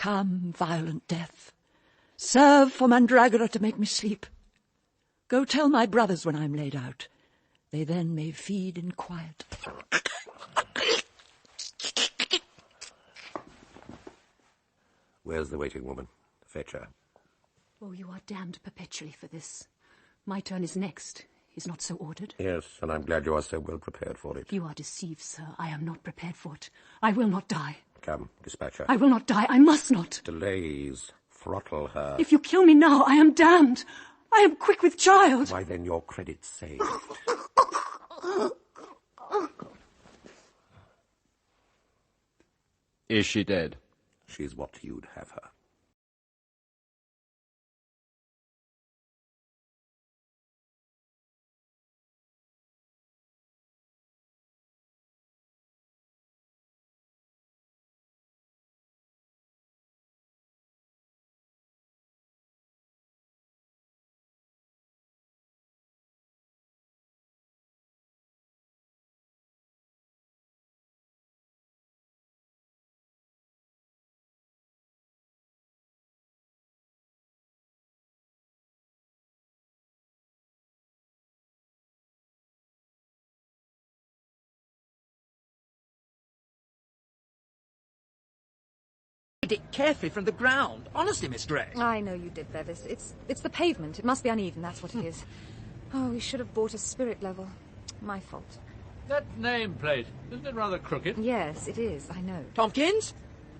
Come, violent death, serve for Mandragora to make me sleep. Go tell my brothers when I'm laid out. They then may feed in quiet. Where's the waiting woman? Fetch her. Oh, you are damned perpetually for this. My turn is next. Is not so ordered? Yes, and I'm glad you are so well prepared for it. You are deceived, sir. I am not prepared for it. I will not die. Come, dispatch her. I will not die. I must not. Delays. Throttle her. If you kill me now, I am damned. I am quick with child. Why, then your credit's saved. Is she dead? She's what you'd have her. It carefully from the ground. Honestly, Miss Gray. I know you did, Bevis. It's the pavement. It must be uneven, that's what it is. Oh, we should have bought a spirit level. My fault. That nameplate, isn't it rather crooked? Yes, it is, I know. Tompkins?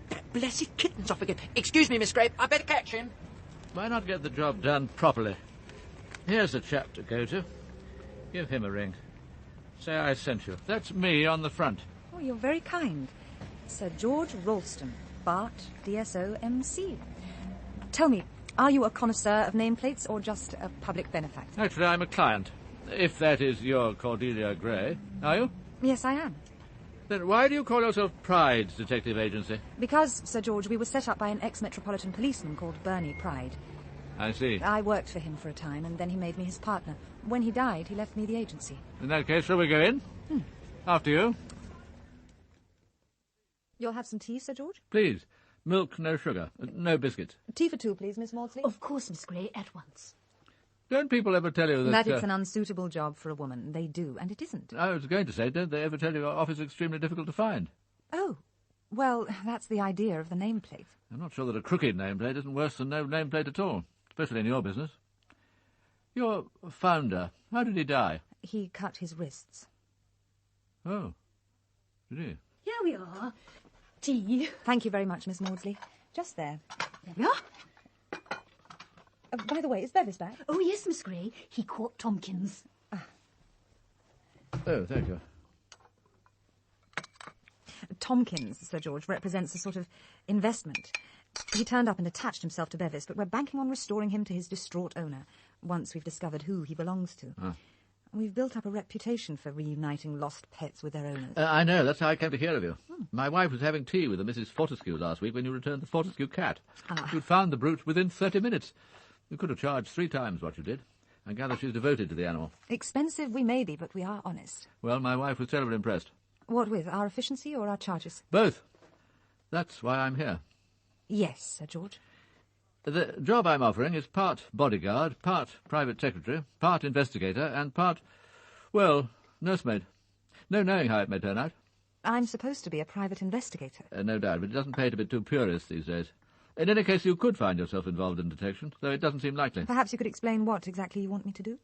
That blessed kitten's off again. Excuse me, Miss Gray. I better catch him. Why not get the job done properly? Here's a chap to go to. Give him a ring. Say I sent you. That's me on the front. Oh, you're very kind. Sir George Ralston, Bart, DSO, MC. Tell me, are you a connoisseur of nameplates or just a public benefactor? Actually, I'm a client. If that is your Cordelia Gray. Are you? Yes, I am. Then why do you call yourself Pride's Detective Agency? Because, Sir George, we were set up by an ex-metropolitan policeman called Bernie Pride. I see. I worked for him for a time, and then he made me his partner. When he died, he left me the agency. In that case, shall we go in? After you. You'll have some tea, Sir George? Please. Milk, no sugar. No biscuits. Tea for two, please, Miss Maudsley. Of course, Miss Gray, at once. Don't people ever tell you that... That it's an unsuitable job for a woman. They do, and it isn't. I was going to say, don't they ever tell you your office is extremely difficult to find? Oh, well, that's the idea of the nameplate. I'm not sure that a crooked nameplate isn't worse than no nameplate at all, especially in your business. Your founder, how did he die? He cut his wrists. Oh, did he? Here we are. Tea. Thank you very much, Miss Maudsley. Just there. There we are. By the way, is Bevis back? Oh, yes, Miss Gray. He caught Tompkins. Oh, thank you. Tompkins, Sir George, represents a sort of investment. He turned up and attached himself to Bevis, but we're banking on restoring him to his distraught owner, once we've discovered who he belongs to. We've built up a reputation for reuniting lost pets with their owners. I know, that's how I came to hear of you. My wife was having tea with a Mrs. Fortescue last week when you returned the Fortescue cat. You'd found the brute within 30 minutes. You could have charged 3 times what you did. I gather she's devoted to the animal. Expensive we may be, but we are honest. Well, my wife was terribly impressed. What with, our efficiency or our charges? Both. That's why I'm here. Yes, Sir George. The job I'm offering is part bodyguard, part private secretary, part investigator, and part, well, nursemaid. No knowing how it may turn out. I'm supposed to be a private investigator. No doubt, but it doesn't pay to be too purist these days. In any case, you could find yourself involved in detection, though it doesn't seem likely. Perhaps you could explain what exactly you want me to do?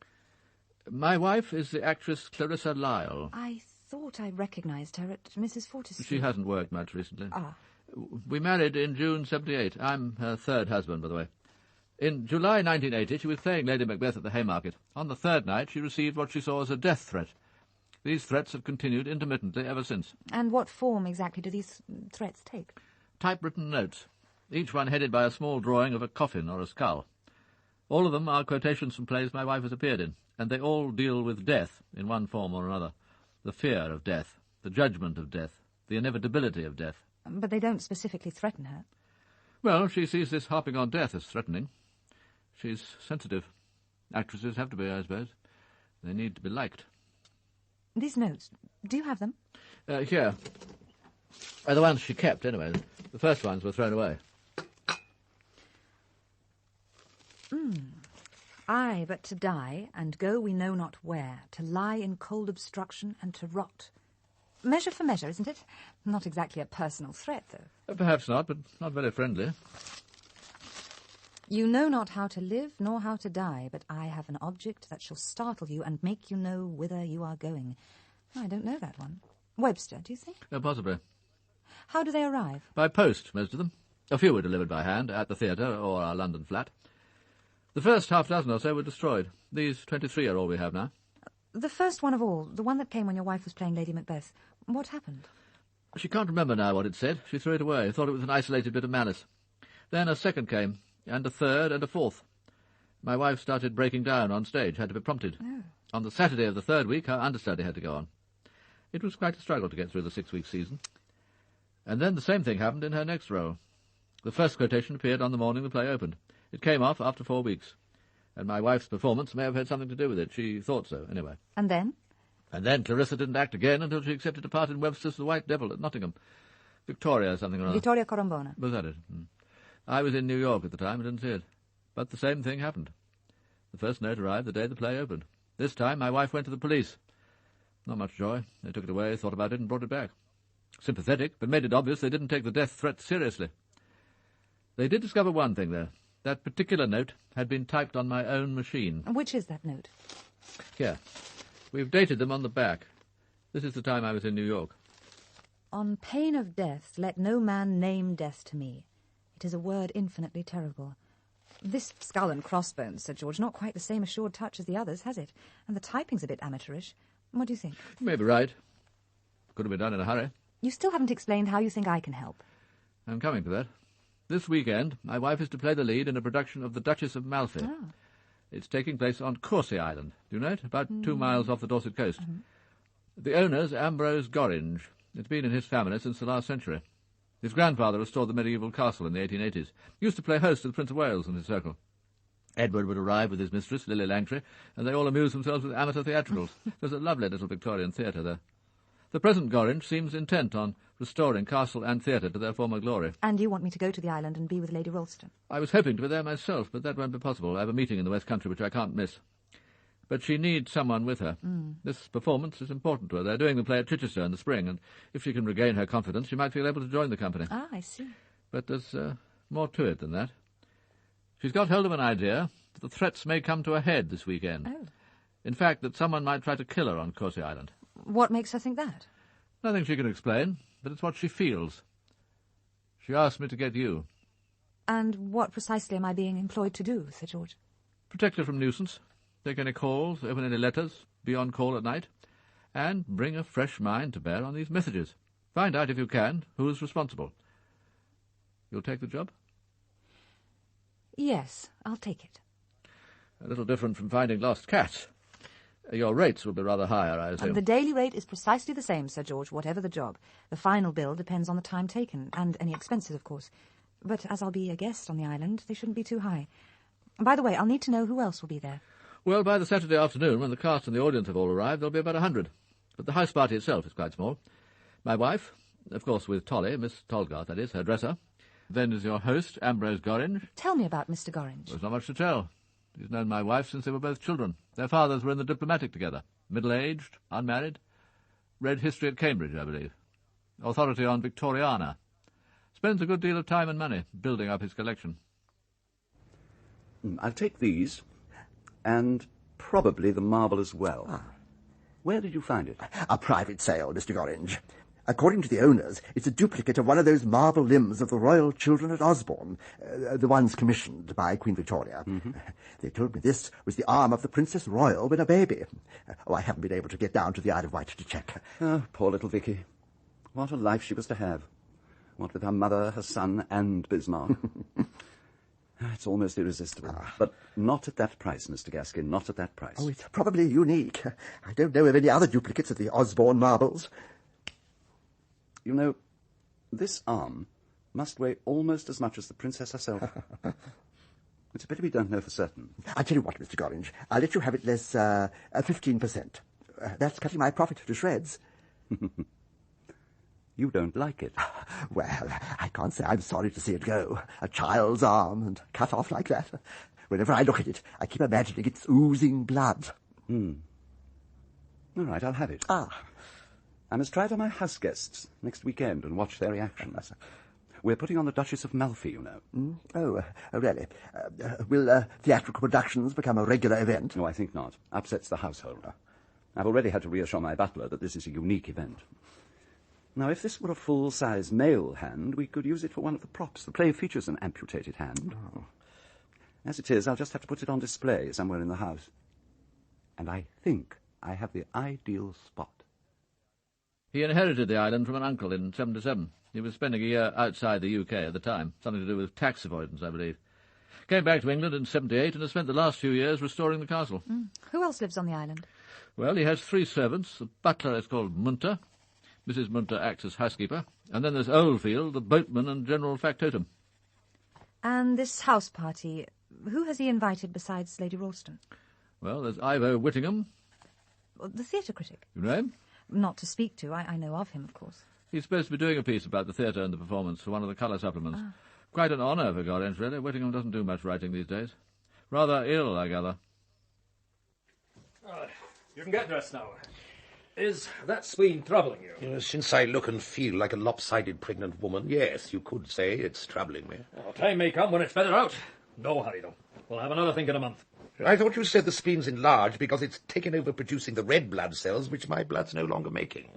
My wife is the actress Clarissa Lyle. I thought I recognised her at Mrs. Fortescue. She hasn't worked much recently. We married in June 78. I'm her third husband, by the way. In July 1980, she was playing Lady Macbeth at the Haymarket. On the third night, she received what she saw as a death threat. These threats have continued intermittently ever since. And what form exactly do these threats take? Typewritten notes, each one headed by a small drawing of a coffin or a skull. All of them are quotations from plays my wife has appeared in, and they all deal with death in one form or another. The fear of death, the judgment of death, the inevitability of death. But they don't specifically threaten her. Well, she sees this harping on death as threatening. She's sensitive. Actresses have to be, I suppose. They need to be liked. These notes, do you have them? Here. The ones she kept, anyway. The first ones were thrown away. Aye, but to die, and go we know not where, to lie in cold obstruction and to rot. Measure for measure, isn't it? Not exactly a personal threat, though. Perhaps not, but not very friendly. You know not how to live, nor how to die, but I have an object that shall startle you and make you know whither you are going. I don't know that one. Webster, do you think? Possibly. How do they arrive? By post, most of them. A few were delivered by hand, at the theatre or our London flat. The first half-dozen or so were destroyed. These 23 are all we have now. The first one of all, the one that came when your wife was playing Lady Macbeth. What happened? She can't remember now what it said. She threw it away, thought it was an isolated bit of malice. Then a second came, and a third and a fourth. My wife started breaking down on stage, had to be prompted. Oh. On the Saturday of the third week, her understudy had to go on. It was quite a struggle to get through the 6-week season. And then the same thing happened in her next role. The first quotation appeared on the morning the play opened. It came off after 4 weeks. And my wife's performance may have had something to do with it. She thought so, anyway. And then? And then Clarissa didn't act again until she accepted a part in Webster's The White Devil at Nottingham. Victoria something or other. Vittoria Corombona. Was that it? I was in New York at the time and didn't see it. But the same thing happened. The first note arrived the day the play opened. This time my wife went to the police. Not much joy. They took it away, thought about it, and brought it back. Sympathetic, but made it obvious they didn't take the death threat seriously. They did discover one thing, though. That particular note had been typed on my own machine. Which is that note? Here. We've dated them on the back. This is the time I was in New York. On pain of death, let no man name death to me. It is a word infinitely terrible. This skull and crossbones, Sir George, not quite the same assured touch as the others, has it? And the typing's a bit amateurish. What do you think? You may be right. Could have been done in a hurry. You still haven't explained how you think I can help. I'm coming to that. This weekend, my wife is to play the lead in a production of The Duchess of Malfi. Oh. It's taking place on Courcy Island. Do you know it? About 2 miles off the Dorset coast. The owner's Ambrose Gorringe. It's been in his family since the last century. His grandfather restored the medieval castle in the 1880s. He used to play host to the Prince of Wales and his circle. Edward would arrive with his mistress, Lily Langtry, and they all amused themselves with amateur theatricals. There's a lovely little Victorian theatre there. The present Gorringe seems intent on restoring castle and theatre to their former glory. And you want me to go to the island and be with Lady Ralston? I was hoping to be there myself, but that won't be possible. I have a meeting in the West Country which I can't miss. But she needs someone with her. This performance is important to her. They're doing the play at Chichester in the spring, and if she can regain her confidence, she might feel able to join the company. Ah, I see. But there's more to it than that. She's got hold of an idea that the threats may come to a head this weekend. Oh. In fact, that someone might try to kill her on Courcy Island. What makes her think that? Nothing she can explain, but it's what she feels. She asked me to get you. And what precisely am I being employed to do, Sir George? Protect her from nuisance. Take any calls, open any letters, be on call at night, and bring a fresh mind to bear on these messages. Find out, if you can, who is responsible. You'll take the job? Yes, I'll take it. A little different from finding lost cats. Your rates will be rather higher, I assume. The daily rate is precisely the same, Sir George, whatever the job. The final bill depends on the time taken, and any expenses, of course. But as I'll be a guest on the island, they shouldn't be too high. By the way, I'll need to know who else will be there. Well, by the Saturday afternoon, when the cast and the audience have all arrived, there'll be about 100. But the house party itself is quite small. My wife, of course with Tolly, Miss Tolgarth, that is, her dresser. Then is your host, Ambrose Gorringe. Tell me about Mr. Gorringe. There's not much to tell. He's known my wife since they were both children. Their fathers were in the diplomatic together. Middle-aged, unmarried. Read history at Cambridge, I believe. Authority on Victoriana. Spends a good deal of time and money building up his collection. I'll take these, and probably the marble as well. Ah. Where did you find it? A private sale, Mr. Gorringe. According to the owners, it's a duplicate of one of those marble limbs of the royal children at Osborne, the ones commissioned by Queen Victoria. They told me this was the arm of the Princess Royal when a baby. Oh, I haven't been able to get down to the Isle of Wight to check. Oh, poor little Vicky. What a life she was to have. What with her mother, her son, and Bismarck. It's almost irresistible. But not at that price, Mr. Gaskin, not at that price. Oh, it's probably unique. I don't know of any other duplicates of the Osborne marbles. You know, this arm must weigh almost as much as the princess herself. It's a pity we don't know for certain. I'll tell you what, Mr. Gorringe, I'll let you have it less 15%. That's cutting my profit to shreds. You don't like it. Well, I can't say I'm sorry to see it go. A child's arm and cut off like that. Whenever I look at it, I keep imagining it's oozing blood. All right, I'll have it. I must try it on my house guests next weekend and watch their reactions. We're putting on the Duchess of Malfi, you know. Oh, really? Will theatrical productions become a regular event? No, I think not. Upsets the household. I've already had to reassure my butler that this is a unique event. Now, if this were a full-size male hand, we could use it for one of the props. The play features an amputated hand. As it is, I'll just have to put it on display somewhere in the house. And I think I have the ideal spot. He inherited the island from an uncle in 77. He was spending a year outside the UK at the time, something to do with tax avoidance, I believe. Came back to England in 78 and has spent the last few years restoring the castle. Who else lives on the island? Well, he has 3 servants. The butler is called Munter. Mrs. Munter acts as housekeeper. And then there's Oldfield, the boatman and general factotum. And this house party, who has he invited besides Lady Ralston? Well, there's Ivo Whittingham. The theatre critic. You know him? Not to speak to. I know of him, of course. He's supposed to be doing a piece about the theatre and the performance for one of the colour supplements. Quite an honour for Gorringe, really. Whittingham doesn't do much writing these days. Rather ill, I gather. You can get dressed now. Is that spleen troubling you? Since I look and feel like a lopsided pregnant woman, yes, you could say it's troubling me. Well, time may come when it's better out. No hurry, though. We'll have another think in a month. I thought you said the spleen's enlarged because it's taken over producing the red blood cells, which my blood's no longer making.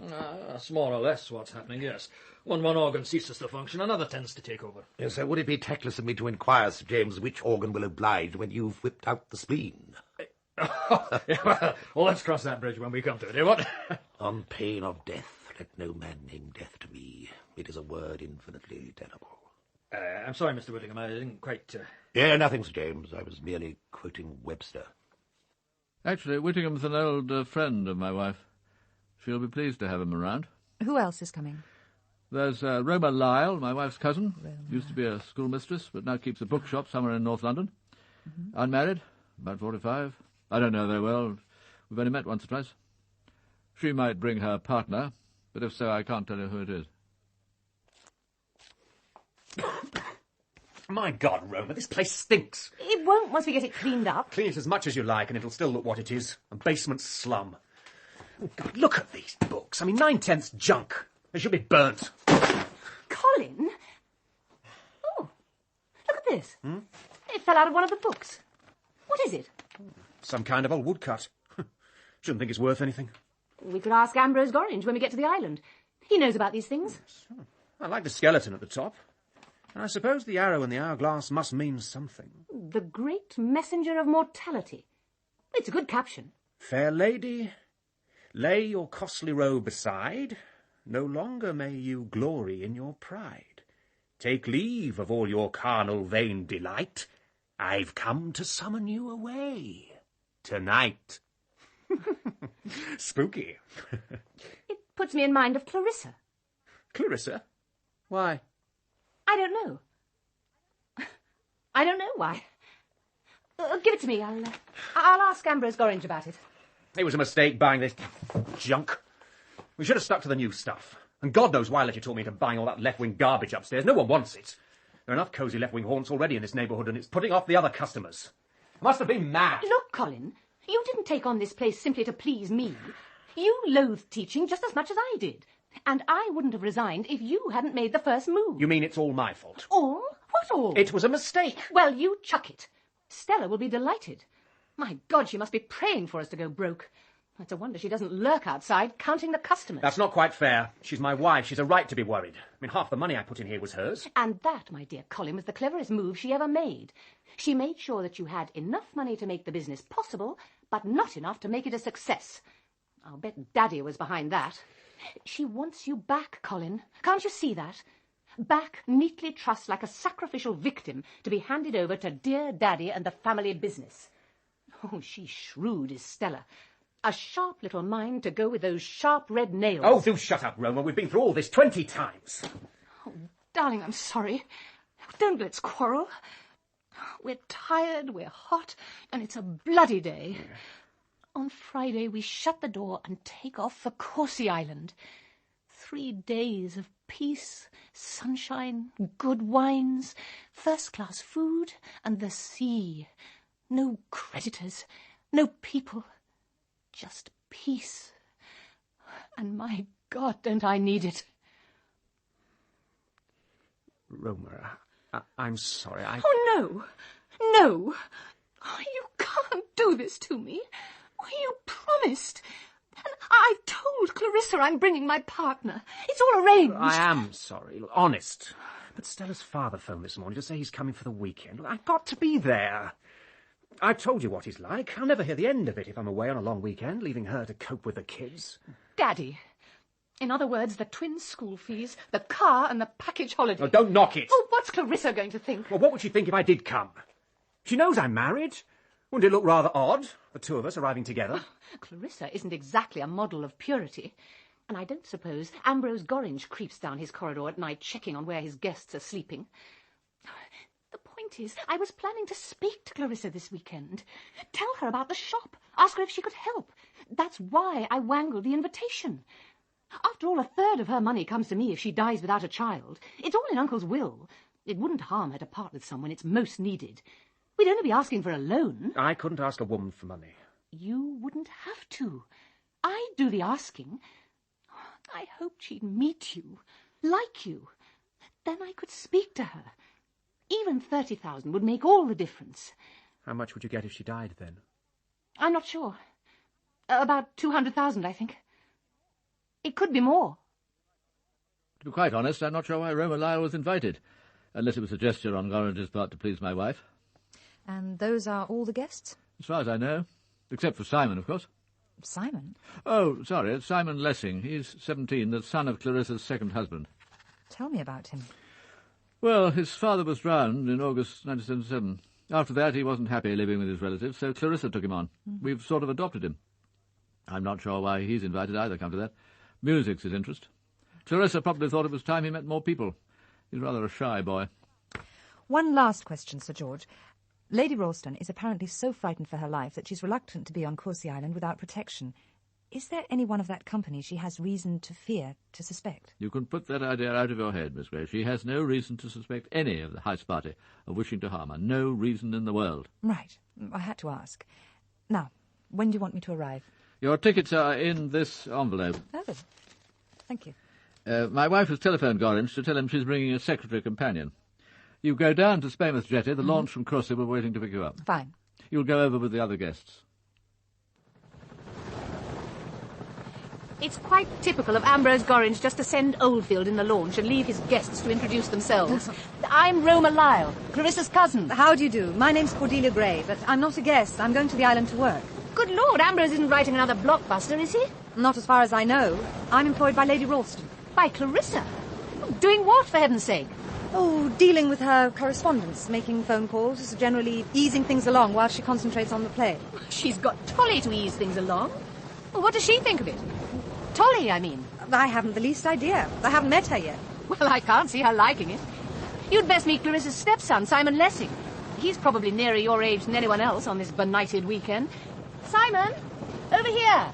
That's more or less what's happening, yes. When one organ ceases to function, another tends to take over. Yes, so would it be tactless of me to inquire, Sir James, which organ will oblige when you've whipped out the spleen? Well, let's cross that bridge when we come to it, eh, what? On pain of death, let no man name death to me. It is a word infinitely terrible. I'm sorry, Mr. Whittingham, I didn't quite... Yeah, nothing, Sir James. I was merely quoting Webster. Actually, Whittingham's an old friend of my wife. She'll be pleased to have him around. Who else is coming? There's Roma Lyle, my wife's cousin. Used to be a schoolmistress, but now keeps a bookshop somewhere in North London. Unmarried, about 45. I don't know her very well. We've only met once or twice. She might bring her partner, but if so, I can't tell you who it is. My God, Roma, this place stinks. It won't once we get it cleaned up. Clean it as much as you like, and it'll still look what it is. A basement slum. Oh, God, look at these books. I mean, 9/10 junk. They should be burnt. Colin? Oh, look at this. It fell out of one of the books. What is it? Some kind of old woodcut. Shouldn't think it's worth anything. We could ask Ambrose Gorringe when we get to the island. He knows about these things. I like the skeleton at the top. And I suppose the arrow and the hourglass must mean something. The great messenger of mortality. It's a good caption. Fair lady, lay your costly robe aside. No longer may you glory in your pride. Take leave of all your carnal vain delight. I've come to summon you away. Tonight. Spooky. It puts me in mind of Clarissa. Clarissa? Why? I don't know. I don't know why. Give it to me. I'll ask Ambrose Gorringe about it. It was a mistake buying this junk. We should have stuck to the new stuff. And God knows why I let you talk me into buying all that left-wing garbage upstairs. No one wants it. There are enough cosy left-wing haunts already in this neighbourhood, and it's putting off the other customers. I must have been mad. Look, Colin, you didn't take on this place simply to please me. You loathed teaching just as much as I did. And I wouldn't have resigned if you hadn't made the first move. You mean it's all my fault? All? What all? It was a mistake. Well, you chuck it. Stella will be delighted. My God, she must be praying for us to go broke. It's a wonder she doesn't lurk outside, counting the customers. That's not quite fair. She's my wife. She's a right to be worried. I mean, half the money I put in here was hers. And that, my dear Colin, was the cleverest move she ever made. She made sure that you had enough money to make the business possible, but not enough to make it a success. I'll bet Daddy was behind that. She wants you back, Colin. Can't you see that? Back, neatly trussed like a sacrificial victim to be handed over to dear Daddy and the family business. Oh, she's shrewd, is Stella. A sharp little mind to go with those sharp red nails. Oh, do shut up, Roma. We've been through all this 20 times. Oh, darling, I'm sorry. Don't let's quarrel. We're tired, we're hot, and it's a bloody day. Yeah. On Friday, we shut the door and take off for Corsi Island. 3 days of peace, sunshine, good wines, first-class food, and the sea. No creditors, no people, just peace. And my God, don't I need it. Roma, I'm sorry, Oh, no, no. Oh, you can't do this to me. Oh, you promised. And I told Clarissa I'm bringing my partner. It's all arranged. I am sorry, look, honest. But Stella's father phoned this morning to say he's coming for the weekend. Look, I've got to be there. I've told you what he's like. I'll never hear the end of it if I'm away on a long weekend, leaving her to cope with the kids. Daddy. In other words, the twin school fees, the car and the package holiday. Oh, don't knock it. Oh, what's Clarissa going to think? Well, what would she think if I did come? She knows I'm married. Wouldn't it look rather odd, the two of us arriving together? Clarissa isn't exactly a model of purity. And I don't suppose Ambrose Gorringe creeps down his corridor at night checking on where his guests are sleeping. The point is, I was planning to speak to Clarissa this weekend. Tell her about the shop. Ask her if she could help. That's why I wangled the invitation. After all, 1/3 of her money comes to me if she dies without a child. It's all in Uncle's will. It wouldn't harm her to part with some when it's most needed. We'd only be asking for a loan. I couldn't ask a woman for money. You wouldn't have to. I'd do the asking. I hoped she'd meet you, like you. Then I could speak to her. Even 30,000 would make all the difference. How much would you get if she died, then? I'm not sure. About 200,000, I think. It could be more. To be quite honest, I'm not sure why Roma Lyle was invited, unless it was a gesture on Gorringe's part to please my wife. And those are all the guests? As far as I know. Except for Simon, of course. Simon? Oh, sorry, it's Simon Lessing. He's 17, the son of Clarissa's second husband. Tell me about him. Well, his father was drowned in August 1977. After that, he wasn't happy living with his relatives, so Clarissa took him on. We've sort of adopted him. I'm not sure why he's invited either, come to that. Music's his interest. Clarissa probably thought it was time he met more people. He's rather a shy boy. One last question, Sir George. Lady Ralston is apparently so frightened for her life that she's reluctant to be on Courcy Island without protection. Is there anyone of that company she has reason to fear, to suspect? You can put that idea out of your head, Miss Gray. She has no reason to suspect any of the house party of wishing to harm her. No reason in the world. Right. I had to ask. Now, when do you want me to arrive? Your tickets are in this envelope. Oh, thank you. My wife has telephoned Gorringe to tell him she's bringing a secretary companion. You go down to Spaymouth Jetty. The launch from Crossy will be waiting to pick you up. Fine. You'll go over with the other guests. It's quite typical of Ambrose Gorringe just to send Oldfield in the launch and leave his guests to introduce themselves. I'm Roma Lyle, Clarissa's cousin. How do you do? My name's Cordelia Gray, but I'm not a guest. I'm going to the island to work. Good Lord, Ambrose isn't writing another blockbuster, is he? Not as far as I know. I'm employed by Lady Ralston. By Clarissa? Doing what, for heaven's sake? Oh, dealing with her correspondence, making phone calls, generally easing things along while she concentrates on the play. She's got Tolly to ease things along. Well, what does she think of it? Tolly, I mean. I haven't the least idea. I haven't met her yet. Well, I can't see her liking it. You'd best meet Clarissa's stepson, Simon Lessing. He's probably nearer your age than anyone else on this benighted weekend. Simon, over here.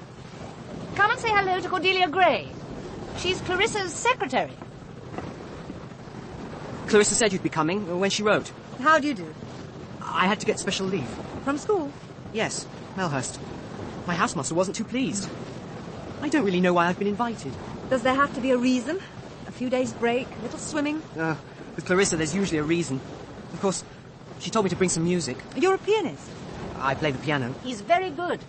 Come and say hello to Cordelia Gray. She's Clarissa's secretary. Clarissa said you'd be coming when she wrote. How do you do? I had to get special leave. From school? Yes, Melhurst. My housemaster wasn't too pleased. I don't really know why I've been invited. Does there have to be a reason? A few days break, a little swimming? With Clarissa, there's usually a reason. Of course, she told me to bring some music. You're a pianist? I play the piano. He's very good.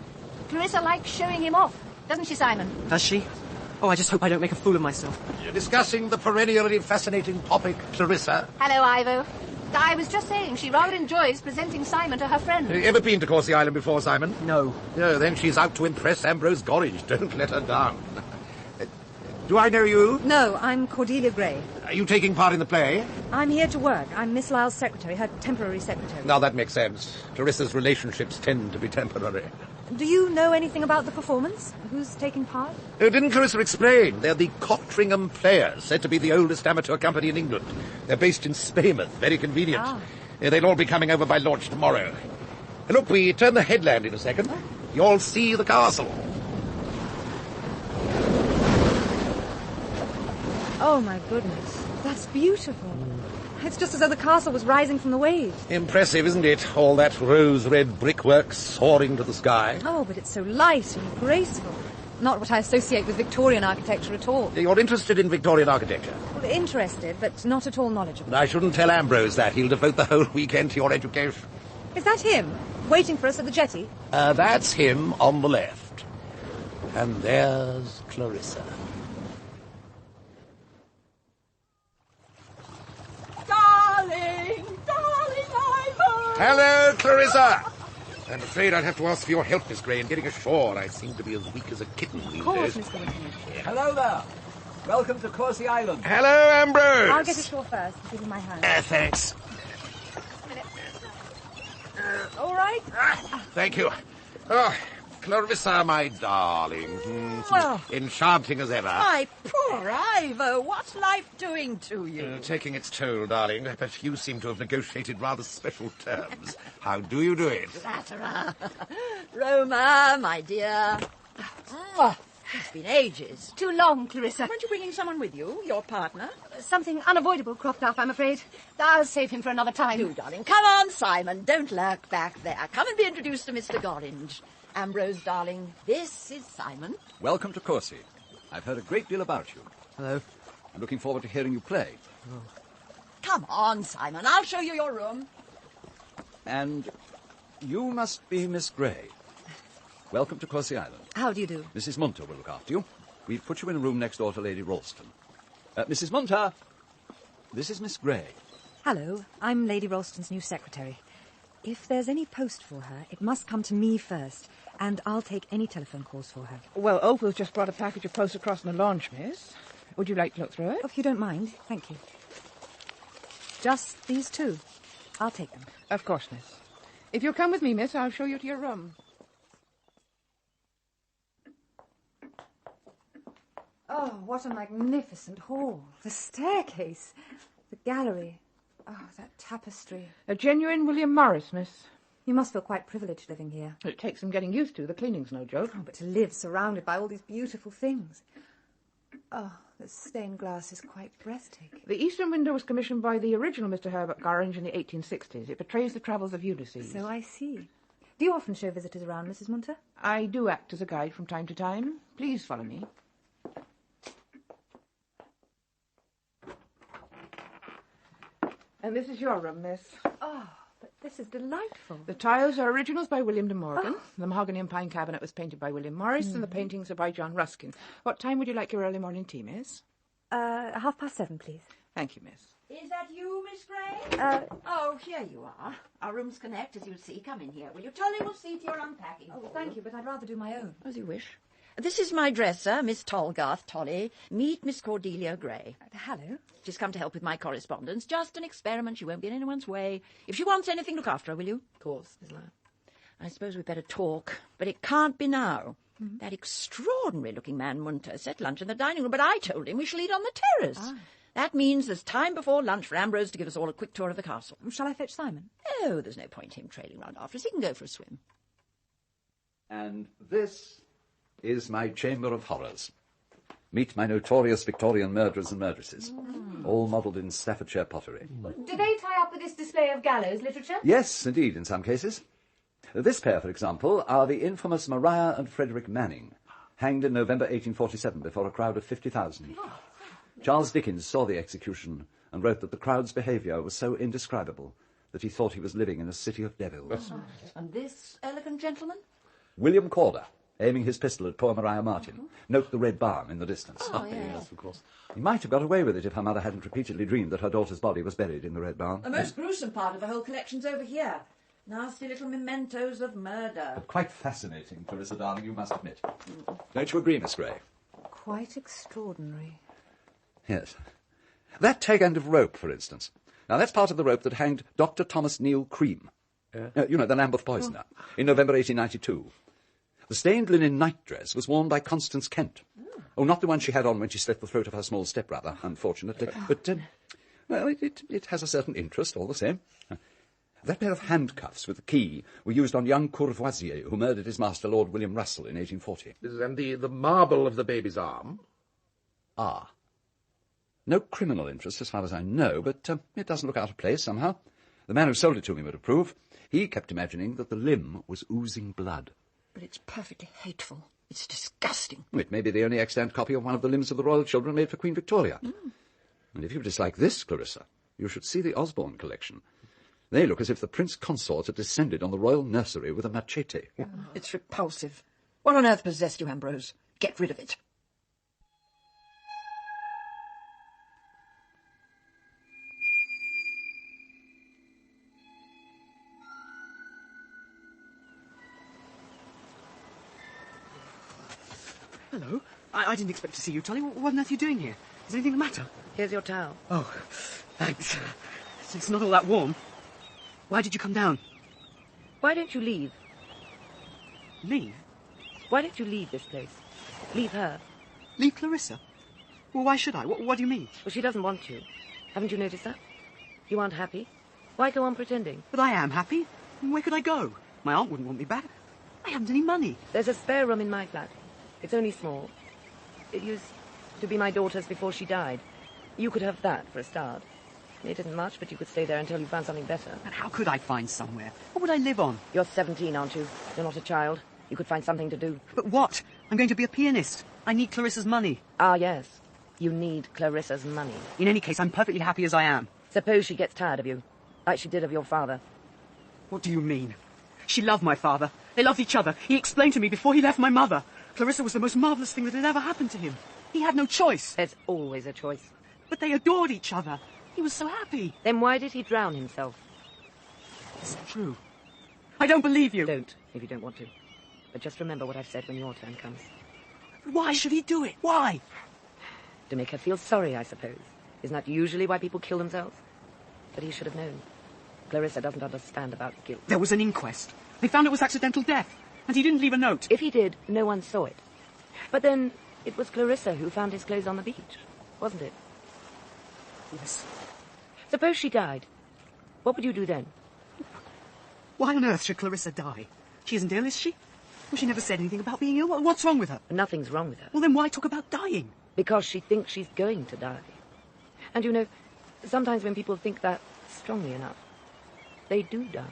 Clarissa likes showing him off, doesn't she, Simon? Does she? Oh, I just hope I don't make a fool of myself. You're discussing the perennially fascinating topic, Clarissa. Hello, Ivo. I was just saying she rather enjoys presenting Simon to her friends. Have you ever been to Courcy Island before, Simon? No. No, then she's out to impress Ambrose Gorringe. Don't let her down. Do I know you? No, I'm Cordelia Gray. Are you taking part in the play? I'm here to work. I'm Miss Lyle's secretary, her temporary secretary. Now that makes sense. Clarissa's relationships tend to be temporary. Do you know anything about the performance? Who's taking part? Oh, didn't Clarissa explain? They're the Cottringham Players, said to be the oldest amateur company in England. They're based in Spaymouth, very convenient. They'll all be coming over by launch tomorrow. Look, we turn the headland in a second. You'll see the castle. Oh, my goodness. That's beautiful. It's just as though the castle was rising from the waves. Impressive, isn't it? All that rose-red brickwork soaring to the sky. Oh, but it's so light and graceful. Not what I associate with Victorian architecture at all. You're interested in Victorian architecture? Well, interested, but not at all knowledgeable. I shouldn't tell Ambrose that. He'll devote the whole weekend to your education. Is that him, waiting for us at the jetty? That's him on the left. And there's Clarissa. Darling! Darling Ivor! Hello, Clarissa! I'm afraid I'll have to ask for your help, Miss Gray, in getting ashore. I seem to be as weak as a kitten these Of course, days. Mr. Winton. Hello there. Welcome to Courcy Island. Hello, Ambrose! I'll get ashore first and give you my hand. Thanks. All right? Thank you. Oh, Clarissa, my darling. Enchanting as ever. My poor Ivor, what's life doing to you? Taking its toll, darling, but you seem to have negotiated rather special terms. How do you do it? Flatterer. Roma, my dear. It's been ages. Too long, Clarissa. Weren't you bringing someone with you, your partner? Something unavoidable cropped up, I'm afraid. I'll save him for another time. Do, darling. Come on, Simon. Don't lurk back there. Come and be introduced to Mr. Gorringe. Ambrose, darling, this is Simon. Welcome to Courcy. I've heard a great deal about you. Hello. I'm looking forward to hearing you play. Come on, Simon. I'll show you your room. And you must be Miss Gray. Welcome to Courcy Island. How do you do? Mrs. Munter will look after you. We've put you in a room next door to Lady Ralston. Mrs. Munter, this is Miss Gray. Hello, I'm Lady Ralston's new secretary. If there's any post for her, it must come to me first, and I'll take any telephone calls for her. Well, Opal's just brought a package of post across in the launch, miss. Would you like to look through it? Oh, if you don't mind, thank you. Just these two. I'll take them. Of course, miss. If you'll come with me, miss, I'll show you to your room. Oh, what a magnificent hall. The staircase, the gallery. Oh, that tapestry. A genuine William Morris, miss. You must feel quite privileged living here. It takes some getting used to. The cleaning's no joke. Oh, but to live surrounded by all these beautiful things. Oh, the stained glass is quite breathtaking. The eastern window was commissioned by the original Mr. Herbert Gorringe in the 1860s. It portrays the travels of Ulysses. So I see. Do you often show visitors around, Mrs. Munter? I do act as a guide from time to time. Please follow me. And this is your room, miss. Oh, but this is delightful. The tiles are originals by William de Morgan. Oh. The mahogany and pine cabinet was painted by William Morris, and the paintings are by John Ruskin. What time would you like your early morning tea, miss? 7:30, please. Thank you, miss. Is that you, Miss Gray? Oh, here you are. Our rooms connect, as you'll see. Come in here. Will you? Jolly will see to your unpacking. Oh, thank you, but I'd rather do my own. As you wish. This is my dresser, Miss Tolgarth Tolly. Meet Miss Cordelia Gray. Hello. She's come to help with my correspondence. Just an experiment. She won't be in anyone's way. If she wants anything, look after her, will you? Of course, Miss Lyon. I suppose we'd better talk, but it can't be now. Mm-hmm. That extraordinary-looking man, Munter, set lunch in the dining room, but I told him we shall eat on the terrace. Ah. That means there's time before lunch for Ambrose to give us all a quick tour of the castle. Shall I fetch Simon? Oh, there's no point him trailing round after us. He can go for a swim. And this is my chamber of horrors. Meet my notorious Victorian murderers and murderesses, all modelled in Staffordshire pottery. Do they tie up with this display of gallows literature? Yes, indeed, in some cases. This pair, for example, are the infamous Maria and Frederick Manning, hanged in November 1847 before a crowd of 50,000. Charles Dickens saw the execution and wrote that the crowd's behaviour was so indescribable that he thought he was living in a city of devils. And this elegant gentleman? William Corder, aiming his pistol at poor Maria Martin. Note the red barn in the distance. Oh, yes, of course. He might have got away with it if her mother hadn't repeatedly dreamed that her daughter's body was buried in the red barn. The most gruesome part of the whole collection's over here. Nasty little mementos of murder. But quite fascinating, Clarissa, darling, you must admit. Don't you agree, Miss Gray? Quite extraordinary. Yes. That tag end of rope, for instance. Now, that's part of the rope that hanged Dr. Thomas Neil Cream. You know, the Lambeth poisoner, in November 1892. The stained linen nightdress was worn by Constance Kent. Oh, not the one she had on when she slit the throat of her small stepbrother, unfortunately. But, well, it has a certain interest, all the same. That pair of handcuffs with the key were used on young Courvoisier, who murdered his master, Lord William Russell, in 1840. And the marble of the baby's arm? Ah. No criminal interest, as far as I know, but it doesn't look out of place somehow. The man who sold it to me would approve. He kept imagining that the limb was oozing blood. But it's perfectly hateful. It's disgusting. It may be the only extant copy of one of the limbs of the royal children made for Queen Victoria. And if you dislike this, Clarissa, you should see the Osborne collection. They look as if the Prince Consort had descended on the royal nursery with a machete. It's repulsive. What on earth possessed you, Ambrose? Get rid of it. Hello. I didn't expect to see you, Tully. What on earth are you doing here? Is anything the matter? Here's your towel. Oh, thanks. It's not all that warm. Why did you come down? Why don't you leave? Leave? Why don't you leave this place? Leave her. Leave Clarissa? Well, why should I? What do you mean? Well, she doesn't want you. Haven't you noticed that? You aren't happy. Why go on pretending? But I am happy. Where could I go? My aunt wouldn't want me back. I haven't any money. There's a spare room in my flat. It's only small. It used to be my daughter's before she died. You could have that for a start. It isn't much, but you could stay there until you found something better. And how could I find somewhere? What would I live on? You're 17, aren't you? You're not a child. You could find something to do. But what? I'm going to be a pianist. I need Clarissa's money. Ah, yes. You need Clarissa's money. In any case, I'm perfectly happy as I am. Suppose she gets tired of you, like she did of your father. What do you mean? She loved my father. They loved each other. He explained to me before he left my mother. Clarissa was the most marvellous thing that had ever happened to him. He had no choice. There's always a choice. But they adored each other. He was so happy. Then why did he drown himself? It's true. I don't believe you. Don't, if you don't want to. But just remember what I've said when your turn comes. Why should he do it? Why? To make her feel sorry, I suppose. Isn't that usually why people kill themselves? But he should have known. Clarissa doesn't understand about guilt. There was an inquest. They found it was accidental death. And he didn't leave a note. If he did, no one saw it. But then it was Clarissa who found his clothes on the beach, wasn't it? Yes. Suppose she died. What would you do then? Why on earth should Clarissa die? She isn't ill, is she? Well, she never said anything about being ill. What's wrong with her? Nothing's wrong with her. Well, then why talk about dying? Because she thinks she's going to die. And you know, sometimes when people think that strongly enough, they do die.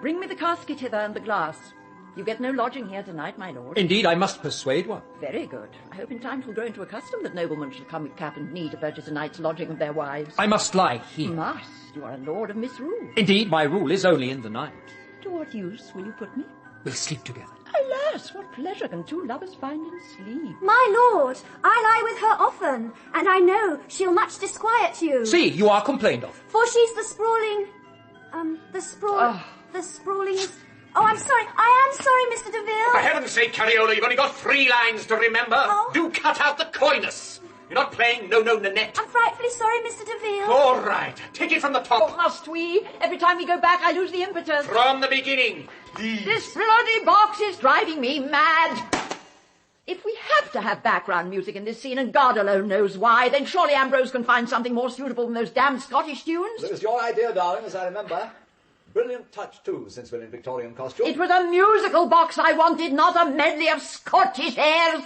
Bring me the casket hither and the glass. You get no lodging here tonight, my lord. Indeed, I must persuade one. Very good. I hope in time 'twill grow into a custom that noblemen shall come with cap and knee to purchase a night's lodging of their wives. I must lie here. Must. You are a lord of misrule. Indeed, my rule is only in the night. To what use will you put me? We'll sleep together. Alas, what pleasure can two lovers find in sleep? My lord, I lie with her often, and I know she'll much disquiet you. See, you are complained of. For she's the sprawling... The sprawling is... Oh, I'm sorry. I am sorry, Mr. Deville. For heaven's sake, Cariola, you've only got 3 lines to remember. Oh. Do cut out the coyness. You're not playing No, Nanette. I'm frightfully sorry, Mr. Deville. All right. Take it from the top. Oh, must we? Every time we go back, I lose the impetus. From the beginning. This bloody box is driving me mad. If we have to have background music in this scene, and God alone knows why, then surely Ambrose can find something more suitable than those damn Scottish tunes. It was your idea, darling, as I remember. Brilliant touch, too, since we're in Victorian costume. It was a musical box I wanted, not a medley of Scottish airs.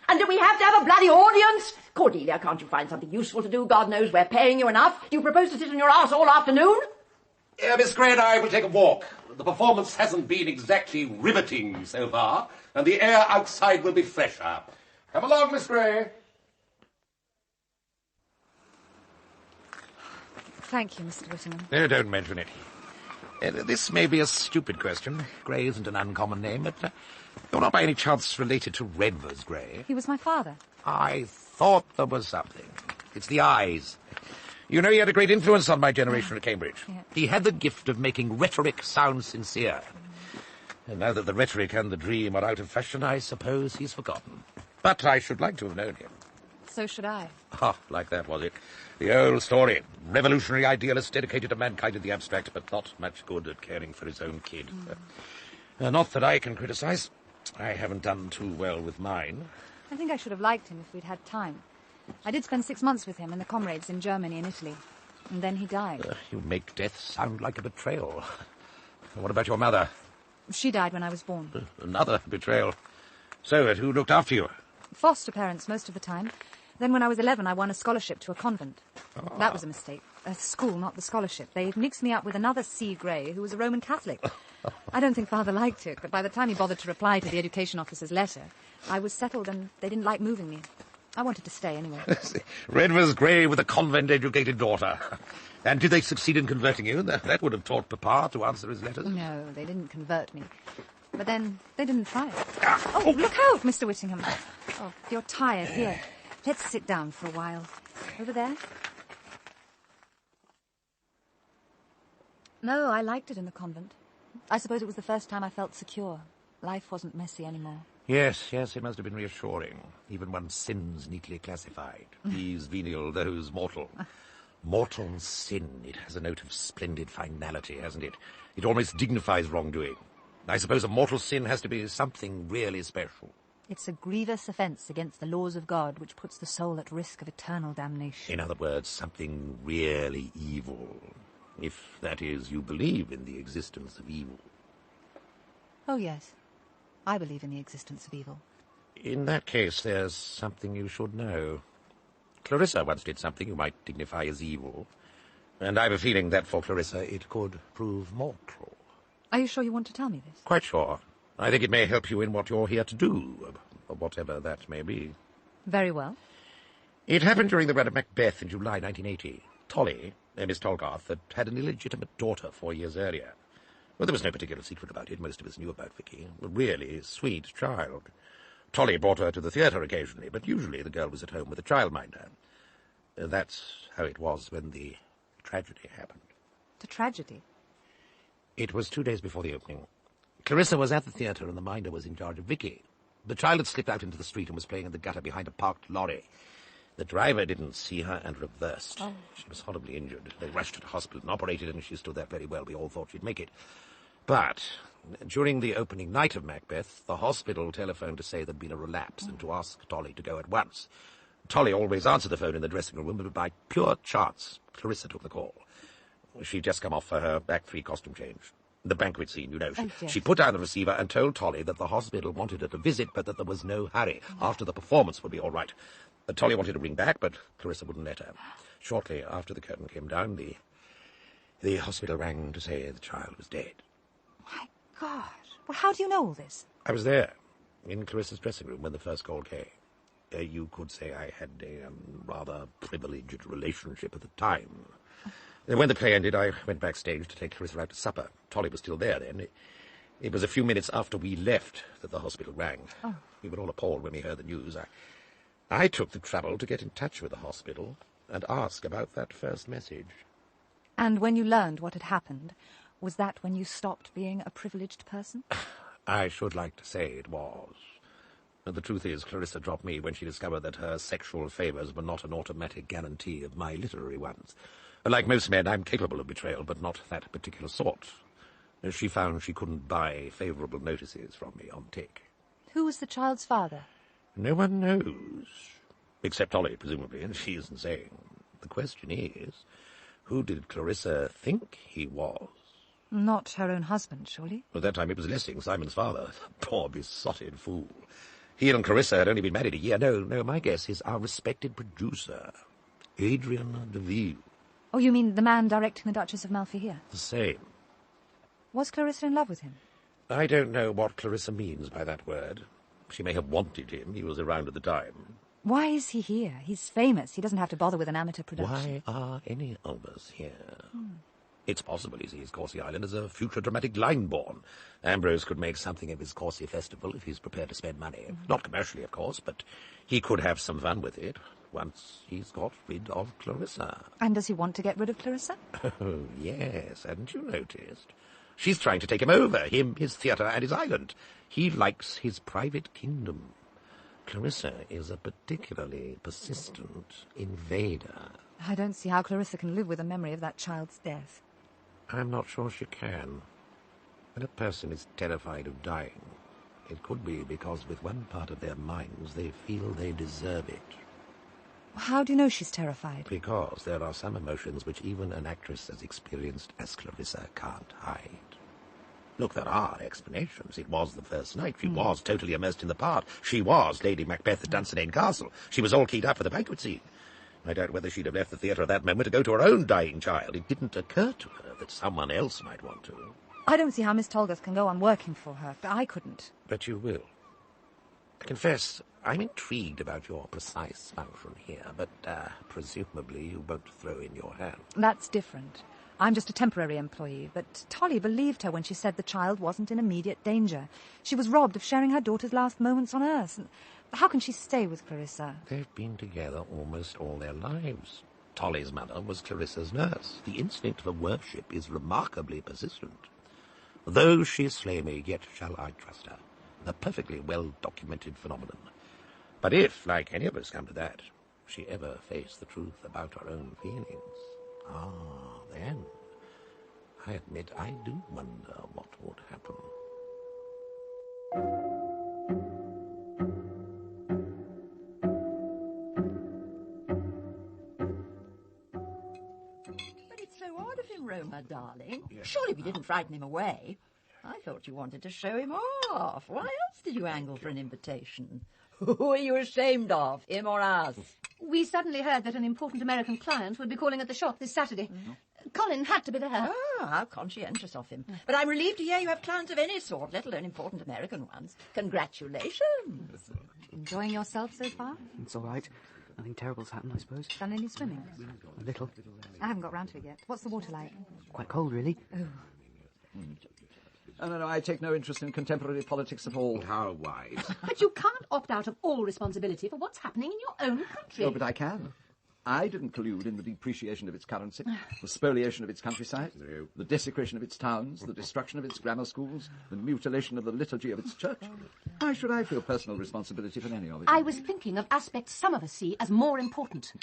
And do we have to have a bloody audience? Cordelia, can't you find something useful to do? God knows we're paying you enough. Do you propose to sit on your arse all afternoon? Miss Gray and I will take a walk. The performance hasn't been exactly riveting so far, and the air outside will be fresher. Come along, Miss Gray. Thank you, Mr. Whittingham. No, don't mention it. This may be a stupid question. Gray isn't an uncommon name, but you're not by any chance related to Redvers Gray. He was my father. I thought there was something. It's the eyes. You know, he had a great influence on my generation at Cambridge. Yeah. He had the gift of making rhetoric sound sincere. And now that the rhetoric and the dream are out of fashion, I suppose he's forgotten. But I should like to have known him. So should I. Ah, like that, was it? The old story. Revolutionary idealist dedicated to mankind in the abstract, but not much good at caring for his own kid. Not that I can criticise. I haven't done too well with mine. I think I should have liked him if we'd had time. I did spend 6 months with him and the comrades in Germany and Italy. And then he died. You make death sound like a betrayal. What about your mother? She died when I was born. Another betrayal. So, who looked after you? Foster parents most of the time. Then when I was 11, I won a scholarship to a convent. That was a mistake. A school, not the scholarship. They mixed me up with another C. Grey, who was a Roman Catholic. I don't think Father liked it, but by the time he bothered to reply to the education officer's letter, I was settled and they didn't like moving me. I wanted to stay anyway. Red was Grey with a convent-educated daughter. And did they succeed in converting you? That would have taught Papa to answer his letters. No, they didn't convert me. But then they didn't try it. Oh, look out, Mr. Whittingham. Oh, you're tired. Here, let's sit down for a while. Over there. No, I liked it in the convent. I suppose it was the first time I felt secure. Life wasn't messy anymore. Yes, it must have been reassuring. Even one's sins neatly classified. These venial, those mortal. Mortal sin. It has a note of splendid finality, hasn't it? It almost dignifies wrongdoing. I suppose a mortal sin has to be something really special. It's a grievous offence against the laws of God which puts the soul at risk of eternal damnation. In other words, something really evil. If, that is, you believe in the existence of evil. Oh, yes. I believe in the existence of evil. In that case, there's something you should know. Clarissa once did something you might dignify as evil. And I've a feeling that for Clarissa it could prove mortal. Are you sure you want to tell me this? Quite sure. I think it may help you in what you're here to do, whatever that may be. Very well. It happened during the run of Macbeth in July 1980. Tolly, Miss Tolgarth, had an illegitimate daughter 4 years earlier. Well, there was no particular secret about it. Most of us knew about Vicky. A really sweet child. Tolly brought her to the theatre occasionally, but usually the girl was at home with a childminder. That's how it was when the tragedy happened. The tragedy? It was 2 days before the opening. Clarissa was at the theatre and the minder was in charge of Vicky. The child had slipped out into the street and was playing in the gutter behind a parked lorry. The driver didn't see her and reversed. Oh. She was horribly injured. They rushed her to hospital and operated, and she stood there very well. We all thought she'd make it. But during the opening night of Macbeth, the hospital telephoned to say there'd been a relapse and to ask Tolly to go at once. Tolly always answered the phone in the dressing room, but by pure chance, Clarissa took the call. She'd just come off for her Act 3 costume change. The banquet scene, you know. She put down the receiver and told Tolly that the hospital wanted her to visit, but that there was no hurry. After the performance would be all right. Tolly wanted to ring back, but Clarissa wouldn't let her. Shortly after the curtain came down, the hospital rang to say the child was dead. My God. Well, how do you know all this? I was there, in Clarissa's dressing room, when the first call came. You could say I had a rather privileged relationship at the time. When the play ended, I went backstage to take Clarissa out to supper. Tolly was still there then. It was a few minutes after we left that the hospital rang. Oh. We were all appalled when we heard the news. I took the trouble to get in touch with the hospital and ask about that first message. And when you learned what had happened, was that when you stopped being a privileged person? I should like to say it was. But the truth is, Clarissa dropped me when she discovered that her sexual favours were not an automatic guarantee of my literary ones. Like most men, I'm capable of betrayal, but not that particular sort. She found she couldn't buy favourable notices from me on tick. Who was the child's father? No one knows. Except Tolly, presumably, and she isn't saying. The question is, who did Clarissa think he was? Not her own husband, surely? At that time it was Lessing, Simon's father. Poor besotted fool. He and Clarissa had only been married a year. No, my guess is our respected producer, Adrian DeVille. Oh, you mean the man directing The Duchess of Malfi here? The same. Was Clarissa in love with him? I don't know what Clarissa means by that word. She may have wanted him. He was around at the time. Why is he here? He's famous. He doesn't have to bother with an amateur production. Why are any of us here? It's possible he sees Courcy Island as a future dramatic line-born. Ambrose could make something of his Courcy Festival if he's prepared to spend money. Not commercially, of course, but he could have some fun with it once he's got rid of Clarissa. And does he want to get rid of Clarissa? Oh, yes. Hadn't you noticed? She's trying to take him over, him, his theatre, and his island. He likes his private kingdom. Clarissa is a particularly persistent invader. I don't see how Clarissa can live with the memory of that child's death. I'm not sure she can. When a person is terrified of dying, it could be because with one part of their minds they feel they deserve it. How do you know she's terrified? Because there are some emotions which even an actress as experienced as Clarissa can't hide. Look, there are explanations. It was the first night. She was totally immersed in the part. She was Lady Macbeth at Dunsinane Castle. She was all keyed up for the banquet scene. I doubt whether she'd have left the theatre at that moment to go to her own dying child. It didn't occur to her that someone else might want to. I don't see how Miss Tolgurth can go on working for her, but I couldn't. But you will. I confess, I'm intrigued about your precise function here, but presumably you won't throw in your hand. That's different. I'm just a temporary employee, but Tolly believed her when she said the child wasn't in immediate danger. She was robbed of sharing her daughter's last moments on Earth. And how can she stay with Clarissa? They've been together almost all their lives. Tolly's mother was Clarissa's nurse. The instinct for worship is remarkably persistent. Though she slay me, yet shall I trust her. A perfectly well-documented phenomenon. But if, like any of us come to that, she ever faced the truth about her own feelings, then, I admit I do wonder what would happen. But it's so odd of him, Roma, darling. Surely we didn't frighten him away. I thought you wanted to show him off. Why else did you angle for an invitation? Who are you ashamed of, him or us? We suddenly heard that an important American client would be calling at the shop this Saturday. Colin had to be there. Oh, how conscientious of him. But I'm relieved to hear you have clients of any sort, let alone important American ones. Congratulations. Enjoying yourself so far? It's all right. Nothing terrible's happened, I suppose. Done any swimming? A little. I haven't got round to it yet. What's the water like? Quite cold, really. Oh. No, I take no interest in contemporary politics at all. How wise. But you can't opt out of all responsibility for what's happening in your own country. Oh, but I can. I didn't collude in the depreciation of its currency, the spoliation of its countryside, the desecration of its towns, the destruction of its grammar schools, the mutilation of the liturgy of its church. Why should I feel personal responsibility for any of it? I was thinking of aspects some of us see as more important.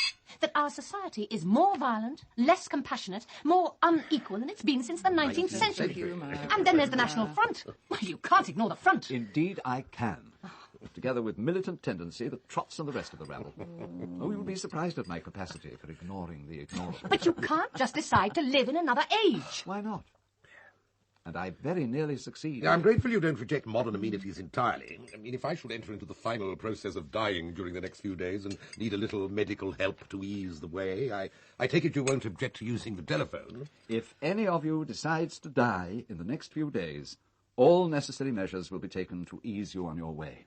That our society is more violent, less compassionate, more unequal than it's been since the 19th century. And then there's the National Front. Well, you can't ignore the front. Indeed, I can. Together with militant tendency that trots and the rest of the rabble. Oh, you'll be surprised at my capacity for ignoring the ignorable. But you can't just decide to live in another age. Why not? And I very nearly succeed. I'm grateful you don't reject modern amenities entirely. I mean, if I should enter into the final process of dying during the next few days and need a little medical help to ease the way, I take it you won't object to using the telephone. If any of you decides to die in the next few days, all necessary measures will be taken to ease you on your way.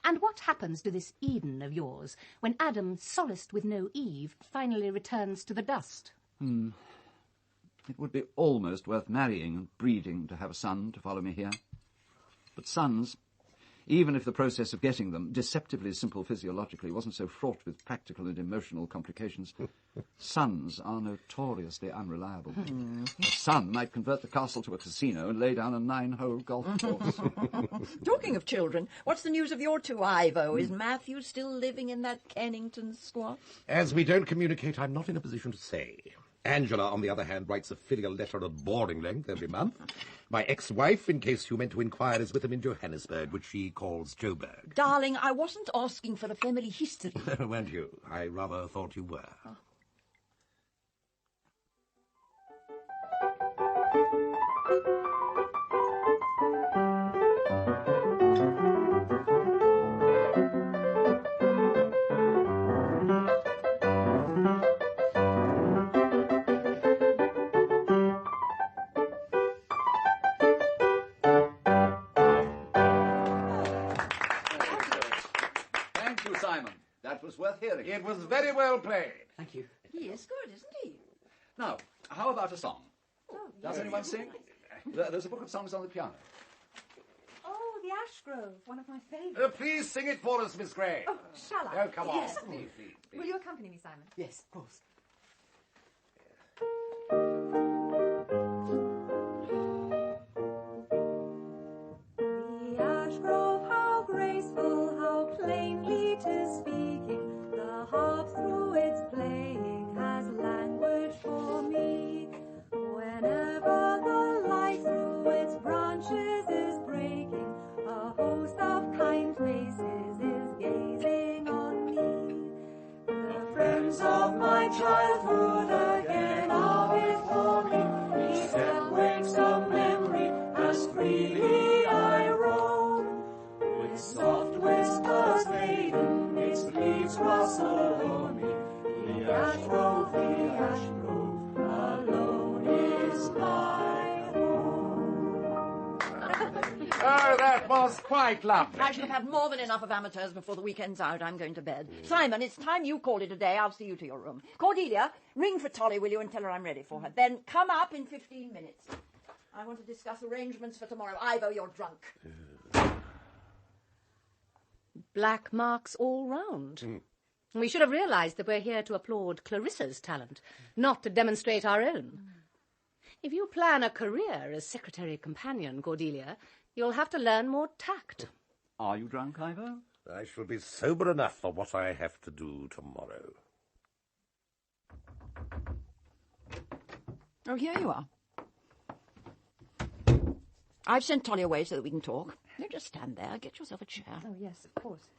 And what happens to this Eden of yours when Adam, solaced with no Eve, finally returns to the dust? It would be almost worth marrying and breeding to have a son to follow me here. But sons, even if the process of getting them, deceptively simple physiologically, wasn't so fraught with practical and emotional complications, sons are notoriously unreliable. A son might convert the castle to a casino and lay down a 9-hole golf course. Talking of children, what's the news of your two, Ivo? Is Matthew still living in that Kennington squat? As we don't communicate, I'm not in a position to say. Angela, on the other hand, writes a filial letter at boring length every month. My ex-wife, in case you meant to inquire, is with him in Johannesburg, which she calls Joburg. Darling, I wasn't asking for the family history. Weren't you? I rather thought you were. That was worth hearing. It was very well played. Thank you. He is good, isn't he? Now, how about a song? Does anyone sing? There's a book of songs on the piano. Oh, the Ash Grove, one of my favourites. Please sing it for us, Miss Gray. Oh, shall I? Oh, come on. Yes. Please. Will you accompany me, Simon? Yes, of course. The Ash Grove, how graceful, how plainly 'tis speaking, the harp through its playing has language for me. Whenever the light through its branches is breaking, a host of kind faces is gazing on me. The childhood again are before me. Each step wakes a memory as freely I roam. With soft whispers laden, its leaves rustle o'er me. The ash grove, alone is my home. Oh, that was quite lovely. I should have had more than enough of amateurs before the weekend's out. I'm going to bed. Simon, it's time you called it a day. I'll see you to your room. Cordelia, ring for Tolly, will you, and tell her I'm ready for her. Then come up in 15 minutes. I want to discuss arrangements for tomorrow. Ivo, you're drunk. Black marks all round. We should have realised that we're here to applaud Clarissa's talent, not to demonstrate our own. If you plan a career as secretary companion, Cordelia, you'll have to learn more tact. Are you drunk, Ivo? I shall be sober enough for what I have to do tomorrow. Oh, here you are. I've sent Tolly away so that we can talk. Don't just stand there. Get yourself a chair. Oh, yes, of course.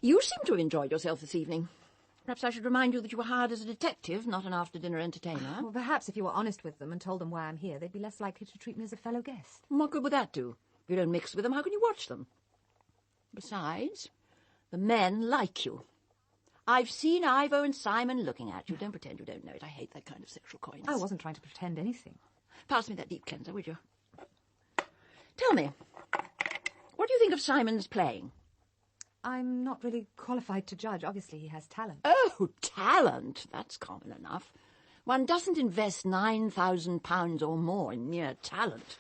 You seem to have enjoyed yourself this evening. Perhaps I should remind you that you were hired as a detective, not an after-dinner entertainer. Well, perhaps if you were honest with them and told them why I'm here, they'd be less likely to treat me as a fellow guest. What good would that do? If you don't mix with them, how can you watch them? Besides, the men like you. I've seen Ivo and Simon looking at you. Don't pretend you don't know it. I hate that kind of sexual coyness. I wasn't trying to pretend anything. Pass me that deep cleanser, would you? Tell me, what do you think of Simon's playing? I'm not really qualified to judge. Obviously, he has talent. Oh, talent? That's common enough. One doesn't invest £9,000 or more in mere talent.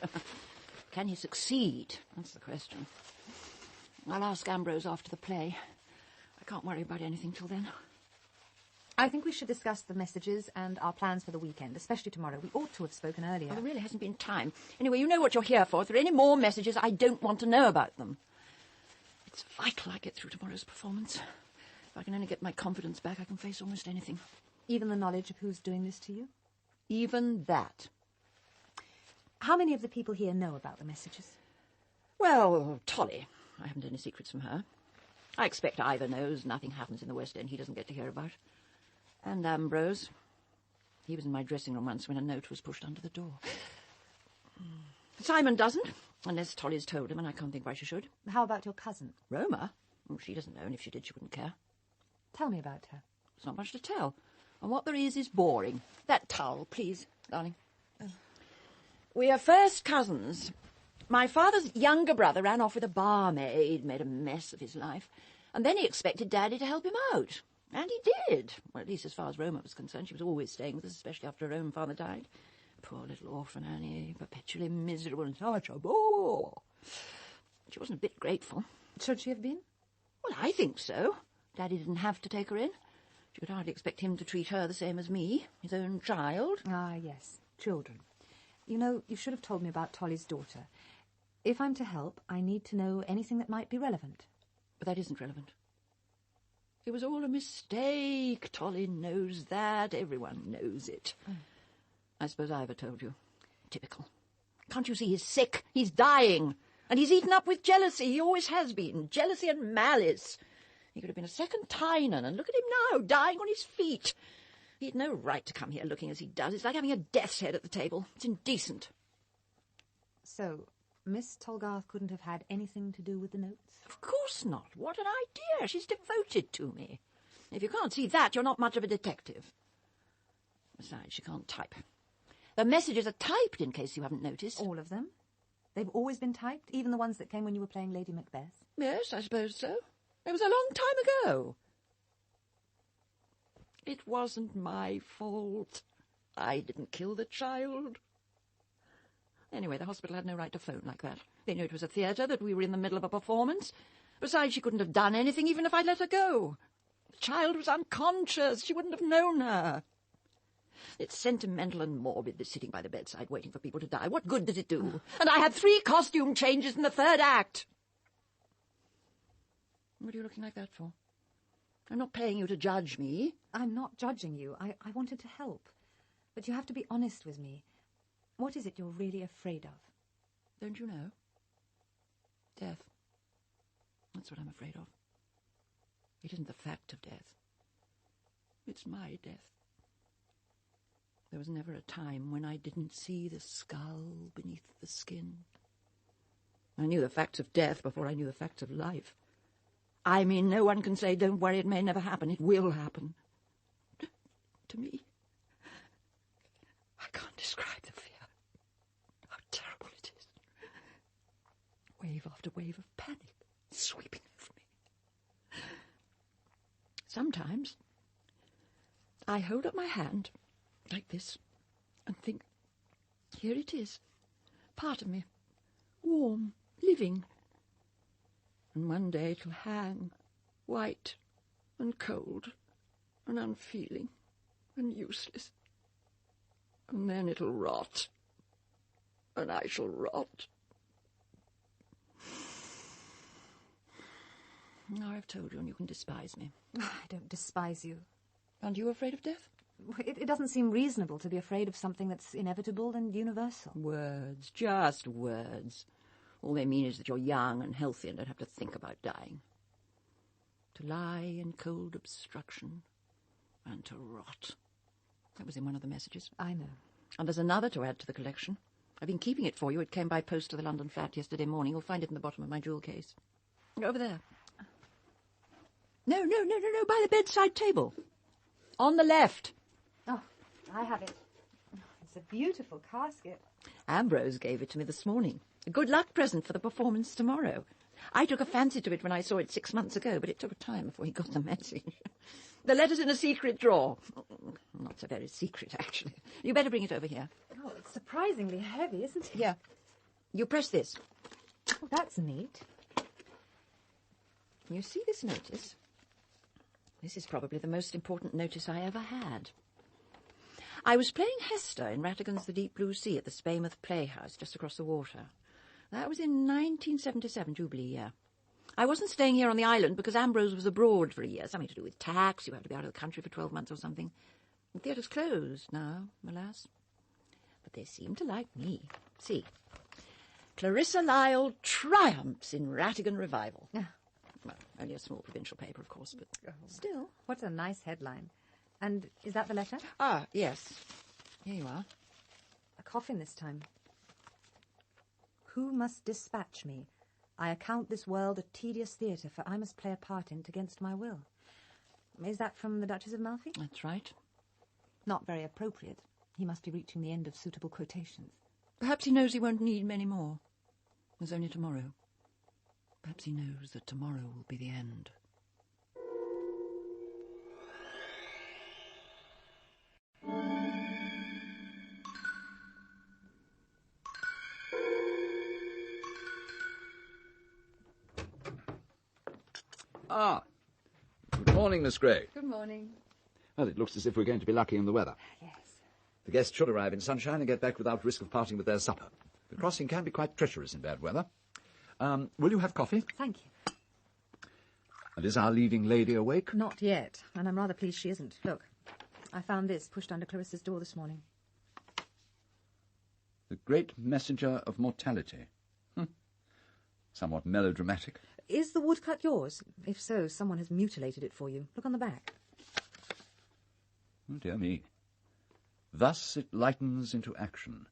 Can he succeed? That's the question. I'll ask Ambrose after the play. I can't worry about anything till then. I think we should discuss the messages and our plans for the weekend, especially tomorrow. We ought to have spoken earlier. Well, there really hasn't been time. Anyway, you know what you're here for. If there are any more messages, I don't want to know about them. It's vital I get through tomorrow's performance. If I can only get my confidence back, I can face almost anything. Even the knowledge of who's doing this to you? Even that. How many of the people here know about the messages? Well, Tolly. I haven't any secrets from her. I expect Ivor knows. Nothing happens in the West End he doesn't get to hear about. And Ambrose. He was in my dressing room once when a note was pushed under the door. Simon doesn't, unless Tolly's told him, and I can't think why she should. How about your cousin? Roma? Oh, she doesn't know, and if she did, she wouldn't care. Tell me about her. There's not much to tell. And what there is boring. That towel, please, darling. Oh. We are first cousins. My father's younger brother ran off with a barmaid, made a mess of his life, and then he expected Daddy to help him out. And he did. Well, at least as far as Roma was concerned. She was always staying with us, especially after her own father died. Poor little orphan Annie, perpetually miserable and such a bore. She wasn't a bit grateful. Should she have been? Well, I think so. Daddy didn't have to take her in. She could hardly expect him to treat her the same as me, his own child. Ah, yes, children. You know, you should have told me about Tolly's daughter. If I'm to help, I need to know anything that might be relevant. But that isn't relevant. It was all a mistake. Tolly knows that. Everyone knows it. I suppose I ever told you. Typical. Can't you see he's sick? He's dying. And he's eaten up with jealousy. He always has been. Jealousy and malice. He could have been a second Tynan, and look at him now, dying on his feet. He had no right to come here looking as he does. It's like having a death's head at the table. It's indecent. So, Miss Tolgarth couldn't have had anything to do with the notes? Of course not. What an idea. She's devoted to me. If you can't see that, you're not much of a detective. Besides, she can't type. The messages are typed, in case you haven't noticed. All of them? They've always been typed? Even the ones that came when you were playing Lady Macbeth? Yes, I suppose so. It was a long time ago. It wasn't my fault. I didn't kill the child. Anyway, the hospital had no right to phone like that. They knew it was a theatre, that we were in the middle of a performance. Besides, she couldn't have done anything even if I'd let her go. The child was unconscious. She wouldn't have known her. It's sentimental and morbid, this sitting by the bedside waiting for people to die. What good does it do? And I had 3 costume changes in the 3rd act. What are you looking like that for? I'm not paying you to judge me. I'm not judging you. I wanted to help. But you have to be honest with me. What is it you're really afraid of? Don't you know? Death. That's what I'm afraid of. It isn't the fact of death. It's my death. There was never a time when I didn't see the skull beneath the skin. I knew the facts of death before I knew the facts of life. I mean, no one can say, don't worry, it may never happen. It will happen. To me. I can't describe the fear. How terrible it is. Wave after wave of panic sweeping over me. Sometimes I hold up my hand like this and think, here it is, part of me, warm, living. And one day it'll hang, white and cold and unfeeling and useless. And then it'll rot, and I shall rot. Now I've told you, and you can despise me. I don't despise you. Aren't you afraid of death? It doesn't seem reasonable to be afraid of something that's inevitable and universal. Words, just words. All they mean is that you're young and healthy and don't have to think about dying. To lie in cold obstruction and to rot. That was in one of the messages. I know. And there's another to add to the collection. I've been keeping it for you. It came by post to the London flat yesterday morning. You'll find it in the bottom of my jewel case. Over there. No, by the bedside table. On the left. Oh, I have it. It's a beautiful casket. Ambrose gave it to me this morning. A good luck present for the performance tomorrow. I took a fancy to it when I saw it 6 months ago, but it took time before he got the message. The letter's in a secret drawer. Not so very secret, actually. You better bring it over here. Oh, it's surprisingly heavy, isn't it? Here. You press this. Oh, that's neat. You see this notice? This is probably the most important notice I ever had. I was playing Hester in Rattigan's The Deep Blue Sea at the Spaymouth Playhouse just across the water. That was in 1977, Jubilee year. I wasn't staying here on the island because Ambrose was abroad for a year, something to do with tax. You had to be out of the country for 12 months or something. The theatre's closed now, alas. But they seem to like me. See, Clarissa Lyle triumphs in Rattigan Revival. Well, only a small provincial paper, of course, but still. What a nice headline. And is that the letter? Ah, yes. Here you are. A coffin this time. Who must dispatch me? I account this world a tedious theatre, for I must play a part in't against my will. Is that from the Duchess of Malfi? That's right. Not very appropriate. He must be reaching the end of suitable quotations. Perhaps he knows he won't need many more. There's only tomorrow. Perhaps he knows that tomorrow will be the end. Ah, good morning, Miss Gray. Good morning. Well, it looks as if we're going to be lucky in the weather. Yes. The guests should arrive in sunshine and get back without risk of parting with their supper. The crossing can be quite treacherous in bad weather. Will you have coffee? Thank you. And is our leading lady awake? Not yet, and I'm rather pleased she isn't. Look, I found this pushed under Clarissa's door this morning. The great messenger of mortality. Somewhat melodramatic. Is the woodcut yours? If so, someone has mutilated it for you. Look on the back. Oh, dear me. Thus it lightens into action.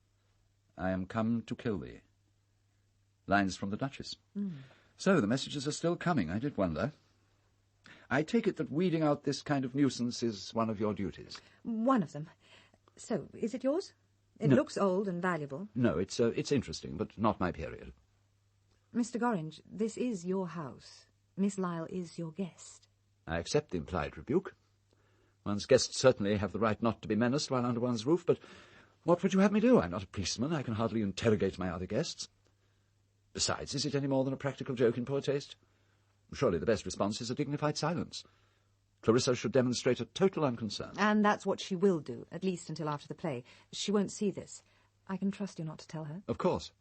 I am come to kill thee. Lines from the Duchess. So the messages are still coming, I did wonder. I take it that weeding out this kind of nuisance is one of your duties. One of them. So, is it yours? It looks old and valuable. No, it's interesting, but not my period. Mr. Gorringe, this is your house. Miss Lyle is your guest. I accept the implied rebuke. One's guests certainly have the right not to be menaced while under one's roof, but what would you have me do? I'm not a policeman. I can hardly interrogate my other guests. Besides, is it any more than a practical joke in poor taste? Surely the best response is a dignified silence. Clarissa should demonstrate a total unconcern. And that's what she will do, at least until after the play. She won't see this. I can trust you not to tell her. Of course.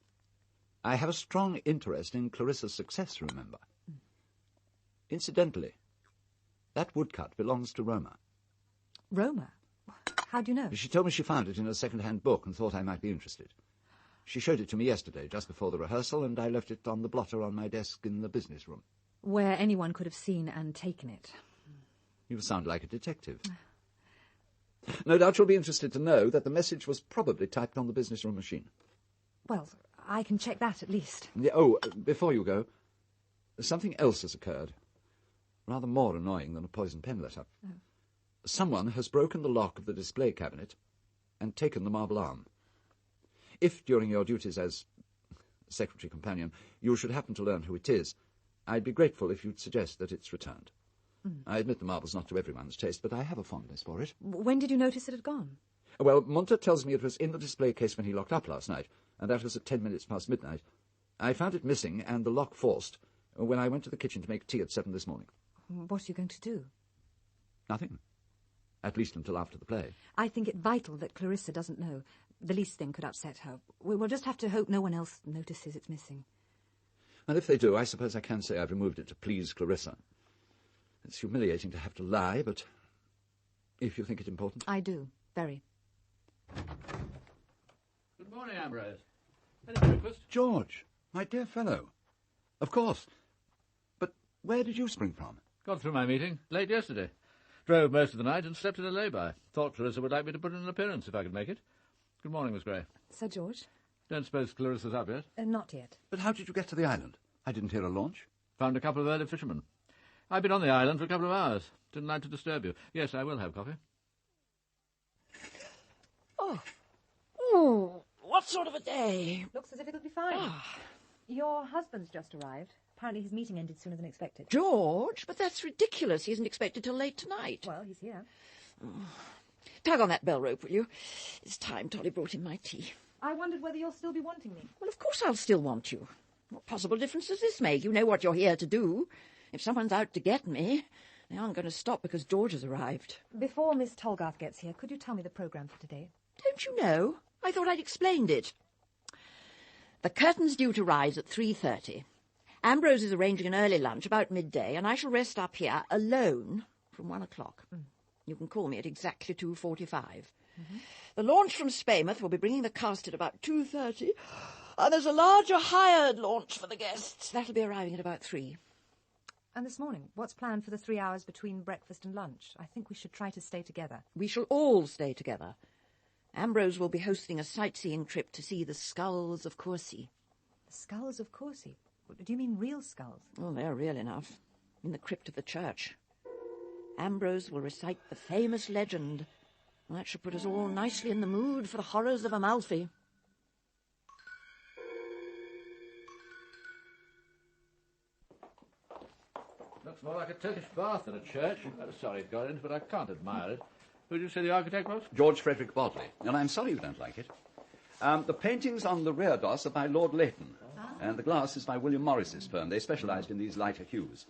I have a strong interest in Clarissa's success, remember. Incidentally, that woodcut belongs to Roma. Roma? How do you know? She told me she found it in a second-hand book and thought I might be interested. She showed it to me yesterday, just before the rehearsal, and I left it on the blotter on my desk in the business room. Where anyone could have seen and taken it. You sound like a detective. No doubt you'll be interested to know that the message was probably typed on the business room machine. Well, I can check that at least. Yeah, before you go, something else has occurred. Rather more annoying than a poison pen letter. Oh. Someone has broken the lock of the display cabinet and taken the marble arm. If, during your duties as secretary companion, you should happen to learn who it is, I'd be grateful if you'd suggest that it's returned. I admit the marble's not to everyone's taste, but I have a fondness for it. When did you notice it had gone? Well, Munter tells me it was in the display case when he locked up last night, and that was at 10 minutes past midnight. I found it missing and the lock forced when I went to the kitchen to make tea at 7 this morning. What are you going to do? Nothing. At least until after the play. I think it vital that Clarissa doesn't know. The least thing could upset her. We'll just have to hope no one else notices it's missing. And if they do, I suppose I can say I've removed it to please Clarissa. It's humiliating to have to lie, but if you think it important... I do. Very. Good morning, Ambrose. Any breakfast? George, my dear fellow. Of course. But where did you spring from? Got through my meeting late yesterday. Drove most of the night and slept in a lay-by. Thought Clarissa would like me to put in an appearance if I could make it. Good morning, Miss Gray. Sir George? Don't suppose Clarissa's up yet? Not yet. But how did you get to the island? I didn't hear a launch. Found a couple of early fishermen. I've been on the island for a couple of hours. Didn't like to disturb you. Yes, I will have coffee. Oh, what sort of a day? Looks as if it'll be fine. Your husband's just arrived. Apparently his meeting ended sooner than expected. George? But that's ridiculous. He isn't expected till late tonight. Well, he's here. Tug on that bell rope, will you? It's time Tolly brought in my tea. I wondered whether you'll still be wanting me. Well, of course I'll still want you. What possible difference does this make? You know what you're here to do. If someone's out to get me, they aren't going to stop because George has arrived. Before Miss Tolgarth gets here, could you tell me the programme for today? Don't you know? I thought I'd explained it. The curtain's due to rise at 3:30. Ambrose is arranging an early lunch about midday, and I shall rest up here alone from 1 o'clock. You can call me at exactly 2:45. The launch from Spaymouth will be bringing the cast at about 2:30, and there's a larger hired launch for the guests. That'll be arriving at about 3. And this morning, what's planned for the 3 hours between breakfast and lunch? I think we should try to stay together. We shall all stay together. Ambrose will be hosting a sightseeing trip to see the skulls of Courcy. The skulls of Courcy? Do you mean real skulls? Oh, they're real enough. In the crypt of the church. Ambrose will recite the famous legend. That should put us all nicely in the mood for the horrors of Amalfi. Looks more like a Turkish bath than a church. I'm sorry it got in, but I can't admire it. Who did you say the architect was? George Frederick Bodley. And I'm sorry you don't like it. The paintings on the rear doors are by Lord Leighton, and the glass is by William Morris's firm. They specialised in these lighter hues.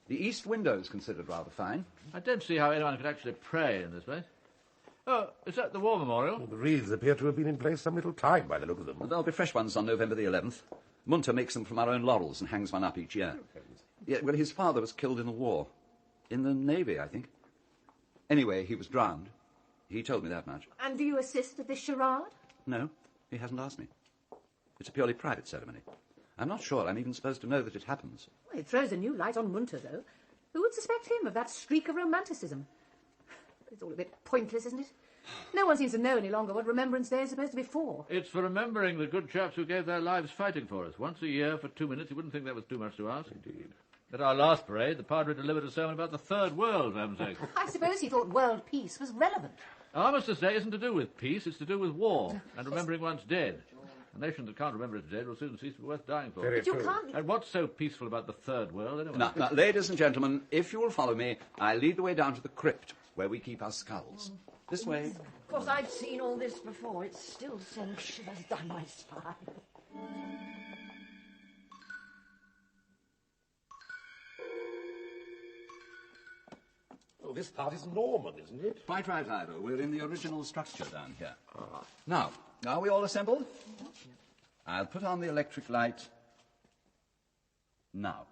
The east window is considered rather fine. I don't see how anyone could actually pray in this place. Oh, is that the War Memorial? Well, the wreaths appear to have been in place some little time by the look of them. Well, there'll be fresh ones on November the 11th. Munter makes them from our own laurels and hangs one up each year. Yeah, well, his father was killed in the war. In the Navy, I think. Anyway, he was drowned. He told me that much. And do you assist at this charade? No, he hasn't asked me. It's a purely private ceremony. I'm not sure I'm even supposed to know that it happens. Well, it throws a new light on Munter, though. Who would suspect him of that streak of romanticism? It's all a bit pointless, isn't it? No one seems to know any longer what Remembrance Day is supposed to be for. It's for remembering the good chaps who gave their lives fighting for us. Once a year for 2 minutes, you wouldn't think that was too much to ask. Indeed. At our last parade, the Padre delivered a sermon about the Third World, for heaven's sake. I suppose he thought world peace was relevant. Armistice Day isn't to do with peace, it's to do with war and remembering one's dead. A nation that can't remember its dead will soon cease to be worth dying for. Very But you true. can't... And what's so peaceful about the Third World, anyway? Now, ladies and gentlemen, if you will follow me, I'll lead the way down to the crypt, where we keep our skulls. This way. Of course, I've seen all this before. It still sends shivers down my spine. Oh, this part is Norman, isn't it? Quite right, Ivor. We're in the original structure down here. Now, are we all assembled? I'll put on the electric light now.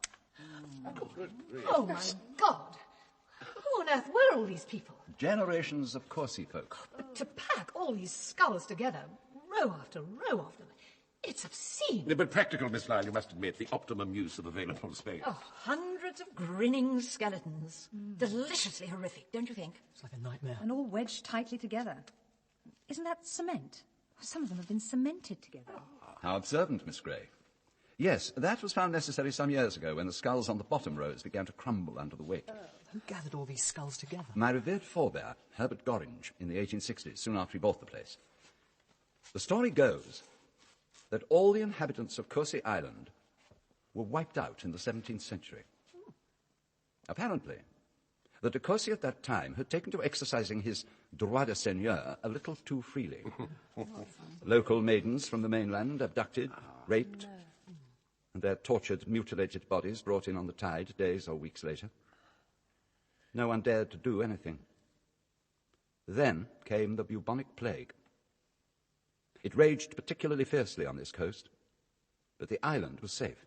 Oh, my God! Who on earth were all these people? Generations of Courcy folk. But to pack all these skulls together, row after row after them, It's obscene. But practical, Miss Lyle, you must admit, the optimum use of available space. Oh, hundreds of grinning skeletons. Deliciously horrific, don't you think? It's like a nightmare. And all wedged tightly together. Isn't that cement? Some of them have been cemented together. How observant, Miss Gray. Yes, that was found necessary some years ago when the skulls on the bottom rows began to crumble under the weight. Who gathered all these skulls together? My revered forebear, Herbert Gorringe, in the 1860s, soon after he bought the place. The story goes that all the inhabitants of Courcy Island were wiped out in the 17th century. Apparently, the de Courcy at that time had taken to exercising his droit de seigneur a little too freely. Local maidens from the mainland abducted, raped, and their tortured, mutilated bodies brought in on the tide days or weeks later. No one dared to do anything. Then came the bubonic plague. It raged particularly fiercely on this coast, but the island was safe.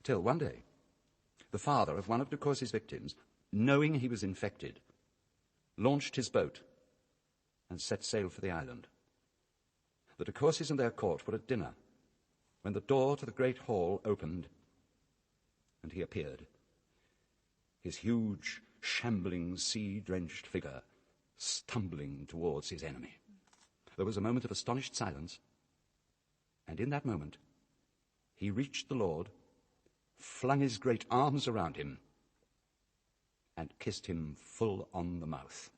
Till one day, the father of one of de Courcy's victims, knowing he was infected, launched his boat and set sail for the island. The de Courcys and their court were at dinner when the door to the great hall opened and he appeared, his huge, shambling, sea-drenched figure stumbling towards his enemy. There was a moment of astonished silence, and in that moment he reached the Lord, flung his great arms around him, and kissed him full on the mouth.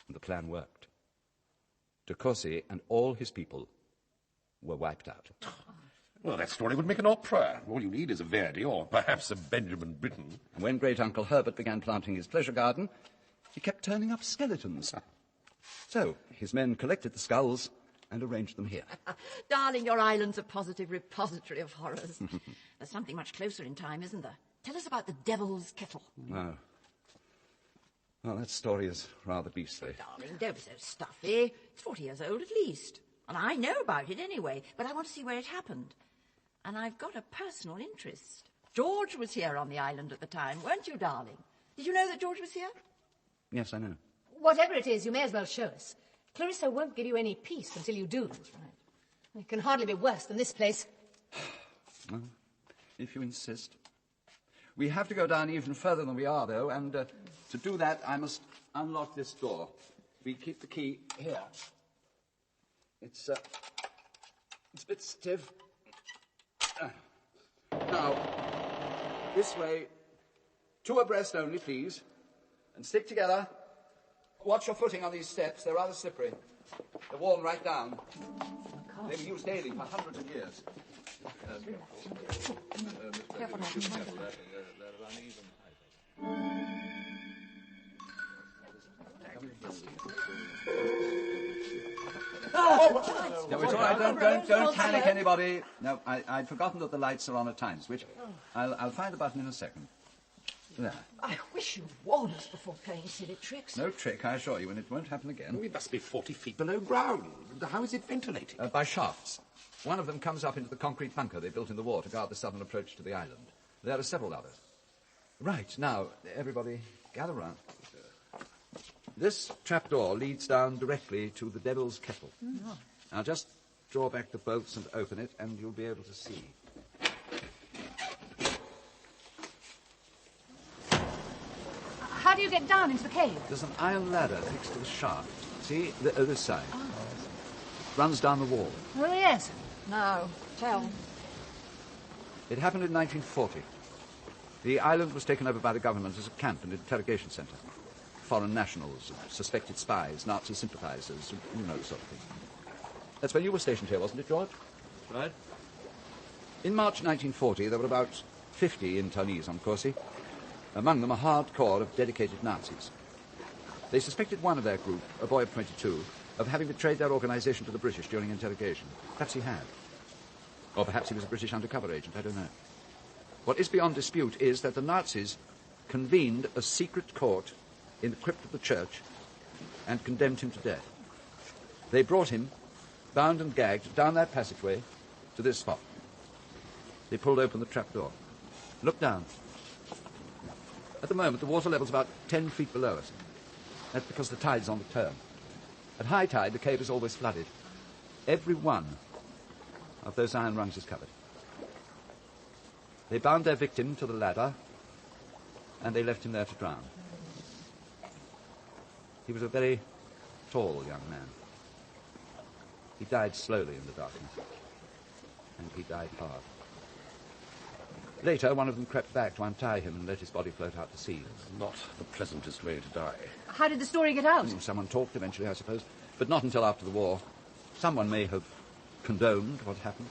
And the plan worked. De Courcy and all his people were wiped out. Well, that story would make an opera. All you need is a Verdi or perhaps a Benjamin Britten. And when great-uncle Herbert began planting his pleasure garden, he kept turning up skeletons. So his men collected the skulls and arranged them here. Darling, your island's a positive repository of horrors. There's something much closer in time, isn't there? Tell us about the Devil's Kettle. No. Well, that story is rather beastly. Darling, don't be so stuffy. It's 40 years old at least. And I know about it anyway, but I want to see where it happened. And I've got a personal interest. George was here on the island at the time, weren't you, darling? Did you know that George was here? Yes, I know. Whatever it is, you may as well show us. Clarissa won't give you any peace until you do. That's right. It can hardly be worse than this place. Well, if you insist. We have to go down even further than we are, though, and to do that, I must unlock this door. We keep the key here. It's a bit stiff. Now, this way. 2 abreast only, please. And stick together. Watch your footing on these steps. They're rather slippery. They're worn right down. They've been used daily for hundreds of years. No, it's all right. Don't panic, anybody. No, I'd forgotten that the lights are on a time switch. I'll find the button in a second. There. I wish you'd warned us before playing silly tricks. No trick, I assure you, and it won't happen again. We must be 40 feet below ground. How is it ventilated? By shafts. One of them comes up into the concrete bunker they built in the war to guard the southern approach to the island. There are several others. Right, now, everybody, gather round. This trapdoor leads down directly to the Devil's Kettle. Now, just draw back the bolts and open it, and you'll be able to see. How do you get down into the cave? There's an iron ladder fixed to the shaft. See, this side. Runs down the wall. Oh, yes. No, tell. It happened in 1940. The island was taken over by the government as a camp and interrogation centre. Foreign nationals, suspected spies, Nazi sympathisers, you know the sort of thing. That's when you were stationed here, wasn't it, George? Right. In March 1940, there were about 50 internees on Courcy. Among them a hard core of dedicated Nazis. They suspected one of their group, a boy of 22, of having betrayed their organisation to the British during interrogation. Perhaps he had. Or perhaps he was a British undercover agent, I don't know. What is beyond dispute is that the Nazis convened a secret court in the crypt of the church and condemned him to death. They brought him, bound and gagged, down that passageway to this spot. They pulled open the trapdoor. Look down. At the moment, the water level's about 10 feet below us. That's because the tide's on the turn. At high tide, the cave is always flooded. Every one of those iron rungs is covered. They bound their victim to the ladder, and they left him there to drown. He was a very tall young man. He died slowly in the darkness, and he died hard. Later, one of them crept back to untie him and let his body float out to sea. Not the pleasantest way to die. How did the story get out? Someone talked eventually, I suppose, but not until after the war. Someone may have condoned what happened.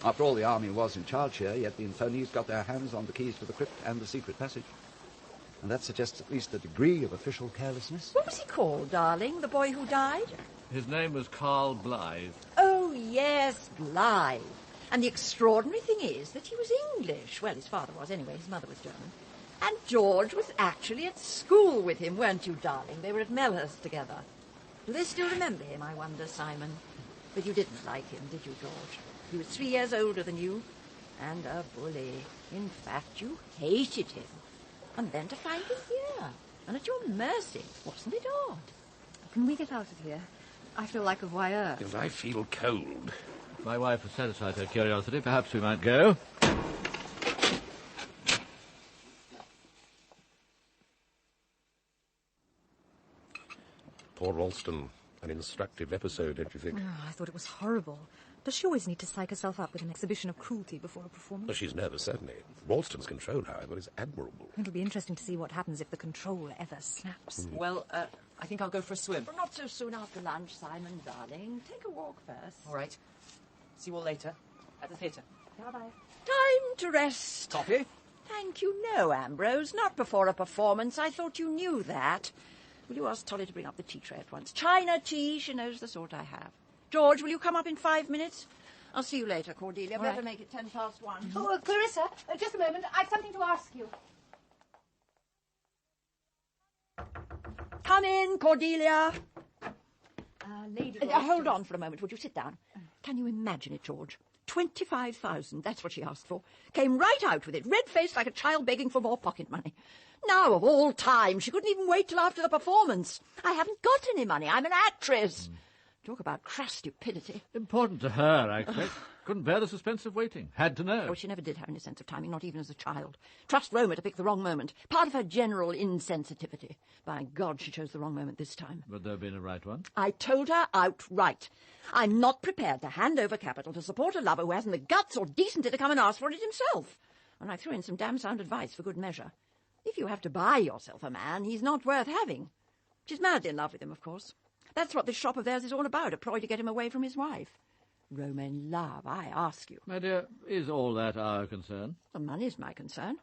After all, the army was in charge here, yet the internees got their hands on the keys to the crypt and the secret passage. And that suggests at least a degree of official carelessness. What was he called, darling, the boy who died? His name was Carl Blythe. Oh, yes, Blythe. And the extraordinary thing is that he was English. Well, his father was anyway, his mother was German. And George was actually at school with him, weren't you, darling? They were at Melhurst together. Do they still remember him, I wonder, Simon? But you didn't like him, did you, George? He was 3 years older than you, and a bully. In fact, you hated him. And then to find him here, and at your mercy. Wasn't it odd? Can we get out of here? I feel like a voyeur. Yes, I feel cold. If my wife has satisfied her curiosity, perhaps we might go. Poor Ralston. An instructive episode, don't you think? Oh, I thought it was horrible. Does she always need to psych herself up with an exhibition of cruelty before a performance? Well, she's nervous, certainly. Ralston's control, however, is admirable. It'll be interesting to see what happens if the control ever snaps. Well, I think I'll go for a swim. Well, not so soon after lunch, Simon, darling. Take a walk first. All right. See you all later at the theatre. Bye-bye. Time to rest. Coffee? Thank you. No, Ambrose, not before a performance. I thought you knew that. Will you ask Tolly to bring up the tea tray at once? China tea, she knows the sort I have. George, will you come up in 5 minutes? I'll see you later, Cordelia. All Better right. make it 1:10. Oh, Clarissa, just a moment. I've something to ask you. Come in, Cordelia. Lady... Hold on for a moment. Would you sit down? Can you imagine it, George? 25,000, that's what she asked for. Came right out with it, red-faced like a child begging for more pocket money. Now, of all time, she couldn't even wait till after the performance. I haven't got any money. I'm an actress. Talk about crass stupidity. Important to her, I expect. Couldn't bear the suspense of waiting. Had to know. Oh, she never did have any sense of timing, not even as a child. Trust Roma to pick the wrong moment. Part of her general insensitivity. By God, she chose the wrong moment this time. Would there have been a right one? I told her outright. I'm not prepared to hand over capital to support a lover who hasn't the guts or decency to come and ask for it himself. And I threw in some damn sound advice for good measure. If you have to buy yourself a man, he's not worth having. She's madly in love with him, of course. That's what this shop of theirs is all about, a ploy to get him away from his wife. Roma in love, I ask you. My dear, is all that our concern? The money's my concern.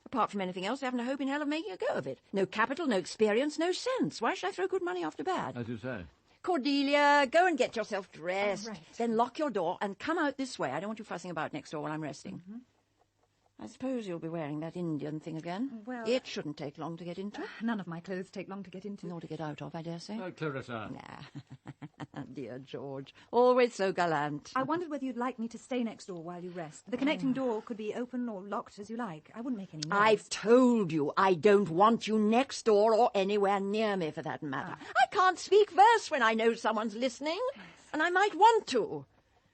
Apart from anything else, they haven't a hope in hell of making a go of it. No capital, no experience, no sense. Why should I throw good money after bad? As you say. Cordelia, go and get yourself dressed. Right. Then lock your door and come out this way. I don't want you fussing about next door while I'm resting. Mm-hmm. I suppose you'll be wearing that Indian thing again. Well... It shouldn't take long to get into. None of my clothes take long to get into. Nor to get out of, I dare say. Oh, Clarissa. Nah. Dear George. Always so gallant. I wondered whether you'd like me to stay next door while you rest. The connecting door could be open or locked as you like. I wouldn't make any noise. I've told you I don't want you next door or anywhere near me for that matter. I can't speak verse when I know someone's listening. And I might want to.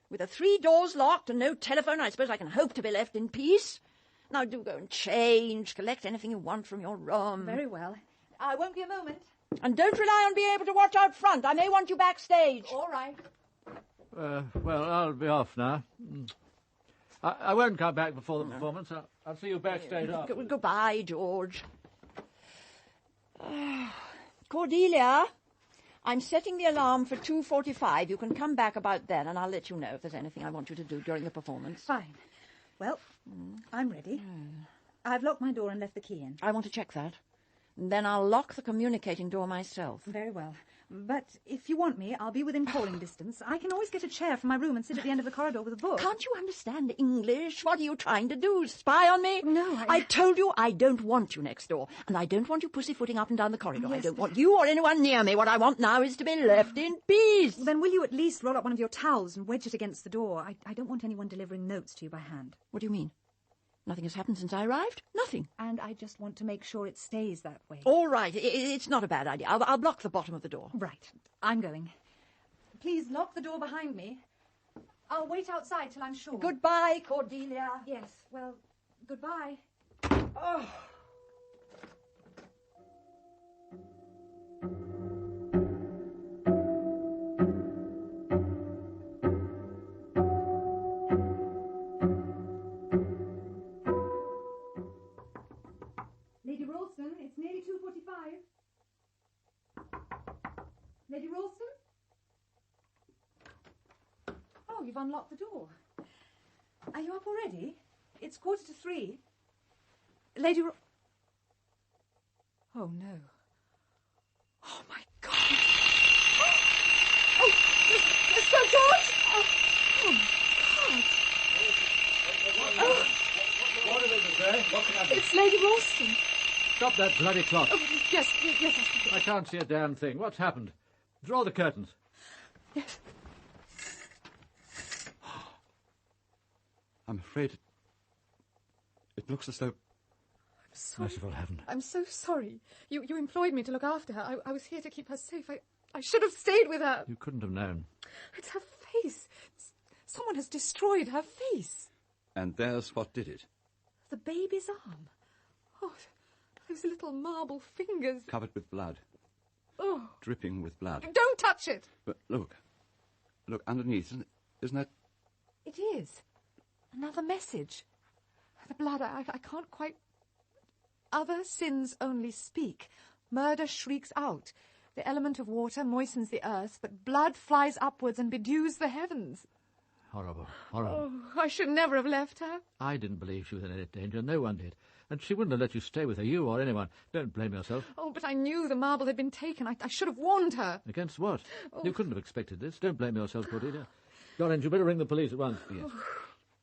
With the 3 doors locked and no telephone, I suppose I can hope to be left in peace. Now do go and change, collect anything you want from your room. Very well. I won't be a moment. And don't rely on being able to watch out front. I may want you backstage. All right. Well, I'll be off now. I won't come back before the performance. I'll see you backstage after. Goodbye, George. Cordelia, I'm setting the alarm for 2:45. You can come back about then, and I'll let you know if there's anything I want you to do during the performance. Fine. Well, I'm ready. I've locked my door and left the key in. I want to check that. And then I'll lock the communicating door myself. Very well. But if you want me, I'll be within calling distance. I can always get a chair from my room and sit at the end of the corridor with a book. Can't you understand English? What are you trying to do? Spy on me? No, I told you I don't want you next door. And I don't want you pussyfooting up and down the corridor. Yes, I don't want you or anyone near me. What I want now is to be left in peace. Well, then will you at least roll up one of your towels and wedge it against the door? I don't want anyone delivering notes to you by hand. What do you mean? Nothing has happened since I arrived? Nothing. And I just want to make sure it stays that way. All right. It's not a bad idea. I'll block the bottom of the door. Right. I'm going. Please lock the door behind me. I'll wait outside till I'm sure. Goodbye, Cordelia. Yes, well, goodbye. Oh. Lady Ralston, it's nearly 2:45. Lady Ralston? Oh, you've unlocked the door. Are you up already? It's 2:45. Lady Oh, no. Oh, my God. Oh, Sir George! Oh, God. What is it, Miss Gray? What can I do? It's Lady Ralston. Stop that bloody clock. Oh, yes. I can't see a damn thing. What's happened? Draw the curtains. Yes. I'm afraid it looks as though... Sorry. Merciful heaven. I'm so sorry. You employed me to look after her. I was here to keep her safe. I should have stayed with her. You couldn't have known. It's her face. Someone has destroyed her face. And there's what did it. The baby's arm. Oh, those little marble fingers. Covered with blood. Oh. Dripping with blood. Don't touch it. But look, underneath, isn't that... It is. Another message. The blood, I can't quite... Other sins only speak. Murder shrieks out. The element of water moistens the earth, but blood flies upwards and bedews the heavens. Horrible, horrible. Oh, I should never have left her. I didn't believe she was in any danger. No one did. And she wouldn't have let you stay with her, you or anyone. Don't blame yourself. Oh, but I knew the marble had been taken. I should have warned her. Against what? Oh. You couldn't have expected this. Don't blame yourself, Cordelia. Gorringe, you better ring the police at once. Yes.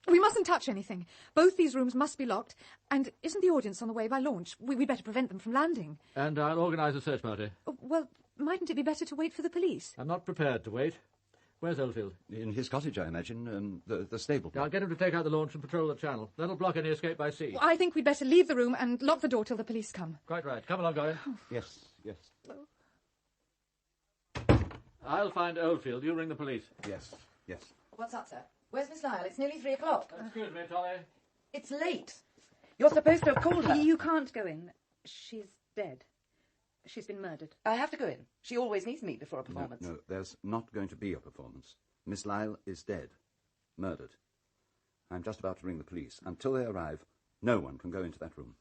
We mustn't touch anything. Both these rooms must be locked. And isn't the audience on the way by launch? We'd better prevent them from landing. And I'll organise a search party. Oh, well, mightn't it be better to wait for the police? I'm not prepared to wait. Where's Oldfield? In his cottage, I imagine, the stable. I'll get him to take out the launch and patrol the channel. That'll block any escape by sea. Well, I think we'd better leave the room and lock the door till the police come. Quite right. Come along, Gorringe. Yes. I'll find Oldfield. You ring the police. Yes. What's up, sir? Where's Miss Lyle? It's nearly 3 o'clock. Excuse me, Tolly. It's late. You're supposed to have called her. You can't go in. She's dead. She's been murdered. I have to go in. She always needs me before a performance. No, there's not going to be a performance. Miss Lyle is dead. Murdered. I'm just about to ring the police. Until they arrive, no one can go into that room.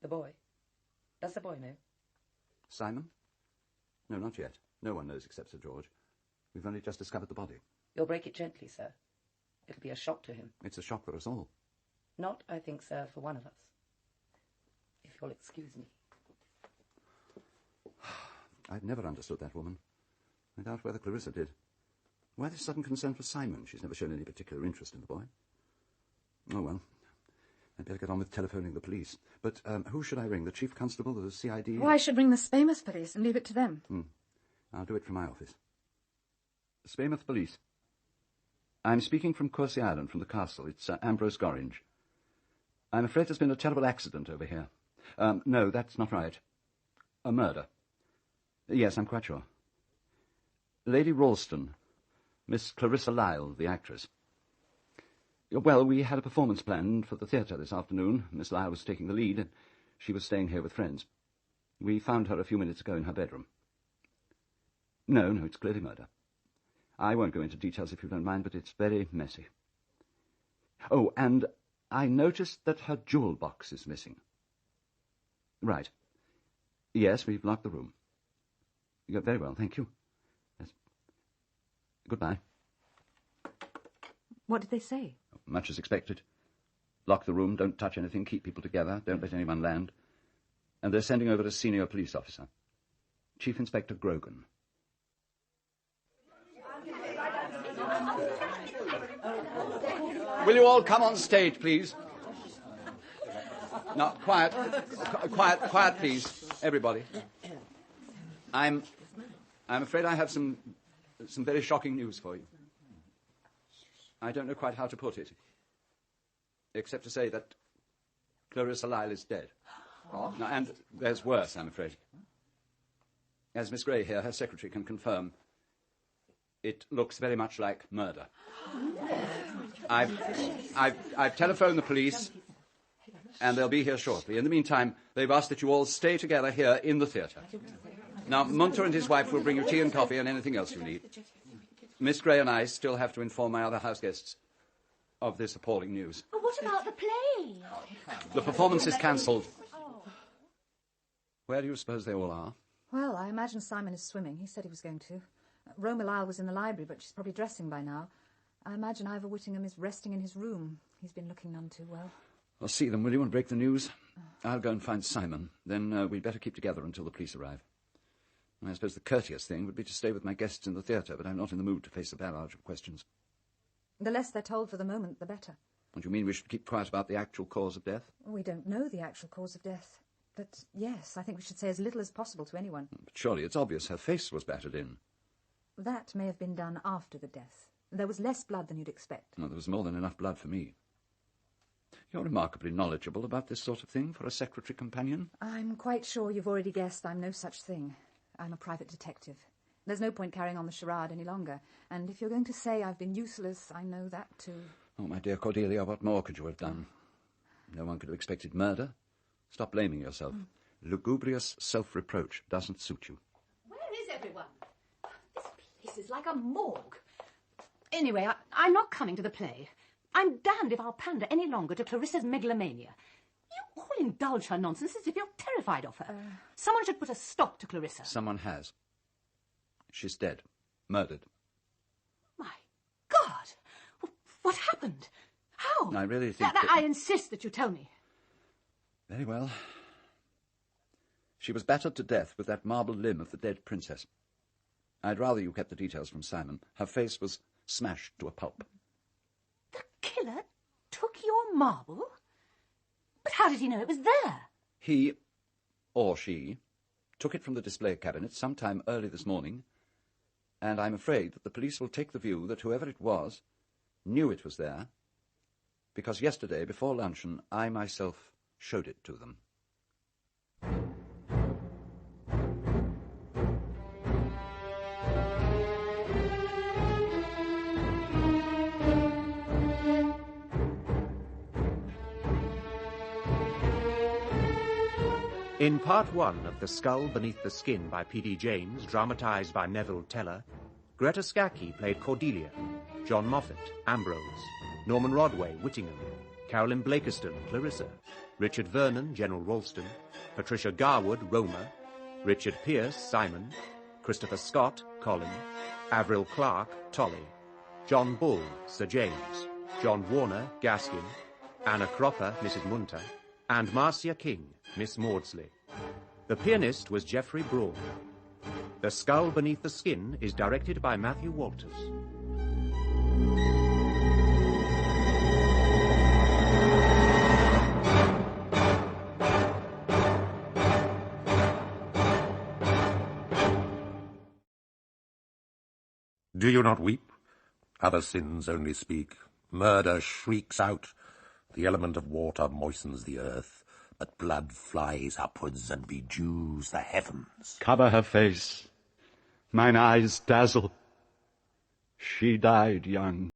The boy? Does the boy know? Simon? No, not yet. No one knows except Sir George. We've only just discovered the body. You'll break it gently, sir. It'll be a shock to him. It's a shock for us all. Not, I think, sir, for one of us. If you'll excuse me. I've never understood that woman. I doubt whether Clarissa did. Why this sudden concern for Simon? She's never shown any particular interest in the boy. Oh, well. I'd better get on with telephoning the police. But who should I ring? The Chief Constable, the CID? Oh, I should ring the Spaymouth police and leave it to them. I'll do it from my office. Spaymouth Police. I'm speaking from Courcy Island, from the castle. It's Ambrose Gorringe. I'm afraid there's been a terrible accident over here. No, that's not right. A murder. Yes, I'm quite sure. Lady Ralston. Miss Clarissa Lyle, the actress. Well, we had a performance planned for the theatre this afternoon. Miss Lyle was taking the lead, and she was staying here with friends. We found her a few minutes ago in her bedroom. No, it's clearly murder. I won't go into details if you don't mind, but it's very messy. Oh, and I noticed that her jewel box is missing. Right. Yes, we've locked the room. Very well, thank you. Yes. Goodbye. What did they say? Much as expected. Lock the room, don't touch anything, keep people together, don't let anyone land. And they're sending over a senior police officer. Chief Inspector Grogan. Will you all come on stage, please? No, quiet. Quiet, please. Everybody. I'm afraid I have some very shocking news for you. I don't know quite how to put it, except to say that Clarissa Lyle is dead. Oh. No, and there's worse, I'm afraid. As Miss Gray here, her secretary, can confirm, It looks very much like murder. I've telephoned the police, and they'll be here shortly. In the meantime, they've asked that you all stay together here in the theatre. Now, Munter and his wife will bring you tea and coffee and anything else you need. Miss Gray and I still have to inform my other house guests of this appalling news. But what about the play? The performance is cancelled. Where do you suppose they all are? Well, I imagine Simon is swimming. He said he was going to. Roma Lyle was in the library, but she's probably dressing by now. I imagine Ivor Whittingham is resting in his room. He's been looking none too well. I'll see them, will you, and break the news? I'll go and find Simon. Then we'd better keep together until the police arrive. I suppose the courteous thing would be to stay with my guests in the theatre, but I'm not in the mood to face a barrage of questions. The less they're told for the moment, the better. What do you mean we should keep quiet about the actual cause of death? We don't know the actual cause of death. But, yes, I think we should say as little as possible to anyone. But surely it's obvious her face was battered in. That may have been done after the death. There was less blood than you'd expect. Well, there was more than enough blood for me. You're remarkably knowledgeable about this sort of thing for a secretary companion. I'm quite sure you've already guessed I'm no such thing. I'm a private detective. There's no point carrying on the charade any longer. And if you're going to say I've been useless, I know that too. Oh, my dear Cordelia, what more could you have done? No one could have expected murder. Stop blaming yourself. Lugubrious self-reproach doesn't suit you. Where is everyone? This place is like a morgue. Anyway, I'm not coming to the play. I'm damned if I'll pander any longer to Clarissa's megalomania. You all indulge her nonsense as if you're terrified of her. Someone should put a stop to Clarissa. Someone has. She's dead. Murdered. My God! What happened? How? I really think I insist that you tell me. Very well. She was battered to death with that marble limb of the dead princess. I'd rather you kept the details from Simon. Her face was smashed to a pulp. The killer took your marble? But how did he know it was there? He, or she, took it from the display cabinet sometime early this morning, and I'm afraid that the police will take the view that whoever it was knew it was there, because yesterday, before luncheon, I myself showed it to them. In Part 1 of The Skull Beneath the Skin by P.D. James, dramatised by Neville Teller, Greta Scacchi played Cordelia, John Moffat, Ambrose, Norman Rodway, Whittingham, Carolyn Blakiston, Clarissa, Richard Vernon, General Ralston, Patricia Garwood, Roma, Richard Pearce, Simon, Christopher Scott, Colin, Avril Clark, Tolly, John Bull, Sir James, John Warner, Gaskin, Anna Cropper, Mrs. Munter, and Marcia King, Miss Maudsley. The pianist was Geoffrey Braun. The Skull Beneath the Skin is directed by Matthew Walters. Do you not weep? Other sins only speak. Murder shrieks out. The element of water moistens the earth, but blood flies upwards and bedews the heavens. Cover her face. Mine eyes dazzle. She died young.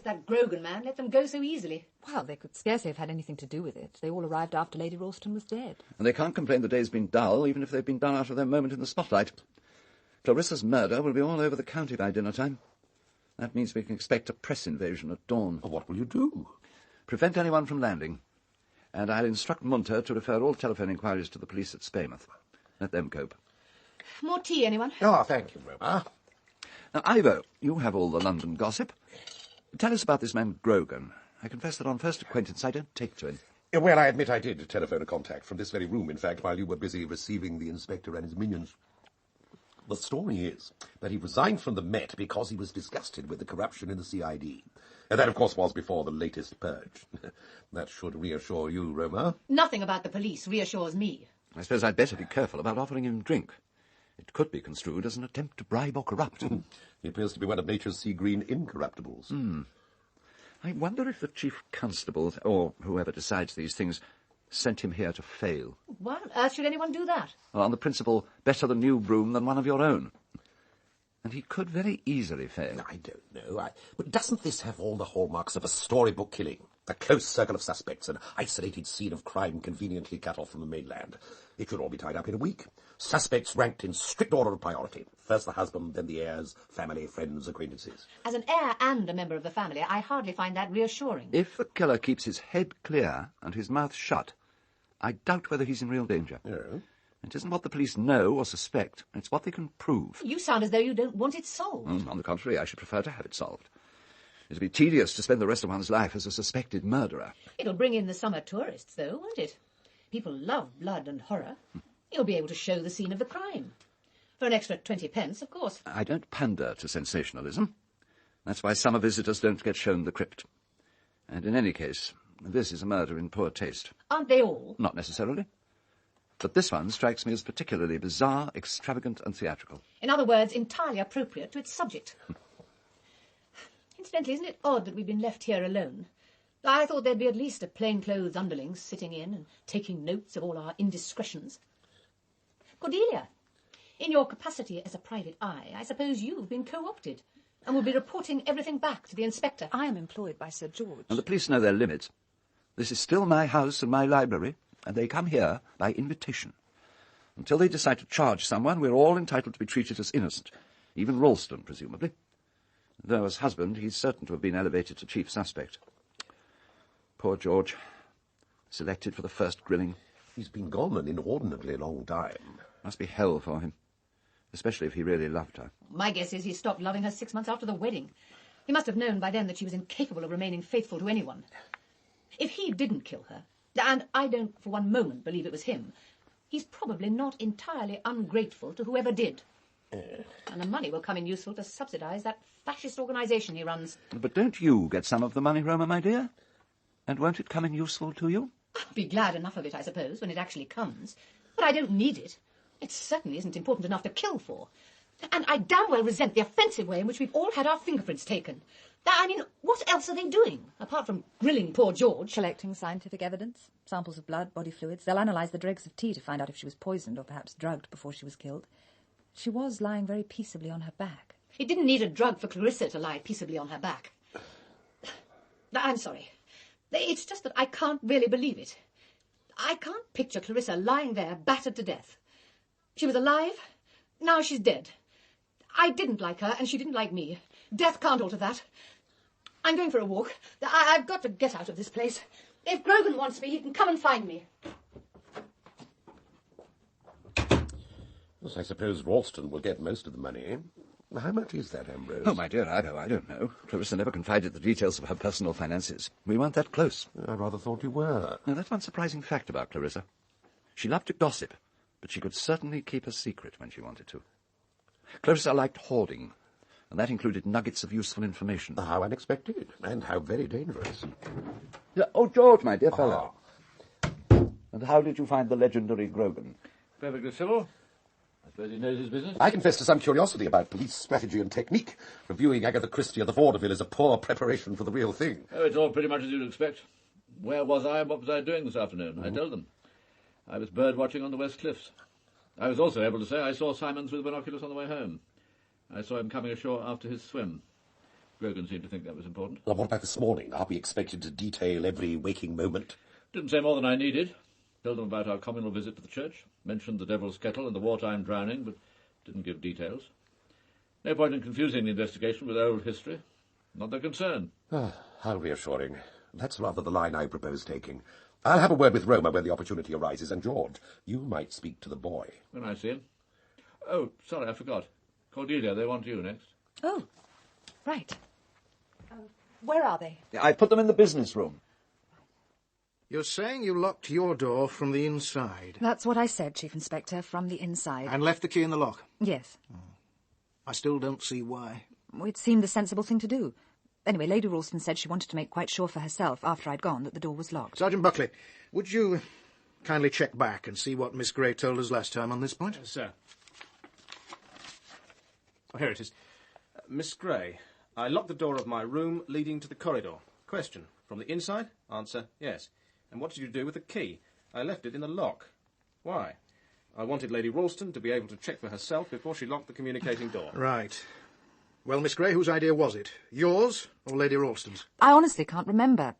That Grogan man let them go so easily. Well, they could scarcely have had anything to do with it. They all arrived after Lady Ralston was dead. And they can't complain the day's been dull, even if they've been done out of their moment in the spotlight. Clarissa's murder will be all over the county by dinner time. That means we can expect a press invasion at dawn. What will you do? Prevent anyone from landing. And I'll instruct Munter to refer all telephone inquiries to the police at Spaymouth. Let them cope. More tea, anyone? Oh, thank you, Roma. Now, Ivo, you have all the London gossip. Tell us about this man Grogan. I confess that on first acquaintance I don't take to him. Well, I admit I did telephone a contact from this very room, in fact, while you were busy receiving the inspector and his minions. The story is that he resigned from the Met because he was disgusted with the corruption in the CID. And that, of course, was before the latest purge. That should reassure you, Roma. Nothing about the police reassures me. I suppose I'd better be careful about offering him drink. It could be construed as an attempt to bribe or corrupt. He appears to be one of nature's sea-green incorruptibles. I wonder if the chief constable, or whoever decides these things, sent him here to fail. Why on earth should anyone do that? Well, on the principle, better the new broom than one of your own. And he could very easily fail. I don't know. But doesn't this have all the hallmarks of a storybook killing? A close circle of suspects, an isolated scene of crime conveniently cut off from the mainland. It should all be tied up in a week. Suspects ranked in strict order of priority. First the husband, then the heirs, family, friends, acquaintances. As an heir and a member of the family, I hardly find that reassuring. If the killer keeps his head clear and his mouth shut, I doubt whether he's in real danger. Oh? It isn't what the police know or suspect, it's what they can prove. You sound as though you don't want it solved. On the contrary, I should prefer to have it solved. It'd be tedious to spend the rest of one's life as a suspected murderer. It'll bring in the summer tourists, though, won't it? People love blood and horror. You'll be able to show the scene of the crime. For an extra 20 pence, of course. I don't pander to sensationalism. That's why summer visitors don't get shown the crypt. And in any case, this is a murder in poor taste. Aren't they all? Not necessarily. But this one strikes me as particularly bizarre, extravagant and theatrical. In other words, entirely appropriate to its subject. Incidentally, isn't it odd that we've been left here alone? I thought there'd be at least a plainclothes underling sitting in and taking notes of all our indiscretions. Cordelia, in your capacity as a private eye, I suppose you've been co-opted and will be reporting everything back to the inspector. I am employed by Sir George. And the police know their limits. This is still my house and my library, and they come here by invitation. Until they decide to charge someone, we're all entitled to be treated as innocent, even Ralston, presumably. Though as husband, he's certain to have been elevated to chief suspect. Poor George. Selected for the first grilling. He's been gone an inordinately long time. Must be hell for him. Especially if he really loved her. My guess is he stopped loving her 6 months after the wedding. He must have known by then that she was incapable of remaining faithful to anyone. If he didn't kill her, and I don't for one moment believe it was him, he's probably not entirely ungrateful to whoever did. And the money will come in useful to subsidise that fascist organisation he runs. But don't you get some of the money, Roma, my dear? And won't it come in useful to you? I'll be glad enough of it, I suppose, when it actually comes. But I don't need it. It certainly isn't important enough to kill for. And I damn well resent the offensive way in which we've all had our fingerprints taken. I mean, what else are they doing, apart from grilling poor George? Collecting scientific evidence, samples of blood, body fluids. They'll analyse the dregs of tea to find out if she was poisoned or perhaps drugged before she was killed. She was lying very peaceably on her back. It didn't need a drug for Clarissa to lie peaceably on her back. I'm sorry. It's just that I can't really believe it. I can't picture Clarissa lying there, battered to death. She was alive, now she's dead. I didn't like her, and she didn't like me. Death can't alter that. I'm going for a walk. I've got to get out of this place. If Grogan wants me, he can come and find me. Yes, I suppose Ralston will get most of the money. How much is that, Ambrose? Oh, my dear Ivo, I don't know. Clarissa never confided the details of her personal finances. We weren't that close. I rather thought you were. Now, that's one surprising fact about Clarissa. She loved to gossip, but she could certainly keep a secret when she wanted to. Clarissa liked hoarding, and that included nuggets of useful information. How unexpected, and how very dangerous. Oh, George, my dear fellow. And how did you find the legendary Grogan? Perfectly civil. I suppose he knows his business. I confess to some curiosity about police strategy and technique. Reviewing Agatha Christie of the Vaudeville is a poor preparation for the real thing. Oh, it's all pretty much as you'd expect. Where was I and what was I doing this afternoon? I told them. I was bird watching on the West Cliffs. I was also able to say I saw Simon through the binoculars on the way home. I saw him coming ashore after his swim. Grogan seemed to think that was important. Well, what about this morning? Are we expected to detail every waking moment? Didn't say more than I needed. Told them about our communal visit to the church. Mentioned the Devil's Kettle and the wartime drowning, but didn't give details. No point in confusing the investigation with old history. Not their concern. How reassuring. That's rather the line I propose taking. I'll have a word with Roma when the opportunity arises, and George, you might speak to the boy. When I see him. Oh, sorry, I forgot. Cordelia, they want you next. Oh, right. Where are they? I put them in the business room. You're saying you locked your door from the inside? That's what I said, Chief Inspector, from the inside. And left the key in the lock? Yes. I still don't see why. It seemed the sensible thing to do. Anyway, Lady Ralston said she wanted to make quite sure for herself, after I'd gone, that the door was locked. Sergeant Buckley, would you kindly check back and see what Miss Gray told us last time on this point? Yes, sir. Oh, here it is. Miss Gray, I locked the door of my room leading to the corridor. Question, from the inside? Answer, yes. And what did you do with the key? I left it in the lock. Why? I wanted Lady Ralston to be able to check for herself before she locked the communicating door. Right. Well, Miss Gray, whose idea was it? Yours or Lady Ralston's? I honestly can't remember.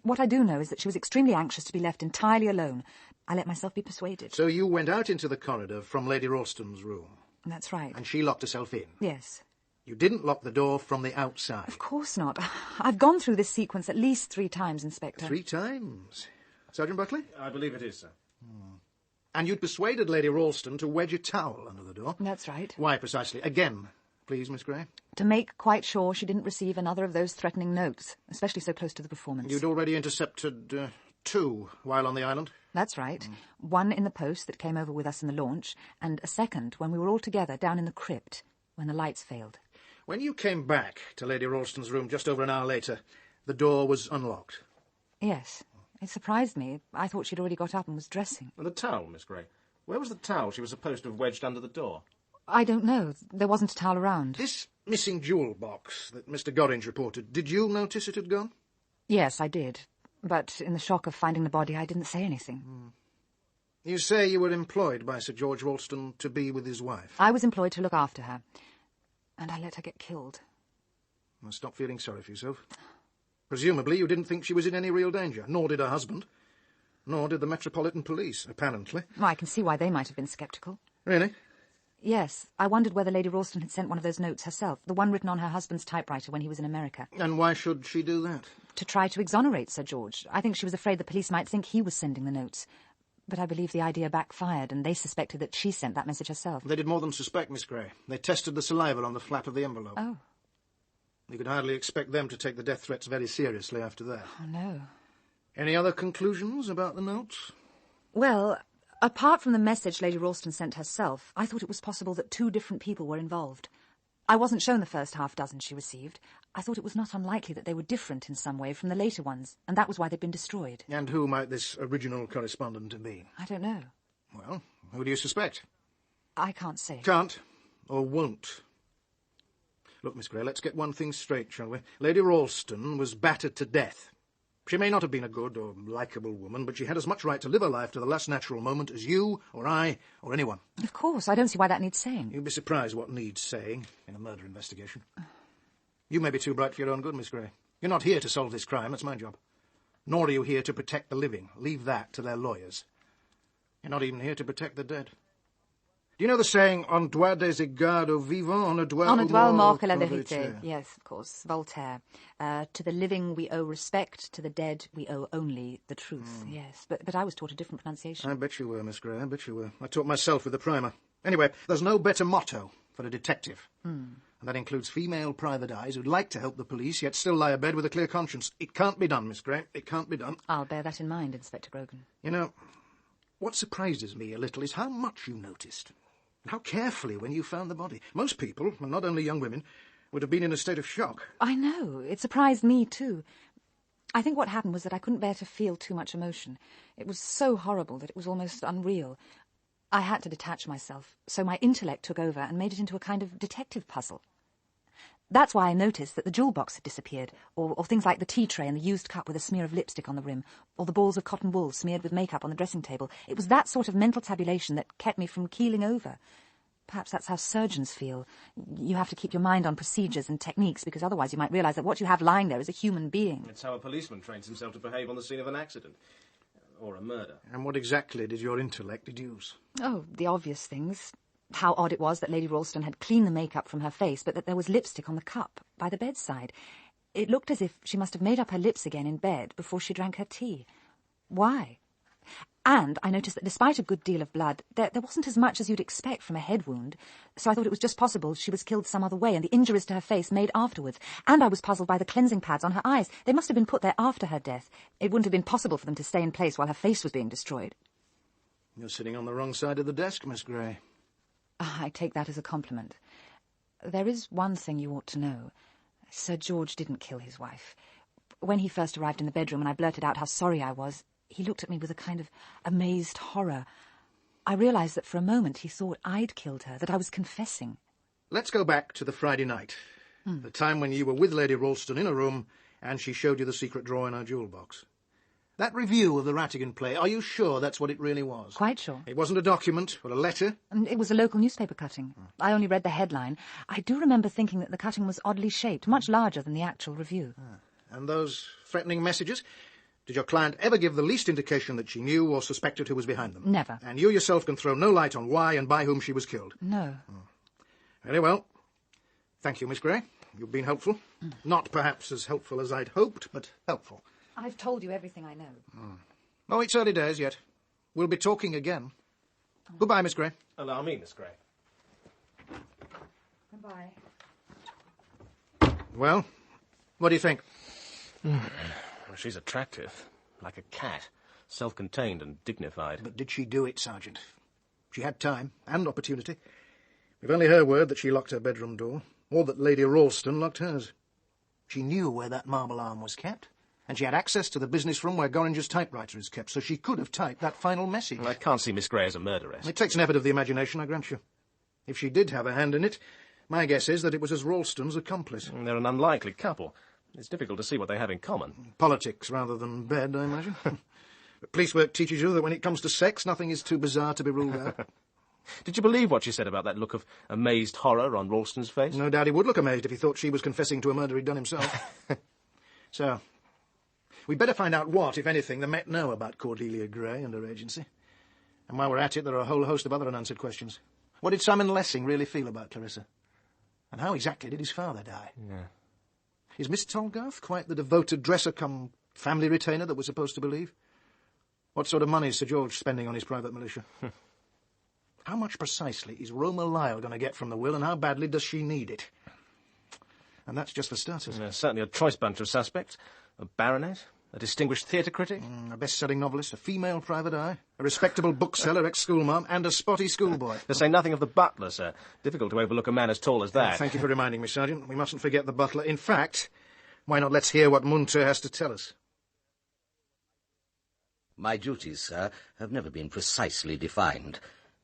What I do know is that she was extremely anxious to be left entirely alone. I let myself be persuaded. So you went out into the corridor from Lady Ralston's room? That's right. And she locked herself in? Yes. You didn't lock the door from the outside? Of course not. I've gone through this sequence at least 3 times, Inspector. 3 times? Sergeant Buckley? I believe it is, sir. And you'd persuaded Lady Ralston to wedge a towel under the door? That's right. Why, precisely? Again, please, Miss Gray. To make quite sure she didn't receive another of those threatening notes, especially so close to the performance. You'd already intercepted 2 while on the island? That's right. One in the post that came over with us in the launch, and a second when we were all together down in the crypt, when the lights failed. When you came back to Lady Ralston's room just over an hour later, the door was unlocked? Yes. It surprised me. I thought she'd already got up and was dressing. And the towel, Miss Gray? Where was the towel she was supposed to have wedged under the door? I don't know. There wasn't a towel around. This missing jewel box that Mr. Gorringe reported, did you notice it had gone? Yes, I did. But in the shock of finding the body, I didn't say anything. You say you were employed by Sir George Ralston to be with his wife? I was employed to look after her. And I let her get killed. Well, stop feeling sorry for yourself. Presumably you didn't think she was in any real danger, nor did her husband. Nor did the Metropolitan Police, apparently. Well, I can see why they might have been sceptical. Really? Yes. I wondered whether Lady Ralston had sent one of those notes herself, the one written on her husband's typewriter when he was in America. And why should she do that? To try to exonerate Sir George. I think she was afraid the police might think he was sending the notes. But I believe the idea backfired, and they suspected that she sent that message herself. They did more than suspect, Miss Gray. They tested the saliva on the flap of the envelope. Oh. You could hardly expect them to take the death threats very seriously after that. Oh, no. Any other conclusions about the notes? Well, apart from the message Lady Ralston sent herself, I thought it was possible that 2 different people were involved. I wasn't shown the first half-dozen she received. I thought it was not unlikely that they were different in some way from the later ones, and that was why they'd been destroyed. And who might this original correspondent have been? I don't know. Well, who do you suspect? I can't say. Can't or won't. Look, Miss Gray, let's get one thing straight, shall we? Lady Ralston was battered to death. She may not have been a good or likeable woman, but she had as much right to live her life to the last natural moment as you or I or anyone. Of course, I don't see why that needs saying. You'd be surprised what needs saying in a murder investigation. You may be too bright for your own good, Miss Gray. You're not here to solve this crime, that's my job. Nor are you here to protect the living. Leave that to their lawyers. You're not even here to protect the dead. Do you know the saying, on doit des égards aux vivants, on ne doit mort que la vérité. Yes, of course, Voltaire. To the living we owe respect, to the dead we owe only the truth. Yes, but I was taught a different pronunciation. I bet you were, Miss Gray, I bet you were. I taught myself with the primer. Anyway, there's no better motto for a detective. And that includes female private eyes who'd like to help the police, yet still lie abed with a clear conscience. It can't be done, Miss Gray. It can't be done. I'll bear that in mind, Inspector Grogan. You know, what surprises me a little is how much you noticed. How carefully when you found the body. Most people, and not only young women, would have been in a state of shock. I know. It surprised me, too. I think what happened was that I couldn't bear to feel too much emotion. It was so horrible that it was almost unreal. I had to detach myself, so my intellect took over and made it into a kind of detective puzzle. That's why I noticed that the jewel box had disappeared, or things like the tea tray and the used cup with a smear of lipstick on the rim, or the balls of cotton wool smeared with makeup on the dressing table. It was that sort of mental tabulation that kept me from keeling over. Perhaps that's how surgeons feel. You have to keep your mind on procedures and techniques, because otherwise you might realise that what you have lying there is a human being. It's how a policeman trains himself to behave on the scene of an accident. Or a murder. And what exactly did your intellect deduce? Oh, the obvious things. How odd it was that Lady Ralston had cleaned the makeup from her face, but that there was lipstick on the cup by the bedside. It looked as if she must have made up her lips again in bed before she drank her tea. Why? And I noticed that despite a good deal of blood, there wasn't as much as you'd expect from a head wound. So I thought it was just possible she was killed some other way, and the injuries to her face made afterwards. And I was puzzled by the cleansing pads on her eyes. They must have been put there after her death. It wouldn't have been possible for them to stay in place while her face was being destroyed. You're sitting on the wrong side of the desk, Miss Gray. I take that as a compliment. There is one thing you ought to know. Sir George didn't kill his wife. When he first arrived in the bedroom and I blurted out how sorry I was, he looked at me with a kind of amazed horror. I realised that for a moment he thought I'd killed her, that I was confessing. Let's go back to the Friday night, the time when you were with Lady Ralston in a room and she showed you the secret drawer in her jewel box. That review of the Rattigan play, are you sure that's what it really was? Quite sure. It wasn't a document or a letter? And it was a local newspaper cutting. I only read the headline. I do remember thinking that the cutting was oddly shaped, much larger than the actual review. And those threatening messages? Did your client ever give the least indication that she knew or suspected who was behind them? Never. And you yourself can throw no light on why and by whom she was killed? No. Very well. Thank you, Miss Gray. You've been helpful. Not perhaps as helpful as I'd hoped, but helpful. I've told you everything I know. Oh, it's early days yet. We'll be talking again. Goodbye, Miss Gray. Allow me, Miss Gray. Goodbye. Well, what do you think? She's attractive, like a cat, self-contained and dignified. But did she do it, Sergeant? She had time and opportunity. We've only her word that she locked her bedroom door, or that Lady Ralston locked hers. She knew where that marble arm was kept, and she had access to the business room where Gorringe's typewriter is kept, so she could have typed that final message. I can't see Miss Gray as a murderess. It takes an effort of the imagination, I grant you. If she did have a hand in it, my guess is that it was as Ralston's accomplice. They're an unlikely couple. It's difficult to see what they have in common. Politics rather than bed, I imagine. But police work teaches you that when it comes to sex, nothing is too bizarre to be ruled out. Did you believe what she said about that look of amazed horror on Ralston's face? No doubt he would look amazed if he thought she was confessing to a murder he'd done himself. So, we'd better find out what, if anything, the Met know about Cordelia Gray and her agency. And while we're at it, there are a whole host of other unanswered questions. What did Simon Lessing really feel about Clarissa? And how exactly did his father die? Yeah. Is Miss Tolgarth quite the devoted dresser-cum-family retainer that we're supposed to believe? What sort of money is Sir George spending on his private militia? How much precisely is Roma Lyle going to get from the will, and how badly does she need it? And that's just for starters. Certainly a choice bunch of suspects. A baronet, a distinguished theatre critic. A best-selling novelist, a female private eye, a respectable bookseller, ex-schoolmarm, and a spotty schoolboy. To say nothing of the butler, sir. Difficult to overlook a man as tall as that. Thank you for reminding me, Sergeant. We mustn't forget the butler. In fact, why not let's hear what Munter has to tell us? My duties, sir, have never been precisely defined.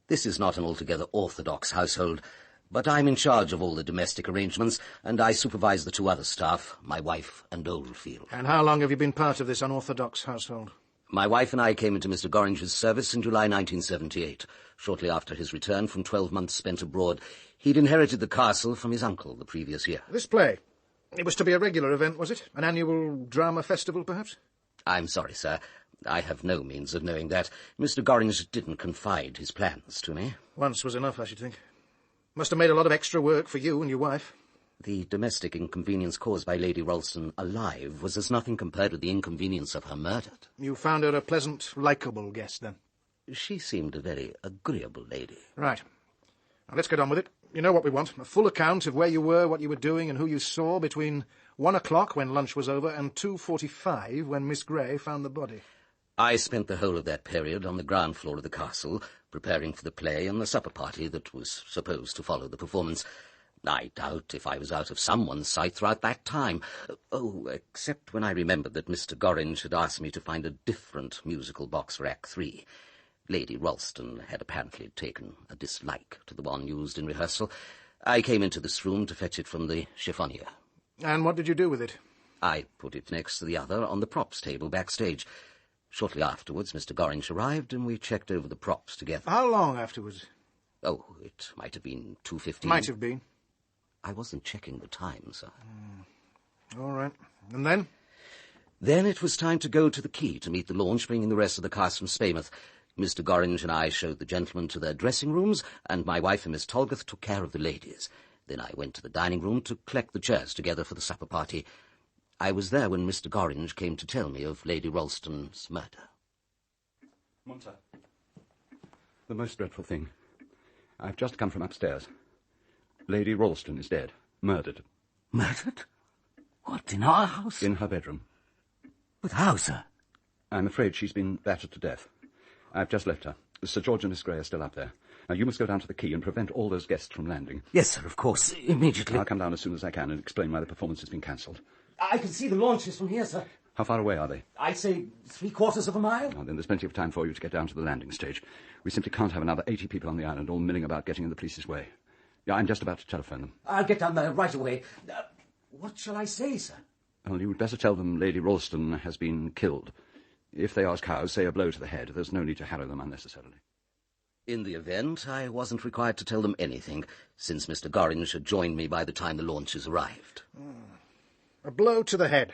This is not an altogether orthodox household, but I'm in charge of all the domestic arrangements, and I supervise the two other staff, my wife and Oldfield. And how long have you been part of this unorthodox household? My wife and I came into Mr. Gorringe's service in July 1978, shortly after his return from 12 months spent abroad. He'd inherited the castle from his uncle the previous year. This play, it was to be a regular event, was it? An annual drama festival, perhaps? I'm sorry, sir. I have no means of knowing that. Mr. Gorringe didn't confide his plans to me. Once was enough, I should think. Must have made a lot of extra work for you and your wife. The domestic inconvenience caused by Lady Ralston alive was as nothing compared with the inconvenience of her murdered. You found her a pleasant, likeable guest, then? She seemed a very agreeable lady. Right. Now, let's get on with it. You know what we want. A full account of where you were, what you were doing, and who you saw between 1 o'clock, when lunch was over, and 2:45, when Miss Gray found the body. I spent the whole of that period on the ground floor of the castle, preparing for the play and the supper party that was supposed to follow the performance. I doubt if I was out of someone's sight throughout that time. Oh, except when I remembered that Mr. Gorringe had asked me to find a different musical box for Act 3. Lady Ralston had apparently taken a dislike to the one used in rehearsal. I came into this room to fetch it from the chiffonier. And what did you do with it? I put it next to the other on the props table backstage. Shortly afterwards, Mr. Gorringe arrived, and we checked over the props together. How long afterwards? Oh, it might have been 2:15. Might have been. I wasn't checking the time, sir. All right. And then? Then it was time to go to the quay to meet the launch, bringing the rest of the cast from Spaymouth. Mr. Gorringe and I showed the gentlemen to their dressing rooms, and my wife and Miss Tolgarth took care of the ladies. Then I went to the dining room to collect the chairs together for the supper party. I was there when Mr. Gorringe came to tell me of Lady Ralston's murder. Munter. The most dreadful thing. I've just come from upstairs. Lady Ralston is dead. Murdered. Murdered? What, in our house? In her bedroom. But how, sir? I'm afraid she's been battered to death. I've just left her. Sir George and Miss Grey are still up there. Now, you must go down to the quay and prevent all those guests from landing. Yes, sir, of course. Immediately. I'll come down as soon as I can and explain why the performance has been cancelled. I can see the launches from here, sir. How far away are they? I'd say 3/4 of a mile. Oh, then there's plenty of time for you to get down to the landing stage. We simply can't have another 80 people on the island all milling about getting in the police's way. Yeah, I'm just about to telephone them. I'll get down there right away. What shall I say, sir? Well, you'd better tell them Lady Ralston has been killed. If they ask how, say a blow to the head. There's no need to harrow them unnecessarily. In the event, I wasn't required to tell them anything, since Mr. Gorringe had joined me by the time the launches arrived. A blow to the head.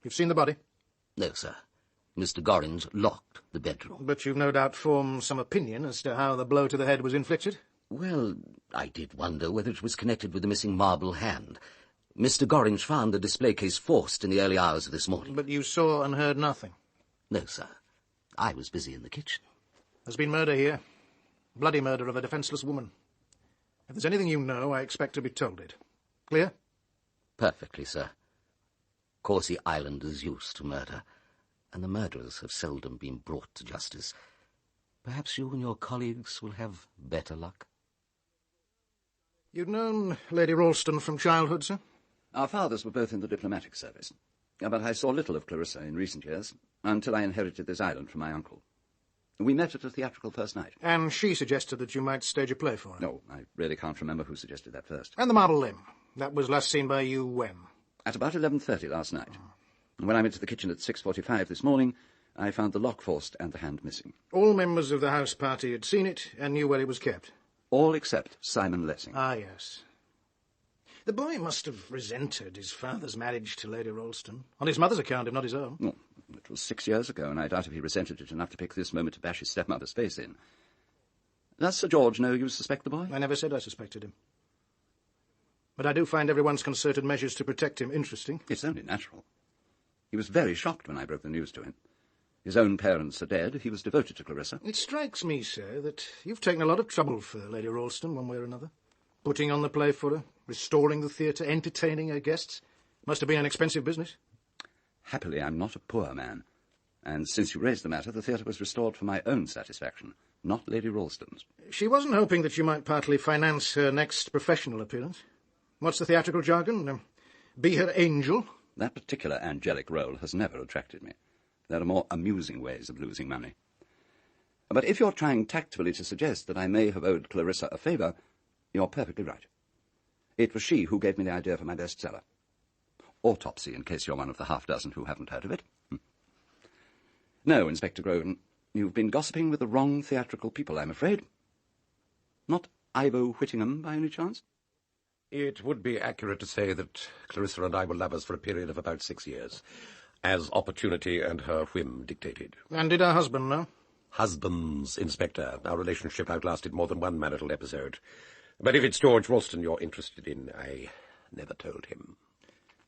You've seen the body? No, sir. Mr. Gorringe locked the bedroom. But you've no doubt formed some opinion as to how the blow to the head was inflicted? Well, I did wonder whether it was connected with the missing marble hand. Mr. Gorringe found the display case forced in the early hours of this morning. But you saw and heard nothing? No, sir. I was busy in the kitchen. There's been murder here. Bloody murder of a defenceless woman. If there's anything you know, I expect to be told it. Clear? Perfectly, sir. Causey Island is used to murder, and the murderers have seldom been brought to justice. Perhaps you and your colleagues will have better luck. You'd known Lady Ralston from childhood, sir? Our fathers were both in the diplomatic service, but I saw little of Clarissa in recent years, until I inherited this island from my uncle. We met at a theatrical first night. And she suggested that you might stage a play for her? No, I really can't remember who suggested that first. And the marble limb. That was last seen by you when? At about 11:30 last night. When I went to the kitchen at 6:45 this morning, I found the lock forced and the hand missing. All members of the house party had seen it and knew where it was kept? All except Simon Lessing. Ah, yes. The boy must have resented his father's marriage to Lady Ralston, on his mother's account, if not his own. Well, it was 6 years ago, and I doubt if he resented it enough to pick this moment to bash his stepmother's face in. Does Sir George know you suspect the boy? I never said I suspected him. But I do find everyone's concerted measures to protect him interesting. It's only natural. He was very shocked when I broke the news to him. His own parents are dead. He was devoted to Clarissa. It strikes me, sir, that you've taken a lot of trouble for Lady Ralston, one way or another. Putting on the play for her, restoring the theatre, entertaining her guests. Must have been an expensive business. Happily, I'm not a poor man. And since you raised the matter, the theatre was restored for my own satisfaction, not Lady Ralston's. She wasn't hoping that you might partly finance her next professional appearance. What's the theatrical jargon? Be her angel? That particular angelic role has never attracted me. There are more amusing ways of losing money. But if you're trying tactfully to suggest that I may have owed Clarissa a favour, you're perfectly right. It was she who gave me the idea for my bestseller. Autopsy, in case you're one of the half-dozen who haven't heard of it. No, Inspector Groven, you've been gossiping with the wrong theatrical people, I'm afraid. Not Ivo Whittingham, by any chance? It would be accurate to say that Clarissa and I were lovers for a period of about 6 years, as opportunity and her whim dictated. And did her husband know? Husbands, Inspector. Our relationship outlasted more than one marital episode. But if it's George Ralston you're interested in, I never told him.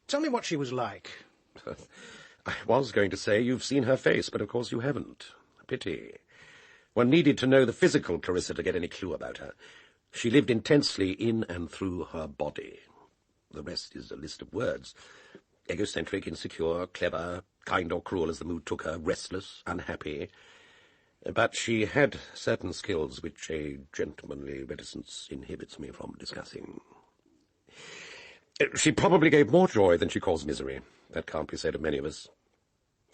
Tell me what she was like. I was going to say you've seen her face, but of course you haven't. A pity. One needed to know the physical Clarissa to get any clue about her. She lived intensely in and through her body. The rest is a list of words. Egocentric, insecure, clever, kind or cruel as the mood took her, restless, unhappy. But she had certain skills which a gentlemanly reticence inhibits me from discussing. She probably gave more joy than she caused misery. That can't be said of many of us.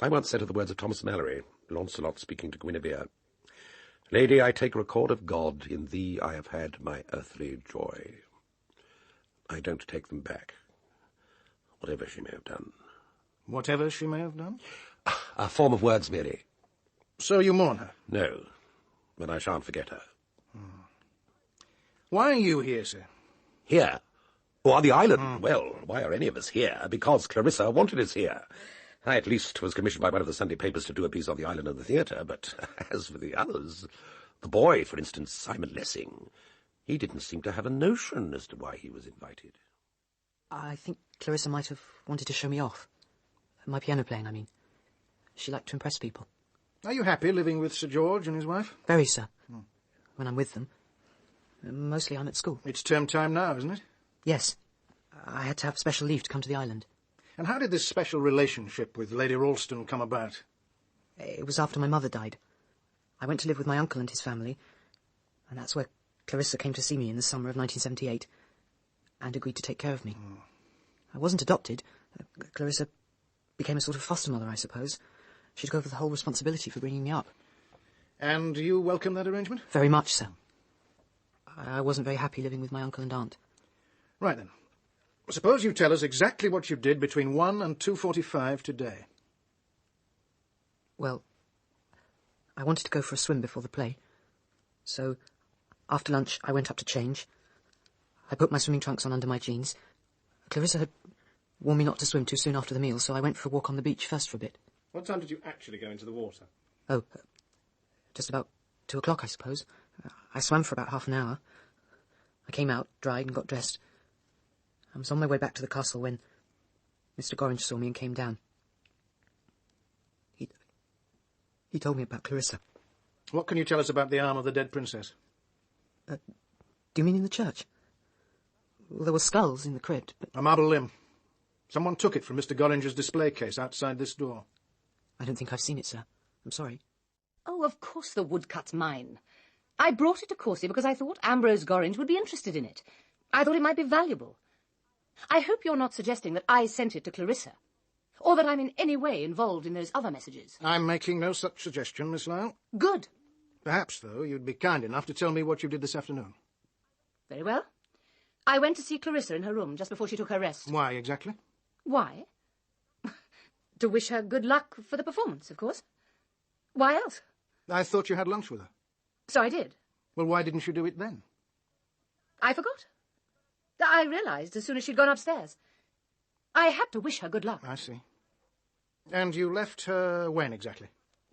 I once said of the words of Thomas Malory, Launcelot speaking to Guinevere, "Lady, I take record of God, in thee I have had my earthly joy." I don't take them back, whatever she may have done. Whatever she may have done? A form of words merely. So you mourn her? No, but I shan't forget her. Why are you here, sir? Here? Or on the island? Well, why are any of us here? Because Clarissa wanted us here. I at least was commissioned by one of the Sunday papers to do a piece on the island and the theatre, but as for the others, the boy, for instance, Simon Lessing, he didn't seem to have a notion as to why he was invited. I think Clarissa might have wanted to show me off. My piano playing, I mean. She liked to impress people. Are you happy living with Sir George and his wife? Very, sir. When I'm with them. Mostly I'm at school. It's term time now, isn't it? Yes. I had to have special leave to come to the island. And how did this special relationship with Lady Ralston come about? It was after my mother died. I went to live with my uncle and his family, and that's where Clarissa came to see me in the summer of 1978, and agreed to take care of me. I wasn't adopted. Clarissa became a sort of foster mother, I suppose. She took over the whole responsibility for bringing me up. And you welcome that arrangement? Very much so. I wasn't very happy living with my uncle and aunt. Right then. Suppose you tell us exactly what you did between 1 and 2:45 today. Well, I wanted to go for a swim before the play. So, after lunch, I went up to change. I put my swimming trunks on under my jeans. Clarissa had warned me not to swim too soon after the meal, so I went for a walk on the beach first for a bit. What time did you actually go into the water? Oh, just about 2 o'clock, I suppose. I swam for about half an hour. I came out, dried, and got dressed. I was on my way back to the castle when Mr. Gorringe saw me and came down. He told me about Clarissa. What can you tell us about the arm of the dead princess? Do you mean in the church? Well, there were skulls in the crypt, but... A marble limb. Someone took it from Mr. Gorringe's display case outside this door. I don't think I've seen it, sir. I'm sorry. Oh, of course the woodcut's mine. I brought it to Courcy because I thought Ambrose Gorringe would be interested in it. I thought it might be valuable. I hope you're not suggesting that I sent it to Clarissa, or that I'm in any way involved in those other messages. I'm making no such suggestion, Miss Lyle. Good. Perhaps, though, you'd be kind enough to tell me what you did this afternoon. Very well. I went to see Clarissa in her room just before she took her rest. Why, exactly? Why? To wish her good luck for the performance, of course. Why else? I thought you had lunch with her. So I did. Well, why didn't you do it then? I forgot. I realised as soon as she'd gone upstairs. I had to wish her good luck. I see. And you left her when exactly?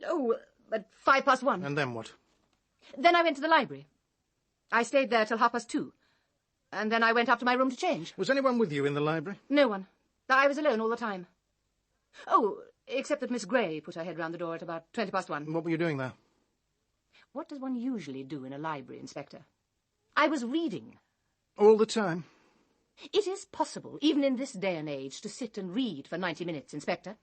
Oh, at 1:05. And then what? Then I went to the library. I stayed there till 2:30. And then I went up to my room to change. Was anyone with you in the library? No one. I was alone all the time. Oh, except that Miss Gray put her head round the door at about 1:20. What were you doing there? What does one usually do in a library, Inspector? I was reading. All the time? It is possible, even in this day and age, to sit and read for 90 minutes, Inspector.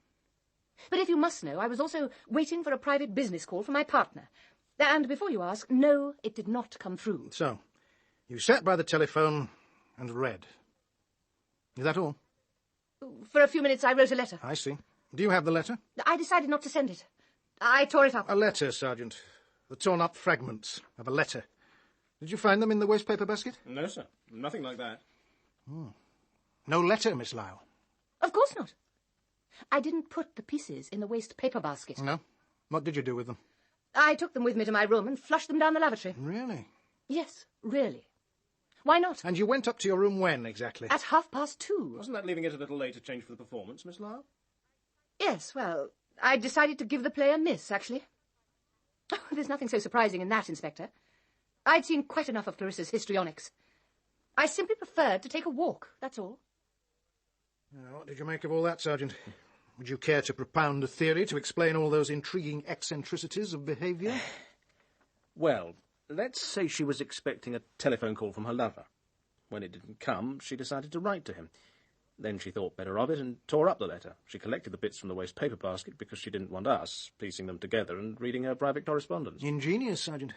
But if you must know, I was also waiting for a private business call from my partner. And before you ask, no, it did not come through. So, you sat by the telephone and read. Is that all? For a few minutes I wrote a letter. I see. Do you have the letter? I decided not to send it. I tore it up. A letter, Sergeant. The torn-up fragments of a letter. Did you find them in the wastepaper basket? No, sir. Nothing like that. No letter, Miss Lyle? Of course not. I didn't put the pieces in the waste paper basket. No? What did you do with them? I took them with me to my room and flushed them down the lavatory. Really? Yes, really. Why not? And you went up to your room when, exactly? At 2:30. Wasn't that leaving it a little late to change for the performance, Miss Lyle? Yes, well, I decided to give the play a miss, actually. Oh, there's nothing so surprising in that, Inspector. I'd seen quite enough of Clarissa's histrionics. I simply preferred to take a walk, that's all. What did you make of all that, Sergeant? Would you care to propound a theory to explain all those intriguing eccentricities of behaviour? Well, let's say she was expecting a telephone call from her lover. When it didn't come, she decided to write to him. Then she thought better of it and tore up the letter. She collected the bits from the waste paper basket because she didn't want us piecing them together and reading her private correspondence. Ingenious, Sergeant.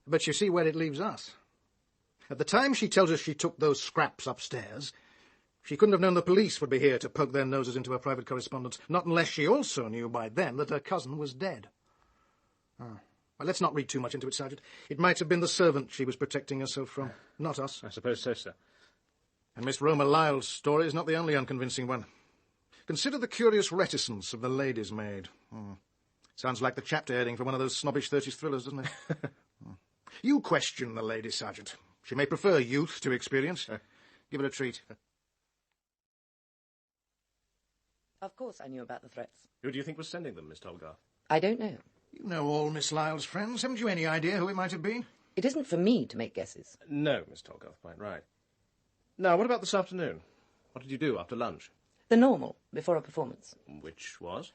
But you see where it leaves us. At the time she tells us she took those scraps upstairs, she couldn't have known the police would be here to poke their noses into her private correspondence, not unless she also knew by then that her cousin was dead. Well, let's not read too much into it, Sergeant. It might have been the servant she was protecting herself from, not us. I suppose so, sir. And Miss Roma Lyle's story is not the only unconvincing one. Consider the curious reticence of the lady's maid. Sounds like the chapter heading for one of those snobbish 30s thrillers, doesn't it? You question the lady, Sergeant. She may prefer youth to experience. Give her a treat. Of course I knew about the threats. Who do you think was sending them, Miss Tolgarth? I don't know. You know all Miss Lyle's friends. Haven't you any idea who it might have been? It isn't for me to make guesses. No, Miss Tolgarth, quite right. Now, what about this afternoon? What did you do after lunch? The normal, before a performance. Which was?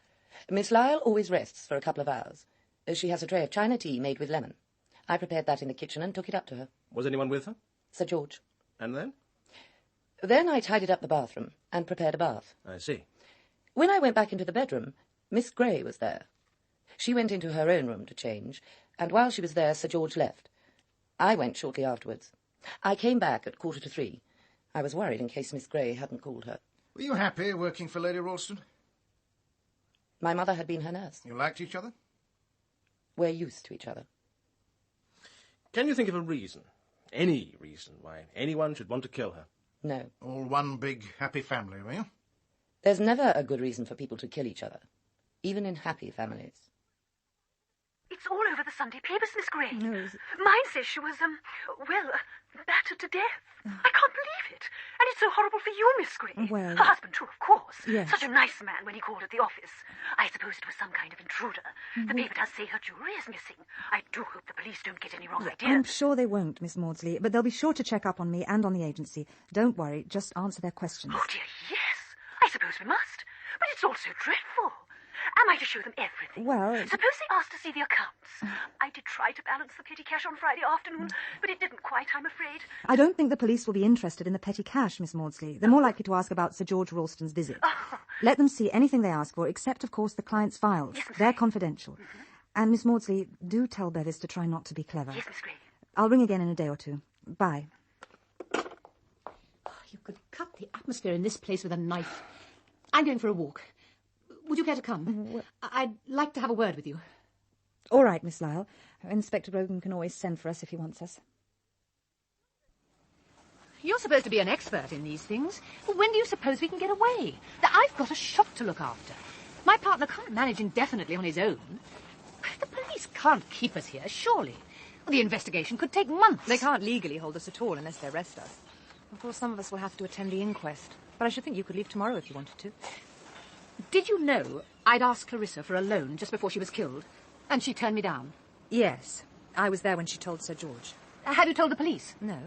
Miss Lyle always rests for a couple of hours. She has a tray of China tea made with lemon. I prepared that in the kitchen and took it up to her. Was anyone with her? Sir George. And then? Then I tidied up the bathroom and prepared a bath. I see. When I went back into the bedroom, Miss Grey was there. She went into her own room to change, and while she was there, Sir George left. I went shortly afterwards. I came back at 2:45. I was worried in case Miss Grey hadn't called her. Were you happy working for Lady Ralston? My mother had been her nurse. You liked each other? We're used to each other. Can you think of a reason, any reason, why anyone should want to kill her? No. All one big happy family, were you? There's never a good reason for people to kill each other, even in happy families. It's all over the Sunday papers, Miss Grey. Mine says she was, battered to death. I can't believe it. And it's so horrible for you, Miss Grey. Well... Her husband, too, of course. Yes. Such a nice man when he called at the office. I suppose it was some kind of intruder. The paper does say her jewellery is missing. I do hope the police don't get any wrong ideas. I'm sure they won't, Miss Maudsley, but they'll be sure to check up on me and on the agency. Don't worry, just answer their questions. Oh, dear, yes. I suppose we must. But it's all so dreadful. Am I to show them everything? Well... Suppose they asked to see the accounts. I did try to balance the petty cash on Friday afternoon, but it didn't quite, I'm afraid. I don't think the police will be interested in the petty cash, Miss Maudsley. They're more likely to ask about Sir George Ralston's visit. Let them see anything they ask for, except, of course, the client's files. Yes, Miss They're Grey. confidential. And, Miss Maudsley, do tell Bevis to try not to be clever. Yes, Miss Grey. I'll ring again in a day or two. Bye. You could cut the atmosphere in this place with a knife. I'm going for a walk. Would you care to come? I'd like to have a word with you. All right, Miss Lyle. Inspector Grogan can always send for us if he wants us. You're supposed to be an expert in these things. When do you suppose we can get away? I've got a shop to look after. My partner can't manage indefinitely on his own. The police can't keep us here, surely. The investigation could take months. They can't legally hold us at all unless they arrest us. Of course, some of us will have to attend the inquest. But I should think you could leave tomorrow if you wanted to. Did you know I'd asked Clarissa for a loan just before she was killed, and she turned me down? Yes. I was there when she told Sir George. Have you told the police? No.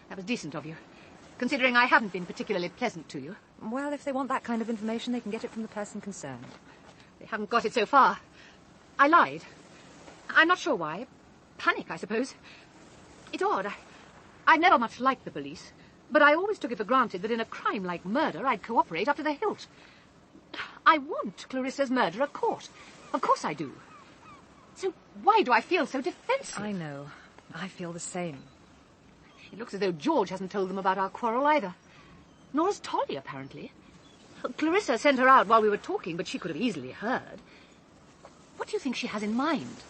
That was decent of you, considering I haven't been particularly pleasant to you. Well, if they want that kind of information, they can get it from the person concerned. They haven't got it so far. I lied. I'm not sure why. Panic, I suppose. It's odd. I never much liked the police, but I always took it for granted that in a crime like murder, I'd cooperate up to the hilt. I want Clarissa's murderer caught. Of course I do. So why do I feel so defensive? I know. I feel the same. It looks as though George hasn't told them about our quarrel either. Nor has Tolly, apparently. Clarissa sent her out while we were talking, but she could have easily heard. What do you think she has in mind?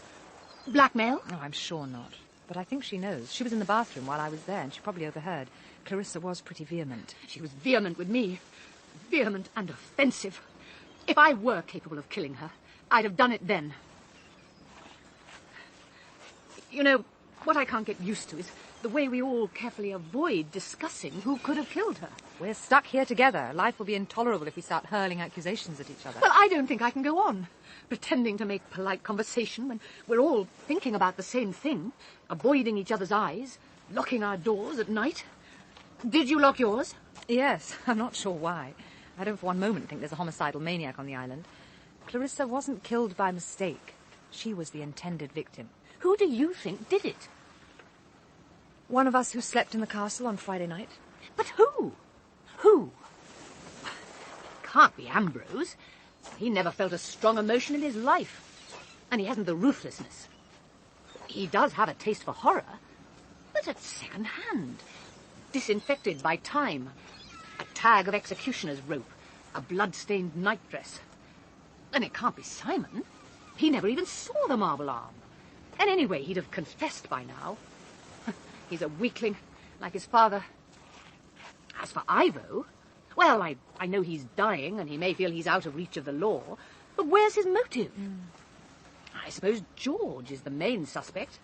Blackmail? Oh, I'm sure not. But I think she knows. She was in the bathroom while I was there, and she probably overheard. Clarissa was pretty vehement. She was vehement with me. Vehement and offensive. If I were capable of killing her, I'd have done it then. You know, what I can't get used to is the way we all carefully avoid discussing who could have killed her. We're stuck here together. Life will be intolerable if we start hurling accusations at each other. Well, I don't think I can go on, pretending to make polite conversation when we're all thinking about the same thing, avoiding each other's eyes, locking our doors at night. Did you lock yours? Yes, I'm not sure why. I don't for one moment think there's a homicidal maniac on the island. Clarissa wasn't killed by mistake. She was the intended victim. Who do you think did it? One of us who slept in the castle on Friday night. But who? Who? It can't be Ambrose. He never felt a strong emotion in his life. And he hasn't the ruthlessness. He does have a taste for horror, but at second hand. Disinfected by time. A tag of executioner's rope. A blood-stained nightdress. And it can't be Simon. He never even saw the marble arm. And anyway, he'd have confessed by now. He's a weakling, like his father. As for Ivo, well, I know he's dying and he may feel he's out of reach of the law, but where's his motive? I suppose George is the main suspect.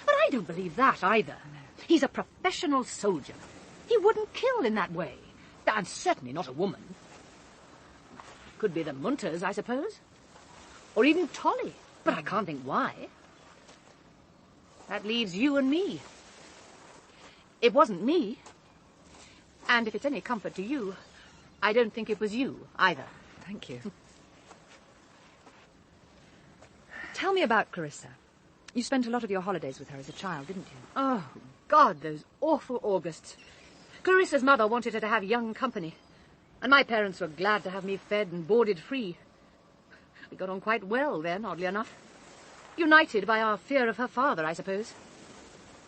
But I don't believe that either. He's a professional soldier. He wouldn't kill in that way. And certainly not a woman. Could be the Munters, I suppose. Or even Tolly. But I can't think why. That leaves you and me. It wasn't me. And if it's any comfort to you, I don't think it was you either. Thank you. Tell me about Clarissa. You spent a lot of your holidays with her as a child, didn't you? Oh, God, those awful Augusts. Clarissa's mother wanted her to have young company, and my parents were glad to have me fed and boarded free. We got on quite well then, oddly enough. United by our fear of her father, I suppose.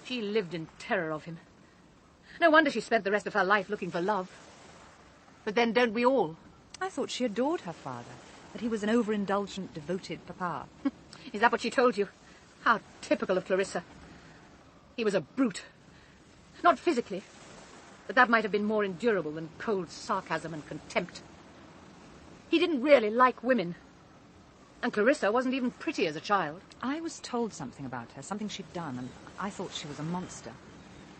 She lived in terror of him. No wonder she spent the rest of her life looking for love. But then don't we all? I thought she adored her father, that he was an overindulgent, devoted papa. Is that what she told you? How typical of Clarissa. He was a brute. Not physically, but that might have been more endurable than cold sarcasm and contempt. He didn't really like women. And Clarissa wasn't even pretty as a child. I was told something about her, something she'd done, and I thought she was a monster.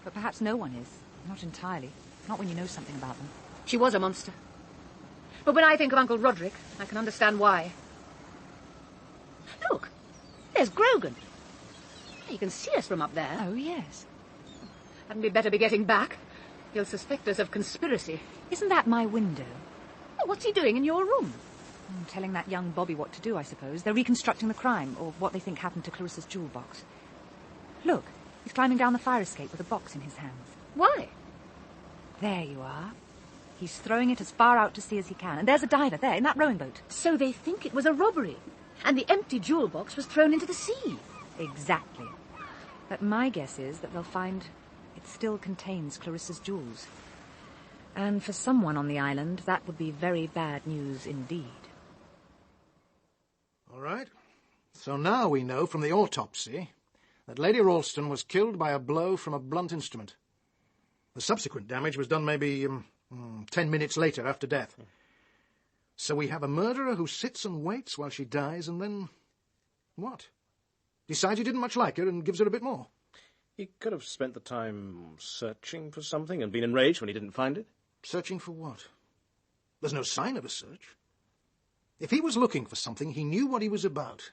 But perhaps no one is. Not entirely. Not when you know something about them. She was a monster. But when I think of Uncle Roderick, I can understand why. Look, there's Grogan. You can see us from up there. Oh, yes. Hadn't we better be getting back? He'll suspect us of conspiracy. Isn't that my window? Oh, what's he doing in your room? Telling that young Bobby what to do, I suppose. They're reconstructing the crime, or what they think happened to Clarissa's jewel box. Look, he's climbing down the fire escape with a box in his hands. Why? There you are. He's throwing it as far out to sea as he can. And there's a diver there, in that rowing boat. So they think it was a robbery, and the empty jewel box was thrown into the sea. Exactly. But my guess is that they'll find it still contains Clarissa's jewels. And for someone on the island, that would be very bad news indeed. All right. So now we know from the autopsy that Lady Ralston was killed by a blow from a blunt instrument. The subsequent damage was done maybe 10 minutes later after death. So we have a murderer who sits and waits while she dies and then... what? Decides he didn't much like her and gives her a bit more. He could have spent the time searching for something and been enraged when he didn't find it. Searching for what? There's no sign of a search. If he was looking for something, he knew what he was about.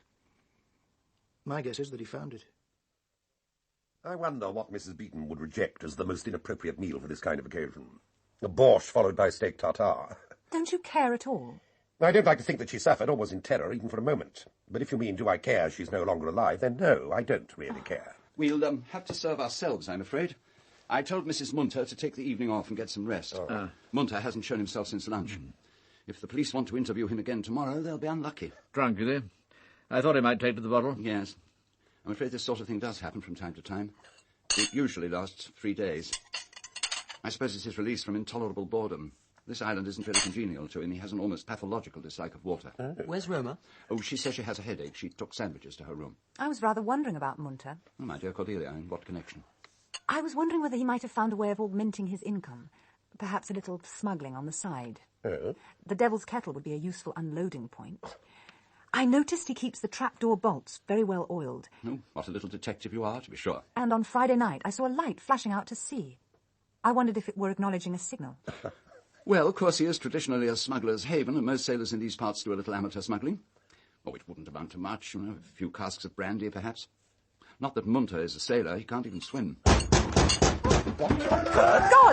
My guess is that he found it. I wonder what Mrs. Beeton would reject as the most inappropriate meal for this kind of occasion. A borscht followed by steak tartare. Don't you care at all? I don't like to think that she suffered or was in terror even for a moment. But if you mean, do I care she's no longer alive, then no, I don't really care. We'll have to serve ourselves, I'm afraid. I told Mrs. Munter to take the evening off and get some rest. Munter hasn't shown himself since lunch. If the police want to interview him again tomorrow, they'll be unlucky. Drunk, is he? I thought he might take to the bottle. Yes. I'm afraid this sort of thing does happen from time to time. It usually lasts 3 days. I suppose it's his release from intolerable boredom. This island isn't really congenial to him. He has an almost pathological dislike of water. Where's Roma? Oh, she says she has a headache. She took sandwiches to her room. I was rather wondering about Munter. Oh, my dear Cordelia, in what connection? I was wondering whether he might have found a way of augmenting his income. Perhaps a little smuggling on the side. Oh? The Devil's Kettle would be a useful unloading point. I noticed he keeps the trapdoor bolts very well oiled. Oh, what a little detective you are, to be sure. And on Friday night, I saw a light flashing out to sea. I wondered if it were acknowledging a signal. Well, Corsia is traditionally a smuggler's haven, and most sailors in these parts do a little amateur smuggling. Oh, it wouldn't amount to much, a few casks of brandy, perhaps. Not that Munter is a sailor. He can't even swim. God,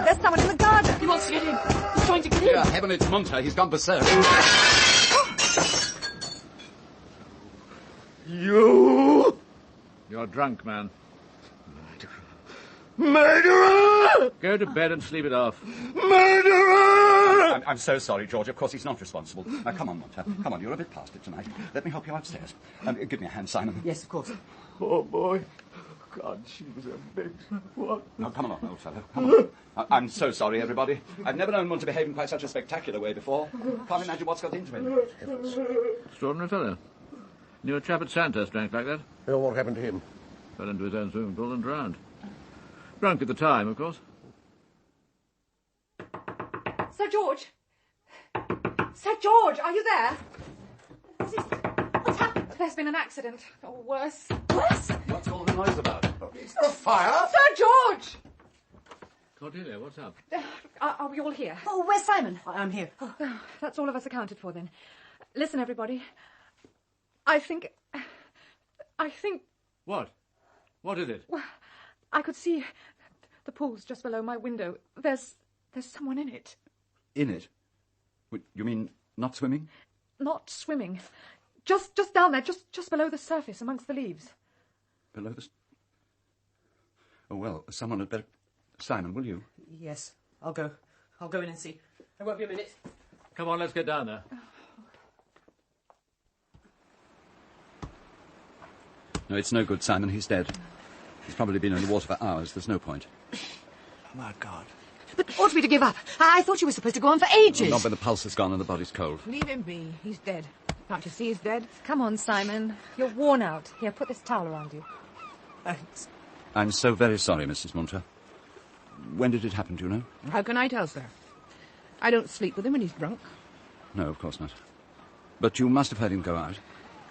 there's someone in the garden. He wants to get in. He's trying to get in. Dear heaven, it's Munter. He's gone berserk. You! You're drunk, man. Murderer! Go to bed and sleep it off. Murderer! I'm so sorry, George. Of course, he's not responsible. Now, come on, Munter. Come on, you're a bit past it tonight. Let me help you upstairs. Give me a hand, Simon. Yes, of course. Oh, boy. God, she was a bitch. What? Now, come on, old fellow. Come on. I'm so sorry, everybody. I've never known Munter behave in quite such a spectacular way before. Can't imagine what's got into him. Extraordinary fellow. Knew a chap at Santos drank like that. Oh, what happened to him? Fell into his own swimming pool and drowned. Drunk at the time, of course. Sir George! Sir George, are you there? What is it? What's happened? There's been an accident. Or worse. Worse? What's all the noise about? Is there a fire? Sir George! Cordelia, what's up? Are we all here? Oh, where's Simon? I'm here. Oh, that's all of us accounted for, then. Listen, everybody. I think... What? What is it? Well, I could see the pool's just below my window. There's someone in it. In it? You mean not swimming? Not swimming. Just down there, just below the surface, amongst the leaves. Below the... Oh, well, someone had better... Simon, will you? Yes, I'll go. I'll go in and see. I won't be a minute. Come on, let's get down there. No, it's no good, Simon. He's dead. He's probably been in the water for hours. There's no point. My God. But ought we to give up? I thought you were supposed to go on for ages. Well, not when the pulse has gone and the body's cold. Leave him be. He's dead. Can't you see he's dead? Come on, Simon. You're worn out. Here, put this towel around you. Thanks. I'm so very sorry, Mrs. Munter. When did it happen, do you know? How can I tell, sir? I don't sleep with him when he's drunk. No, of course not. But you must have heard him go out.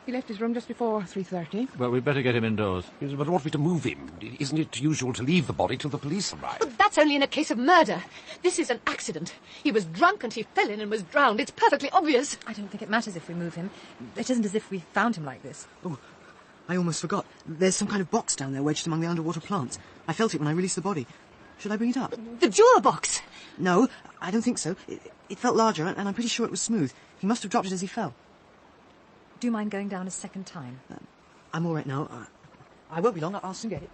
He left his room just before 3:30. Well, we'd better get him indoors. Yes, but ought we to move him? Isn't it usual to leave the body till the police arrive? But that's only in a case of murder. This is an accident. He was drunk and he fell in and was drowned. It's perfectly obvious. I don't think it matters if we move him. It isn't as if we found him like this. Oh, I almost forgot. There's some kind of box down there wedged among the underwater plants. I felt it when I released the body. Should I bring it up? The jewel box? No, I don't think so. It felt larger, and I'm pretty sure it was smooth. He must have dropped it as he fell. Do you mind going down a second time? I'm all right now. I won't be long. I'll soon get it.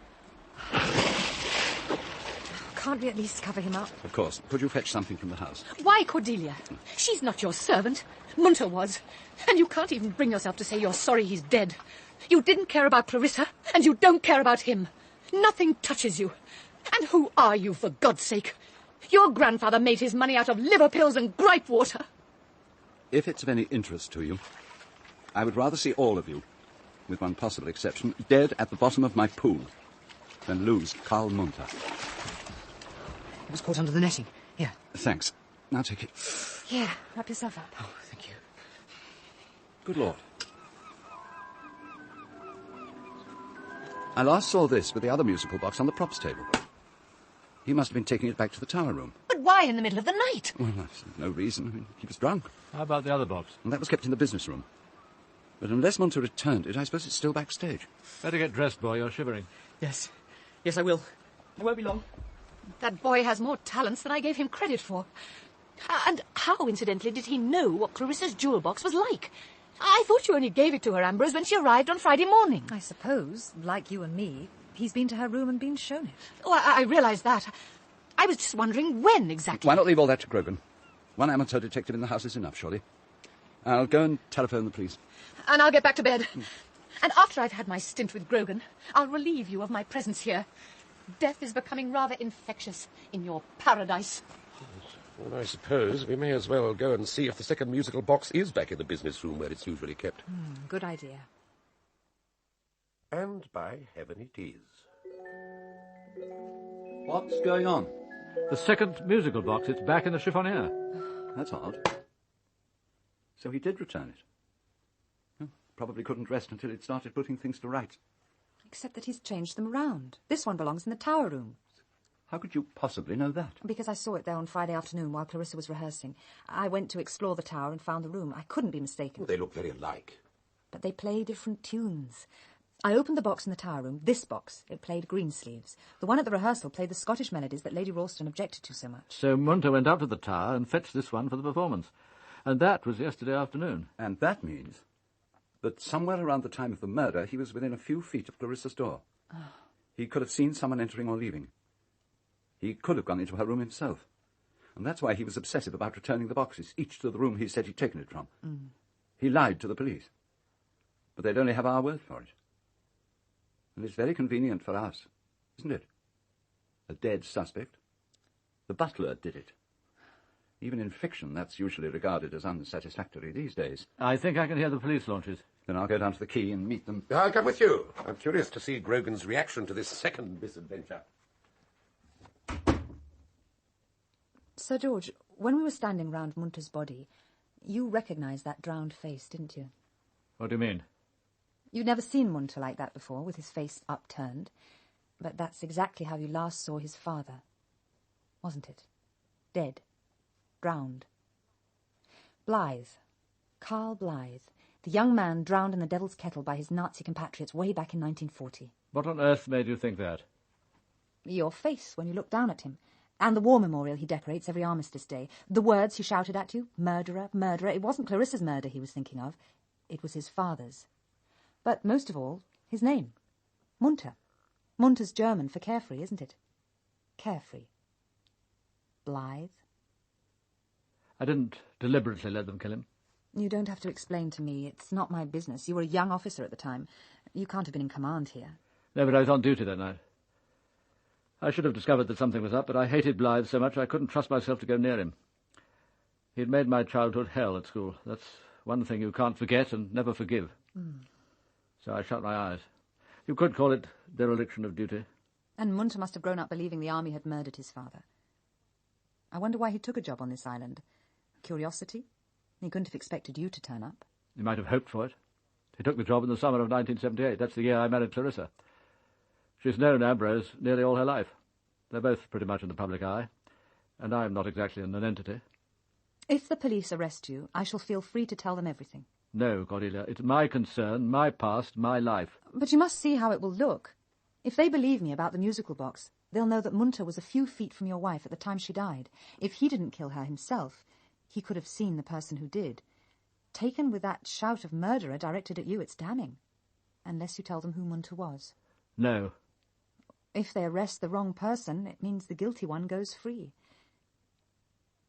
Can't we at least cover him up? Of course. Could you fetch something from the house? Why, Cordelia? She's not your servant. Munter was. And you can't even bring yourself to say you're sorry he's dead. You didn't care about Clarissa, and you don't care about him. Nothing touches you. And who are you, for God's sake? Your grandfather made his money out of liver pills and gripe water. If it's of any interest to you, I would rather see all of you, with one possible exception, dead at the bottom of my pool than lose Karl Munter. It was caught under the netting. Here. Thanks. Now take it. Here, wrap yourself up. Oh, thank you. Good Lord. I last saw this with the other musical box on the props table. He must have been taking it back to the tower room. But why in the middle of the night? Well, that's no reason. I mean, he was drunk. How about the other box? And that was kept in the business room. But unless Munter returned it, I suppose it's still backstage. Better get dressed, boy. You're shivering. Yes. Yes, I will. I won't be long. That boy has more talents than I gave him credit for. And how, incidentally, did he know what Clarissa's jewel box was like? I thought you only gave it to her, Ambrose, when she arrived on Friday morning. I suppose, like you and me, he's been to her room and been shown it. Oh, I realise that. I was just wondering when exactly. Why not leave all that to Grogan? One amateur detective in the house is enough, surely. I'll go and telephone the police. And I'll get back to bed. And after I've had my stint with Grogan, I'll relieve you of my presence here. Death is becoming rather infectious in your paradise. Well, I suppose we may as well go and see if the second musical box is back in the business room where it's usually kept. Good idea. And by heaven it is. What's going on? The second musical box. It's back in the chiffonier. That's odd. So he did return it. Well, probably couldn't rest until he'd started putting things to rights. Except that he's changed them round. This one belongs in the tower room. How could you possibly know that? Because I saw it there on Friday afternoon while Clarissa was rehearsing. I went to explore the tower and found the room. I couldn't be mistaken. Well, they look very alike. But they play different tunes. I opened the box in the tower room. This box, it played Greensleeves. The one at the rehearsal played the Scottish melodies that Lady Ralston objected to so much. So Munter went up to the tower and fetched this one for the performance. And that was yesterday afternoon. And that means that somewhere around the time of the murder he was within a few feet of Clarissa's door. He could have seen someone entering or leaving. He could have gone into her room himself. And that's why he was obsessive about returning the boxes, each to the room he said he'd taken it from. He lied to the police. But they'd only have our word for it. And it's very convenient for us, isn't it? A dead suspect. The butler did it. Even in fiction, that's usually regarded as unsatisfactory these days. I think I can hear the police launches. Then I'll go down to the quay and meet them. I'll come with you. I'm curious to see Grogan's reaction to this second misadventure. Sir George, when we were standing round Munter's body, you recognised that drowned face, didn't you? What do you mean? You'd never seen Munter like that before, with his face upturned. But that's exactly how you last saw his father. Wasn't it? Dead. Drowned. Blythe. Karl Blythe. The young man drowned in the Devil's Kettle by his Nazi compatriots way back in 1940. What on earth made you think that? Your face when you looked down at him. And the war memorial he decorates every Armistice Day. The words he shouted at you. Murderer, murderer. It wasn't Clarissa's murder he was thinking of. It was his father's. But most of all, his name. Munter. Munter's German for carefree, isn't it? Carefree. Blythe. I didn't deliberately let them kill him. You don't have to explain to me. It's not my business. You were a young officer at the time. You can't have been in command here. No, but I was on duty that night. I should have discovered that something was up, but I hated Blythe so much I couldn't trust myself to go near him. He'd made my childhood hell at school. That's one thing you can't forget and never forgive. So I shut my eyes. You could call it dereliction of duty. And Munter must have grown up believing the army had murdered his father. I wonder why he took a job on this island. Curiosity? He couldn't have expected you to turn up. He might have hoped for it. He took the job in the summer of 1978. That's the year I married Clarissa. She's known Ambrose nearly all her life. They're both pretty much in the public eye, and I'm not exactly an entity. If the police arrest you, I shall feel free to tell them everything. No, Cordelia, it's my concern, my past, my life. But you must see how it will look. If they believe me about the musical box, they'll know that Munter was a few feet from your wife at the time she died. If he didn't kill her himself, he could have seen the person who did. Taken with that shout of murderer directed at you, it's damning. Unless you tell them who Munter was. No. If they arrest the wrong person, it means the guilty one goes free.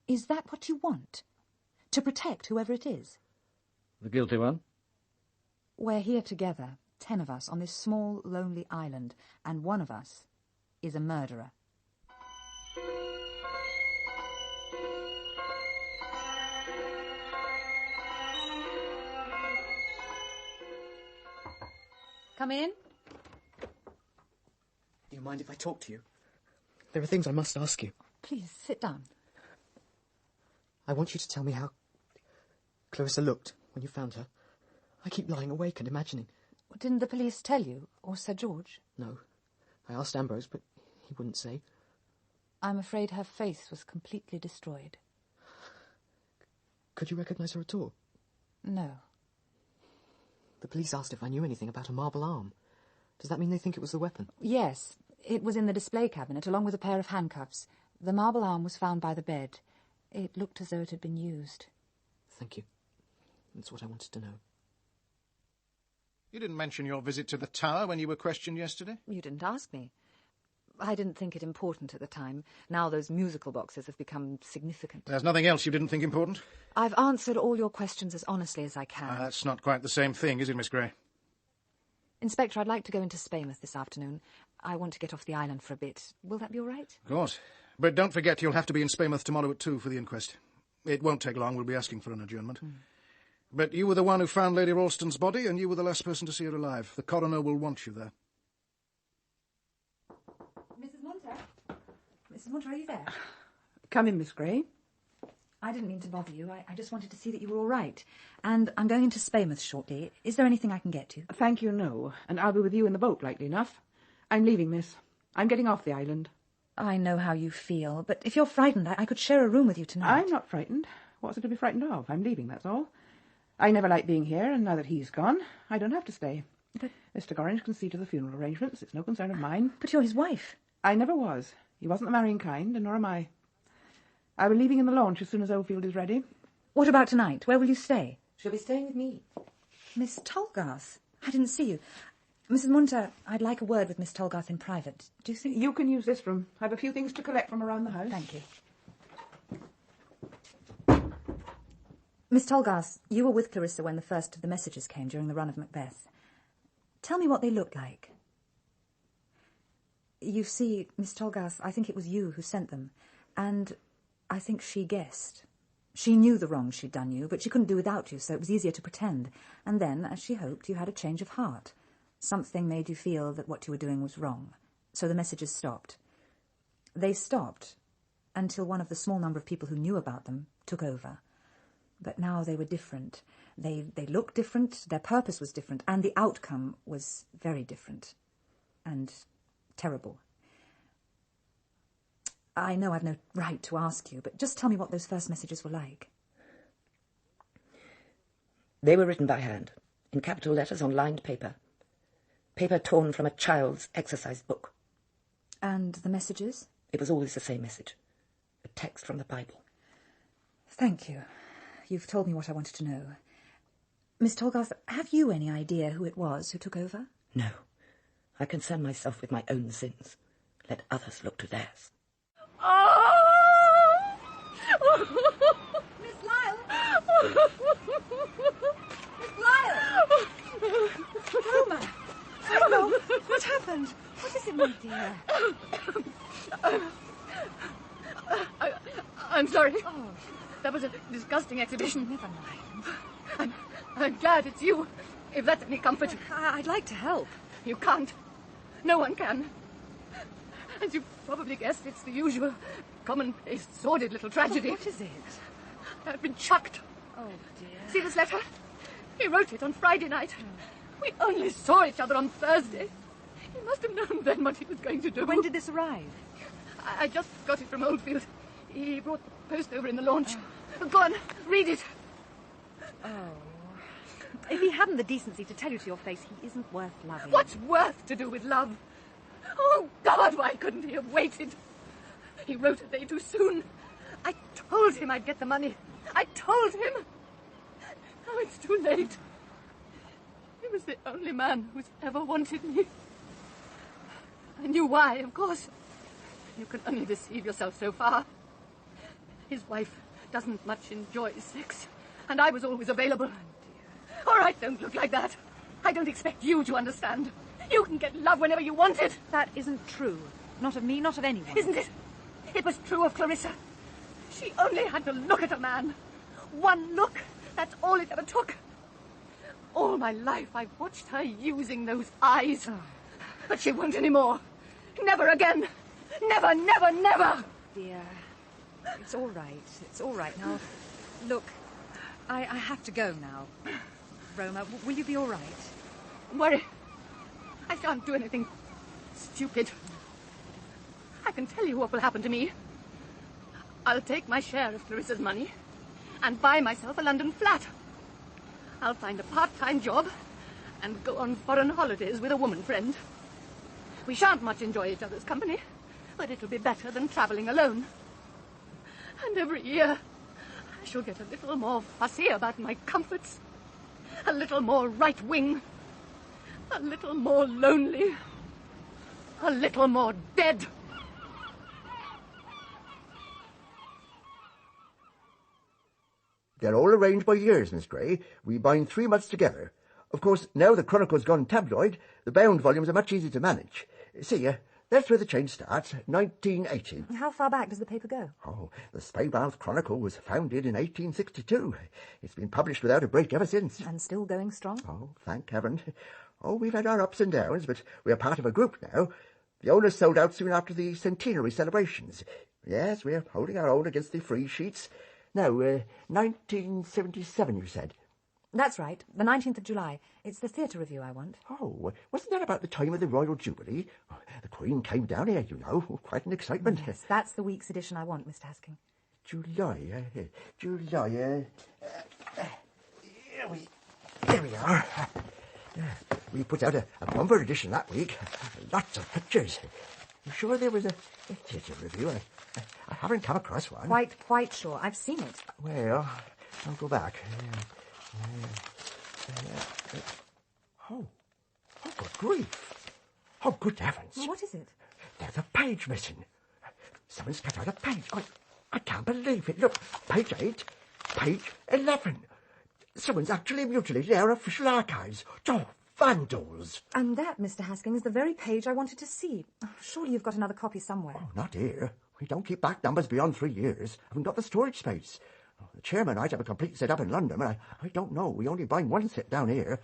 Is that what you want? To protect whoever it is? The guilty one? We're here together, 10 of us, on this small, lonely island, and one of us is a murderer. Come in. Do you mind if I talk to you? There are things I must ask you. Please, sit down. I want you to tell me how Clarissa looked when you found her. I keep lying awake and imagining. Didn't the police tell you, or Sir George? No. I asked Ambrose, but he wouldn't say. I'm afraid her face was completely destroyed. Could you recognise her at all? No. The police asked if I knew anything about a marble arm. Does that mean they think it was the weapon? Yes. It was in the display cabinet, along with a pair of handcuffs. The marble arm was found by the bed. It looked as though it had been used. Thank you. That's what I wanted to know. You didn't mention your visit to the tower when you were questioned yesterday? You didn't ask me. I didn't think it important at the time. Now those musical boxes have become significant. There's nothing else you didn't think important? I've answered all your questions as honestly as I can. That's not quite the same thing, is it, Miss Gray? Inspector, I'd like to go into Spaymouth this afternoon. I want to get off the island for a bit. Will that be all right? Of course. But don't forget you'll have to be in Spaymouth tomorrow at 2 for the inquest. It won't take long. We'll be asking for an adjournment. But you were the one who found Lady Ralston's body, and you were the last person to see her alive. The coroner will want you there. Mrs. Munter? Mrs. Munter, are you there? Come in, Miss Gray. I didn't mean to bother you. I just wanted to see that you were all right. And I'm going into Spaymouth shortly. Is there anything I can get you? Thank you, no. And I'll be with you in the boat, likely enough. I'm leaving, miss. I'm getting off the island. I know how you feel, but if you're frightened, I could share a room with you tonight. I'm not frightened. What's there to be frightened of? I'm leaving, that's all. I never liked being here, and now that he's gone, I don't have to stay. But Mr. Gorringe can see to the funeral arrangements. It's no concern of mine. But you're his wife. I never was. He wasn't the marrying kind, and nor am I. I'll be leaving in the launch as soon as Oldfield is ready. What about tonight? Where will you stay? She'll be staying with me. Miss Tolgarth? I didn't see you. Mrs. Munter, I'd like a word with Miss Tolgarth in private. Do you think... You can use this room. I have a few things to collect from around the house. Thank you. Miss Tolgarth, you were with Clarissa when the first of the messages came during the run of Macbeth. Tell me what they looked like. You see, Miss Tolgarth, I think it was you who sent them, and I think she guessed. She knew the wrong she'd done you, but she couldn't do without you, so it was easier to pretend. And then, as she hoped, you had a change of heart. Something made you feel that what you were doing was wrong. So the messages stopped. They stopped until one of the small number of people who knew about them took over. But now they were different. They looked different, their purpose was different, and the outcome was very different. And terrible. I know I've no right to ask you, but just tell me what those first messages were like. They were written by hand, in capital letters on lined paper. Paper torn from a child's exercise book. And the messages? It was always the same message. A text from the Bible. Thank you. You've told me what I wanted to know. Miss Tolgarth, have you any idea who it was who took over? No. I concern myself with my own sins. Let others look to theirs. Miss Lyle! Miss Lyle! Roma! Roma, what happened? What is it, my dear? I'm sorry. Oh. That was a disgusting exhibition. Never mind. I'm glad it's you, if that's any comfort. I'd like to help. You can't. No one can. As you probably guessed, it's the usual commonplace, sordid little tragedy. What is it? I've been chucked. Oh, dear. See this letter? He wrote it on Friday night. We only saw each other on Thursday. He must have known then what he was going to do. When did this arrive? I just got it from Oldfield. He brought the post over in the launch. Go on, read it. Oh. If he hadn't the decency to tell you to your face, he isn't worth loving. What's worth to do with love? Oh, God, why couldn't he have waited? He wrote a day too soon. I told him I'd get the money. I told him. Now it's too late. He was the only man who's ever wanted me. I knew why, of course. You can only deceive yourself so far. His wife doesn't much enjoy sex, and I was always available. All right, don't look like that. I don't expect you to understand. You can get love whenever you want it. That isn't true. Not of me, not of anyone. Isn't it? It was true of Clarissa. She only had to look at a man. One look. That's all it ever took. All my life I've watched her using those eyes. Oh. But she won't anymore. Never again. Never, never, never. Dear. It's all right. It's all right. Now, look, I have to go now. Roma, will you be all right? Don't worry. I shan't do anything stupid. I can tell you what will happen to me. I'll take my share of Clarissa's money and buy myself a London flat. I'll find a part-time job and go on foreign holidays with a woman friend. We shan't much enjoy each other's company, but it'll be better than travelling alone. And every year, I shall get a little more fussy about my comforts, a little more right-wing, a little more lonely, a little more dead. They're all arranged by years, Miss Gray. We bind 3 months together. Of course, now the Chronicle's gone tabloid, the bound volumes are much easier to manage. See, that's where the change starts, 1980. How far back does the paper go? Oh, the Spaymouth Chronicle was founded in 1862. It's been published without a break ever since. And still going strong? Oh, thank heaven. Oh, we've had our ups and downs, but we're part of a group now. The owners sold out soon after the centenary celebrations. Yes, we're holding our own against the free sheets. No, 1977, you said? That's right, the 19th of July. It's the theatre review I want. Oh, wasn't that about the time of the Royal Jubilee? The Queen came down here, you know. Quite an excitement. Yes, that's the week's edition I want, Mr. Hasking. July. Here we are. We put out a bumper edition that week. Lots of pictures. You sure there was a theatre review? I haven't come across one. Quite sure. I've seen it. Well, I'll go back. Oh, good grief. Oh, good heavens. What is it? There's a page missing. Someone's cut out a page. I can't believe it. Look, page 8, page 11. Someone's actually mutilated our official archives. Oh, vandals. And that, Mr. Hasking, is the very page I wanted to see. Oh, surely you've got another copy somewhere. Oh, not here. We don't keep back numbers beyond 3 years. I haven't got the storage space. The chairman might have a complete set up in London, but I don't know. We only bind one set down here.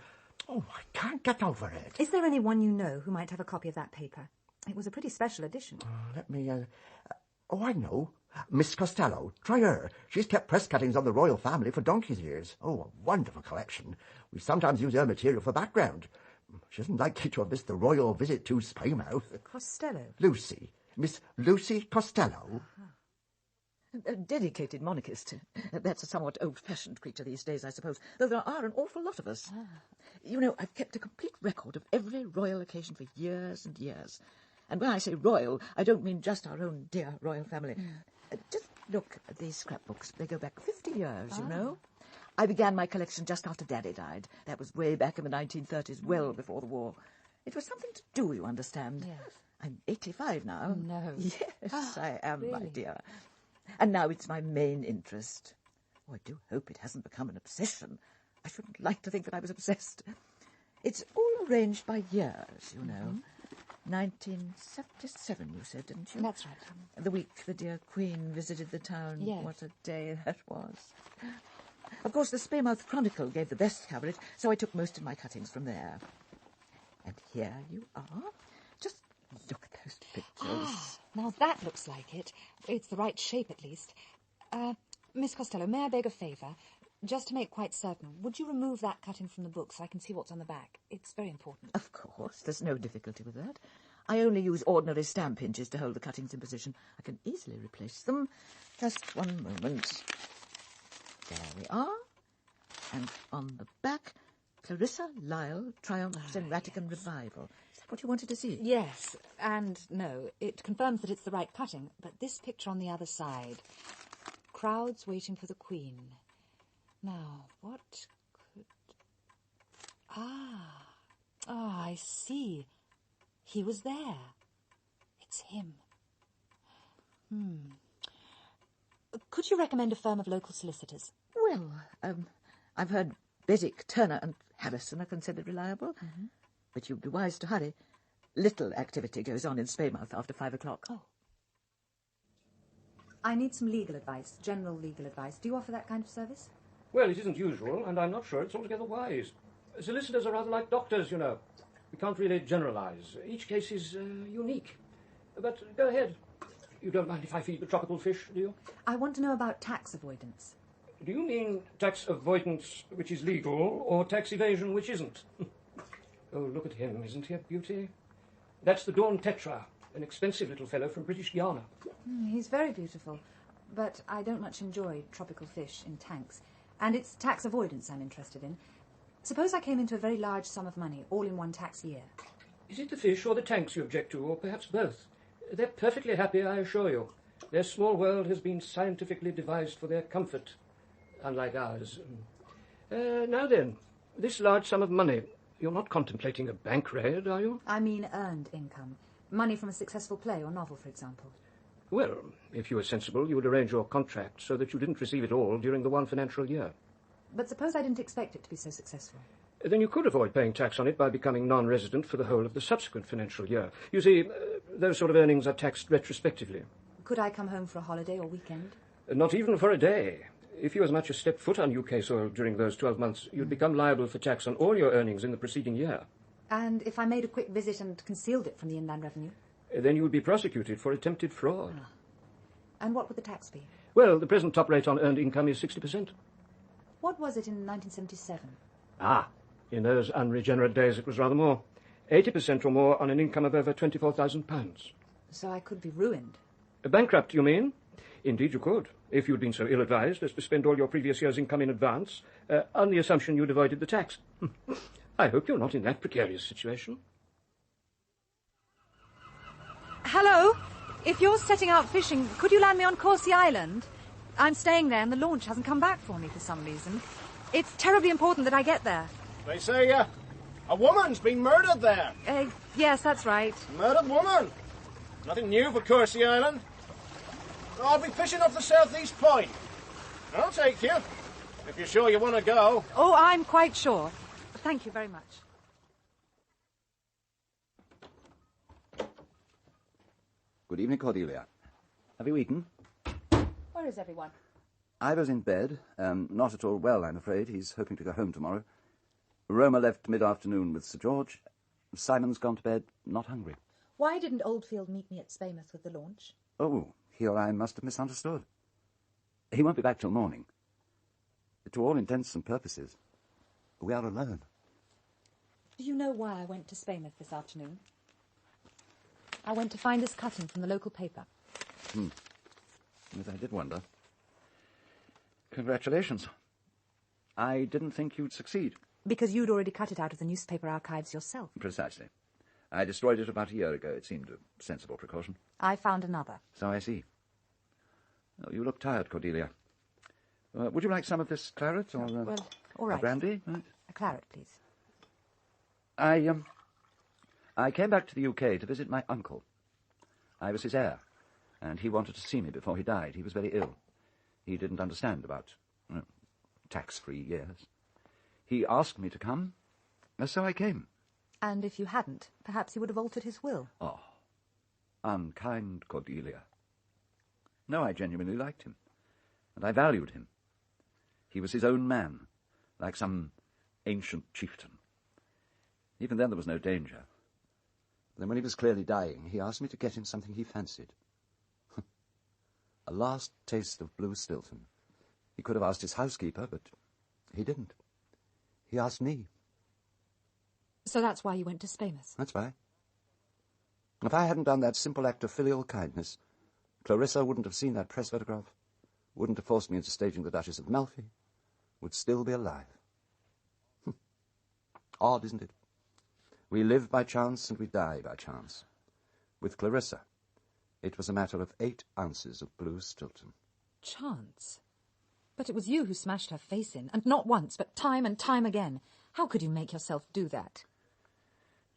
Oh, I can't get over it. Is there anyone you know who might have a copy of that paper? It was a pretty special edition. Let me, I know. Miss Costello. Try her. She's kept press cuttings on the royal family for donkey's years. Oh, a wonderful collection. We sometimes use her material for background. She isn't likely to have missed the royal visit to Spaymouth. Costello? Lucy. Miss Lucy Costello. A dedicated monarchist. That's a somewhat old-fashioned creature these days, I suppose, though there are an awful lot of us. You know, I've kept a complete record of every royal occasion for years and years. And when I say royal, I don't mean just our own dear royal family. Just look at these scrapbooks. They go back 50 years, you know. I began my collection just after Daddy died. That was way back in the 1930s, well before the war. It was something to do, you understand. Yes. I'm 85 now. No. Yes, I am, my really? dear. And now it's my main interest. Oh, I do hope it hasn't become an obsession. I shouldn't like to think that I was obsessed. It's all arranged by years, you know. 1977, you said, didn't you? That's right. The week the dear Queen visited the town. Yes. What a day that was. Of course, the Spaymouth Chronicle gave the best coverage, so I took most of my cuttings from there. And here you are. Just look at those pictures. Now that looks like it. It's the right shape, at least. Miss Costello, may I beg a favour? Just to make quite certain, would you remove that cutting from the book so I can see what's on the back? It's very important. Of course, there's no difficulty with that. I only use ordinary stamp hinges to hold the cuttings in position. I can easily replace them. Just one moment. There we are. And on the back, Clarissa Lyle triumphs in Vatican Revival. Is that what you wanted to see? Yes, and no, it confirms that it's the right cutting, but this picture on the other side. Crowds waiting for the Queen. Now, what could... I see. He was there. It's him. Could you recommend a firm of local solicitors? Well, I've heard Beswick, Turner and Harrison are considered reliable. But you'd be wise to hurry. Little activity goes on in Spaymouth after 5 o'clock. Oh. I need some legal advice, general legal advice. Do you offer that kind of service? Well, it isn't usual, and I'm not sure it's altogether wise. Solicitors are rather like doctors, you know. We can't really generalise. Each case is unique. But go ahead. You don't mind if I feed the tropical fish, do you? I want to know about tax avoidance. Do you mean tax avoidance which is legal, or tax evasion which isn't? Oh, look at him. Isn't he a beauty? That's the Dawn Tetra, an expensive little fellow from British Guiana. He's very beautiful, but I don't much enjoy tropical fish in tanks. And it's tax avoidance I'm interested in. Suppose I came into a very large sum of money, all in one tax year. Is it the fish or the tanks you object to, or perhaps both? They're perfectly happy, I assure you. Their small world has been scientifically devised for their comfort, unlike ours. Now then, this large sum of money, you're not contemplating a bank raid, are you? I mean earned income. Money from a successful play or novel, for example. Well, if you were sensible, you would arrange your contract so that you didn't receive it all during the one financial year. But suppose I didn't expect it to be so successful. Then you could avoid paying tax on it by becoming non-resident for the whole of the subsequent financial year. You see, those sort of earnings are taxed retrospectively. Could I come home for a holiday or weekend? Not even for a day. If you as much as stepped foot on UK soil during those 12 months, you'd become liable for tax on all your earnings in the preceding year. And if I made a quick visit and concealed it from the Inland Revenue? Then you would be prosecuted for attempted fraud. And what would the tax be? Well, the present top rate on earned income is 60%. What was it in 1977? In those unregenerate days it was rather more. 80% or more on an income of over £24,000. So I could be ruined. Bankrupt, you mean? Indeed you could, if you'd been so ill-advised as to spend all your previous year's income in advance, on the assumption you'd avoided the tax. I hope you're not in that precarious situation. Hello? If you're setting out fishing, could you land me on Corsi Island? I'm staying there and the launch hasn't come back for me for some reason. It's terribly important that I get there. They say a woman's been murdered there. Yes, that's right. Murdered woman. Nothing new for Corsi Island. I'll be fishing off the southeast point. I'll take you, if you're sure you want to go. Oh, I'm quite sure. Thank you very much. Good evening, Cordelia. Have you eaten? Where is everyone? Ivor's in bed. Not at all well, I'm afraid. He's hoping to go home tomorrow. Roma left mid-afternoon with Sir George. Simon's gone to bed, not hungry. Why didn't Oldfield meet me at Spaymouth with the launch? Oh, he or I must have misunderstood. He won't be back till morning. To all intents and purposes, we are alone. Do you know why I went to Spaymouth this afternoon? I went to find this cutting from the local paper. Yes, I did wonder. Congratulations. I didn't think you'd succeed. Because you'd already cut it out of the newspaper archives yourself. Precisely. I destroyed it about a year ago. It seemed a sensible precaution. I found another. So I see. Oh, you look tired, Cordelia. Would you like some of this claret or well, all right. brandy? Right. A claret, please. I came back to the UK to visit my uncle. I was his heir, and he wanted to see me before he died. He was very ill. He didn't understand about tax-free years. He asked me to come, so I came. And if you hadn't, perhaps he would have altered his will. Oh, unkind Cordelia. No, I genuinely liked him, and I valued him. He was his own man, like some ancient chieftain. Even then there was no danger. Then when he was clearly dying, he asked me to get him something he fancied. A last taste of blue Stilton. He could have asked his housekeeper, but he didn't. He asked me. So that's why you went to Spamus? That's why. If I hadn't done that simple act of filial kindness, Clarissa wouldn't have seen that press photograph, wouldn't have forced me into staging the Duchess of Malfi, would still be alive. Odd, isn't it? We live by chance and we die by chance. With Clarissa, it was a matter of 8 ounces of blue Stilton. Chance? But it was you who smashed her face in, and not once, but time and time again. How could you make yourself do that?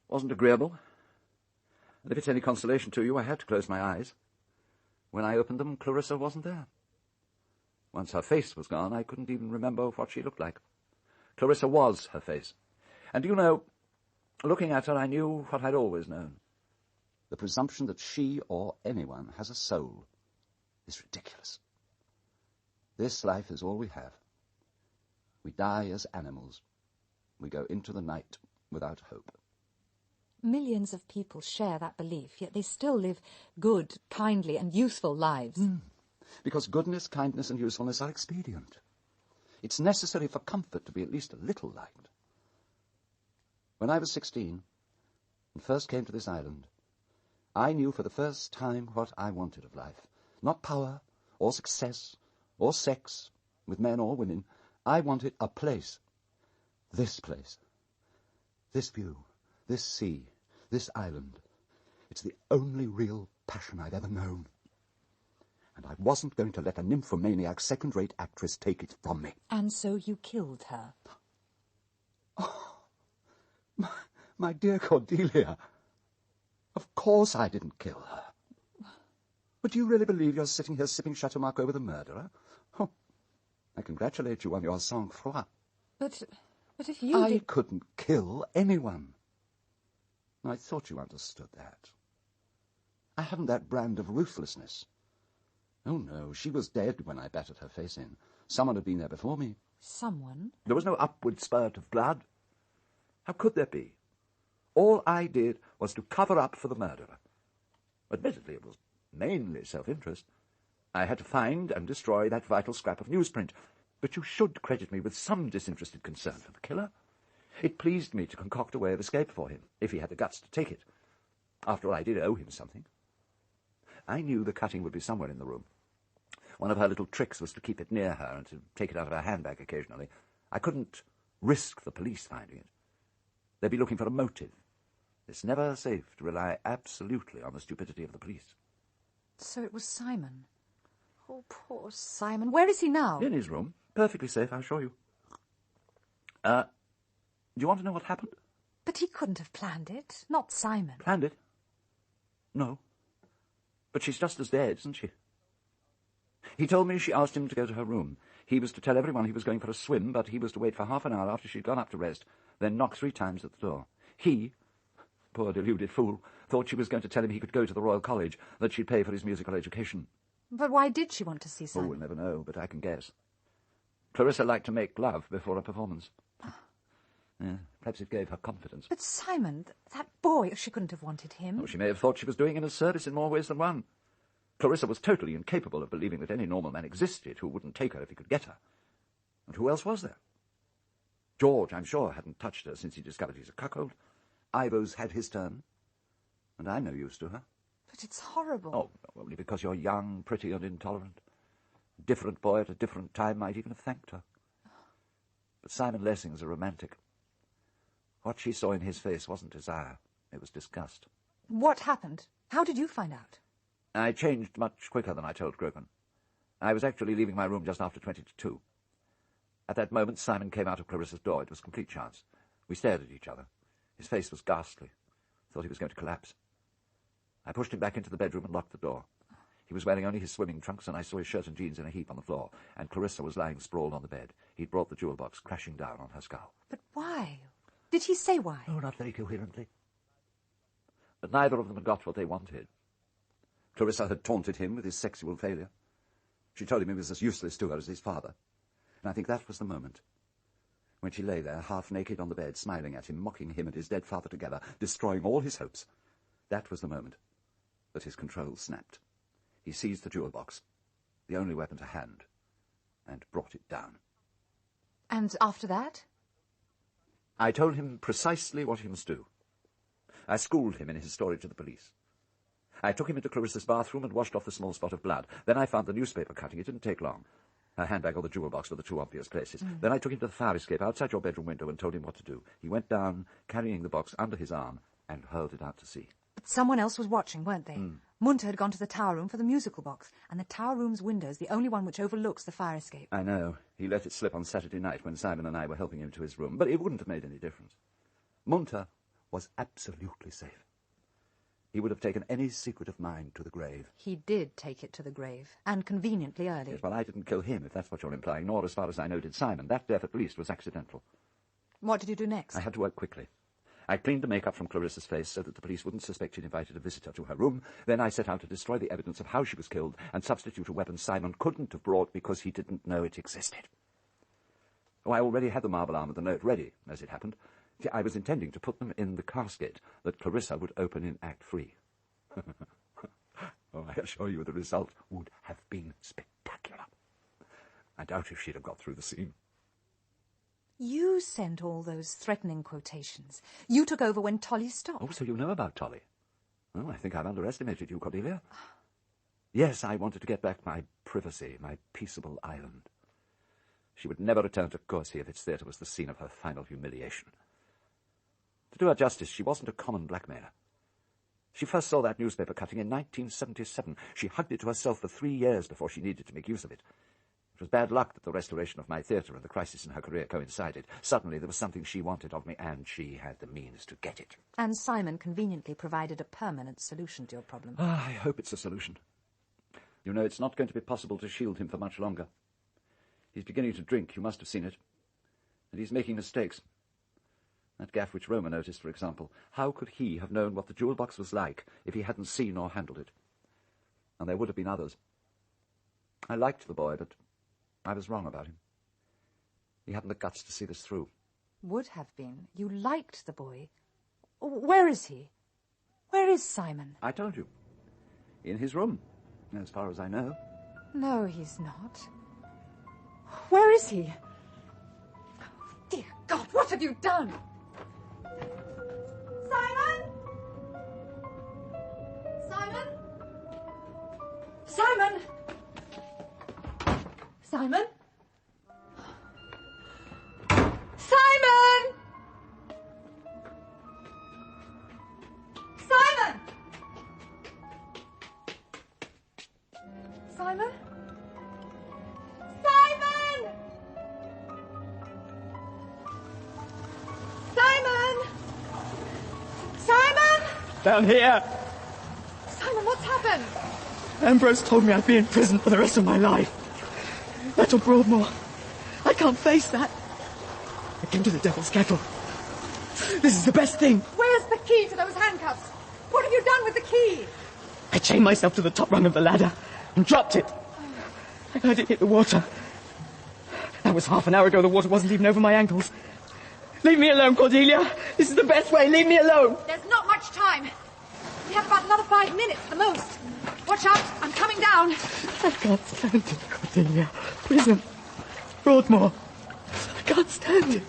Wasn't agreeable. And if it's any consolation to you, I had to close my eyes. When I opened them, Clarissa wasn't there. Once her face was gone, I couldn't even remember what she looked like. Clarissa was her face. And you know, looking at her, I knew what I'd always known. The presumption that she or anyone has a soul is ridiculous. This life is all we have. We die as animals. We go into the night without hope. Millions of people share that belief, yet they still live good, kindly, and useful lives. Because goodness, kindness, and usefulness are expedient. It's necessary for comfort to be at least a little liked. When I was 16 and first came to this island, I knew for the first time what I wanted of life. Not power, or success, or sex, with men or women. I wanted a place. This place. This view. This sea. This island. It's the only real passion I've ever known. And I wasn't going to let a nymphomaniac second-rate actress take it from me. And so you killed her? Oh, my dear Cordelia. Of course I didn't kill her. But do you really believe you're sitting here sipping Chateau Margaux with a murderer? Oh, I congratulate you on your sang-froid. But if you I couldn't kill anyone. I thought you understood that. I haven't that brand of ruthlessness. Oh, no, she was dead when I battered her face in. Someone had been there before me. Someone? There was no upward spurt of blood. How could there be? All I did was to cover up for the murderer. Admittedly, it was mainly self-interest. I had to find and destroy that vital scrap of newsprint. But you should credit me with some disinterested concern for the killer. It pleased me to concoct a way of escape for him, if he had the guts to take it. After all, I did owe him something. I knew the cutting would be somewhere in the room. One of her little tricks was to keep it near her and to take it out of her handbag occasionally. I couldn't risk the police finding it. They'd be looking for a motive. It's never safe to rely absolutely on the stupidity of the police. So it was Simon. Oh, poor Simon. Where is he now? In his room. Perfectly safe, I assure you. Do you want to know what happened? But he couldn't have planned it. Not Simon. Planned it? No. But she's just as dead, isn't she? He told me she asked him to go to her room. He was to tell everyone he was going for a swim, but he was to wait for half an hour after she'd gone up to rest, then knock 3 times at the door. He, poor deluded fool, thought she was going to tell him he could go to the Royal College, that she'd pay for his musical education. But why did she want to see Simon? Oh, we'll never know, but I can guess. Clarissa liked to make love before a performance. Perhaps it gave her confidence. But Simon, that boy, she couldn't have wanted him. Oh, she may have thought she was doing him a service in more ways than one. Clarissa was totally incapable of believing that any normal man existed who wouldn't take her if he could get her. And who else was there? George, I'm sure, hadn't touched her since he discovered he's a cuckold. Ivo's had his turn. And I'm no use to her. But it's horrible. Oh, only because you're young, pretty, and intolerant. A different boy at a different time might even have thanked her. But Simon Lessing's a romantic. What she saw in his face wasn't desire. It was disgust. What happened? How did you find out? I changed much quicker than I told Grogan. I was actually leaving my room just after 20 to 2. At that moment, Simon came out of Clarissa's door. It was complete chance. We stared at each other. His face was ghastly. Thought he was going to collapse. I pushed him back into the bedroom and locked the door. He was wearing only his swimming trunks, and I saw his shirt and jeans in a heap on the floor, and Clarissa was lying sprawled on the bed. He'd brought the jewel box crashing down on her skull. But why? Did he say why? Oh, not very coherently. But neither of them had got what they wanted. Clarissa had taunted him with his sexual failure. She told him he was as useless to her as his father. And I think that was the moment when she lay there, half naked on the bed, smiling at him, mocking him and his dead father together, destroying all his hopes. That was the moment that his control snapped. He seized the jewel box, the only weapon to hand, and brought it down. And after that? I told him precisely what he must do. I schooled him in his story to the police. I took him into Clarissa's bathroom and washed off the small spot of blood. Then I found the newspaper cutting. It didn't take long. Her handbag or the jewel box were the two obvious places. Then I took him to the fire escape outside your bedroom window and told him what to do. He went down, carrying the box under his arm, and hurled it out to sea. But someone else was watching, weren't they? Munter had gone to the tower room for the musical box, and the tower room's window is the only one which overlooks the fire escape. I know. He let it slip on Saturday night when Simon and I were helping him to his room, but it wouldn't have made any difference. Munter was absolutely safe. He would have taken any secret of mine to the grave. He did take it to the grave, and conveniently early. Yes, well, I didn't kill him, if that's what you're implying, nor, as far as I know, did Simon. That death, at least, was accidental. What did you do next? I had to work quickly. I cleaned the makeup from Clarissa's face so that the police wouldn't suspect she'd invited a visitor to her room. Then I set out to destroy the evidence of how she was killed and substitute a weapon Simon couldn't have brought because he didn't know it existed. Oh, I already had the marble arm and the note ready, as it happened. I was intending to put them in the casket that Clarissa would open in Act 3. Oh, I assure you the result would have been spectacular. I doubt if she'd have got through the scene. You sent all those threatening quotations. You took over when Tolly stopped. Oh, so you know about Tolly? Oh, I think I've underestimated you, Cordelia. Yes, I wanted to get back my privacy, my peaceable island. She would never return to Corsi if its theatre was the scene of her final humiliation. To do her justice, she wasn't a common blackmailer. She first saw that newspaper cutting in 1977. She hugged it to herself for 3 years before she needed to make use of it. It was bad luck that the restoration of my theatre and the crisis in her career coincided. Suddenly there was something she wanted of me, and she had the means to get it. And Simon conveniently provided a permanent solution to your problem. I hope it's a solution. You know, it's not going to be possible to shield him for much longer. He's beginning to drink, you must have seen it. And he's making mistakes. That gaff which Roma noticed, for example. How could he have known what the jewel box was like if he hadn't seen or handled it? And there would have been others. I liked the boy, but I was wrong about him. He hadn't the guts to see this through. Would have been. You liked the boy. Where is he? Where is Simon? I told you. In his room, as far as I know. No, he's not. Where is he? Dear God, what have you done? Simon? Simon? Simon? Simon? Simon! Simon! Simon? Simon! Simon! Simon! Down here! Simon, what's happened? Ambrose told me I'd be in prison for the rest of my life. That or Broadmoor. I can't face that. I came to the Devil's Kettle. This is the best thing. Where's the key to those handcuffs? What have you done with the key? I chained myself to the top rung of the ladder and dropped it. I heard it hit the water. That was half an hour ago. The water wasn't even over my ankles. Leave me alone, Cordelia. This is the best way. Leave me alone. There's not much time. We have about another 5 minutes at the most. Watch out. I'm coming down. I can't stand it, Cordelia. Prison. Broadmoor. I can't stand it.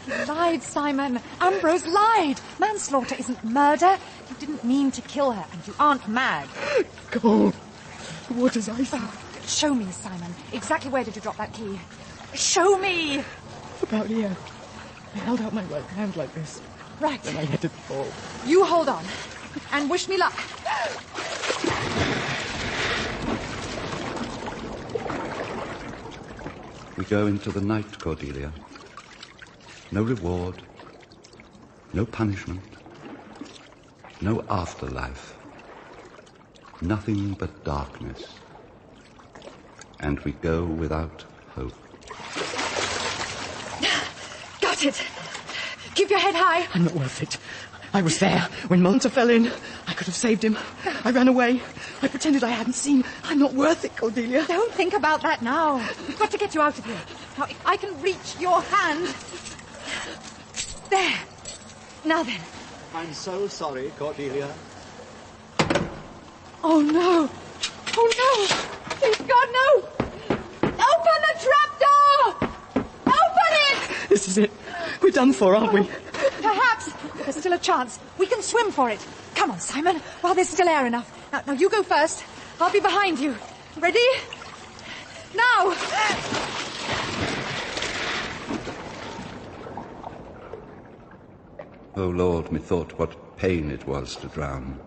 You lied, Simon. Ambrose lied. Manslaughter isn't murder. You didn't mean to kill her, and you aren't mad. Cold. The water's icy. Show me, Simon. Exactly where did you drop that key? Show me! About here. I held out my right hand like this. Right. Then I let it fall. You hold on. And wish me luck. We go into the night, Cordelia. No reward, no punishment, no afterlife. Nothing but darkness. And we go without hope. Got it! Keep your head high! I'm not worth it. I was there when Monta fell in. I could have saved him. I ran away. I pretended I hadn't seen. I'm not worth it, Cordelia. Don't think about that now. We've got to get you out of here. Now, if I can reach your hand... There. Now then. I'm so sorry, Cordelia. Oh, no. Oh, no. Please, God, no. Open the trapdoor! Open it! This is it. We're done for, aren't we? Perhaps. There's still a chance. We can swim for it. Come on, Simon, while there's still air enough. Now, you go first. I'll be behind you. Ready? Now! O Lord, methought what pain it was to drown.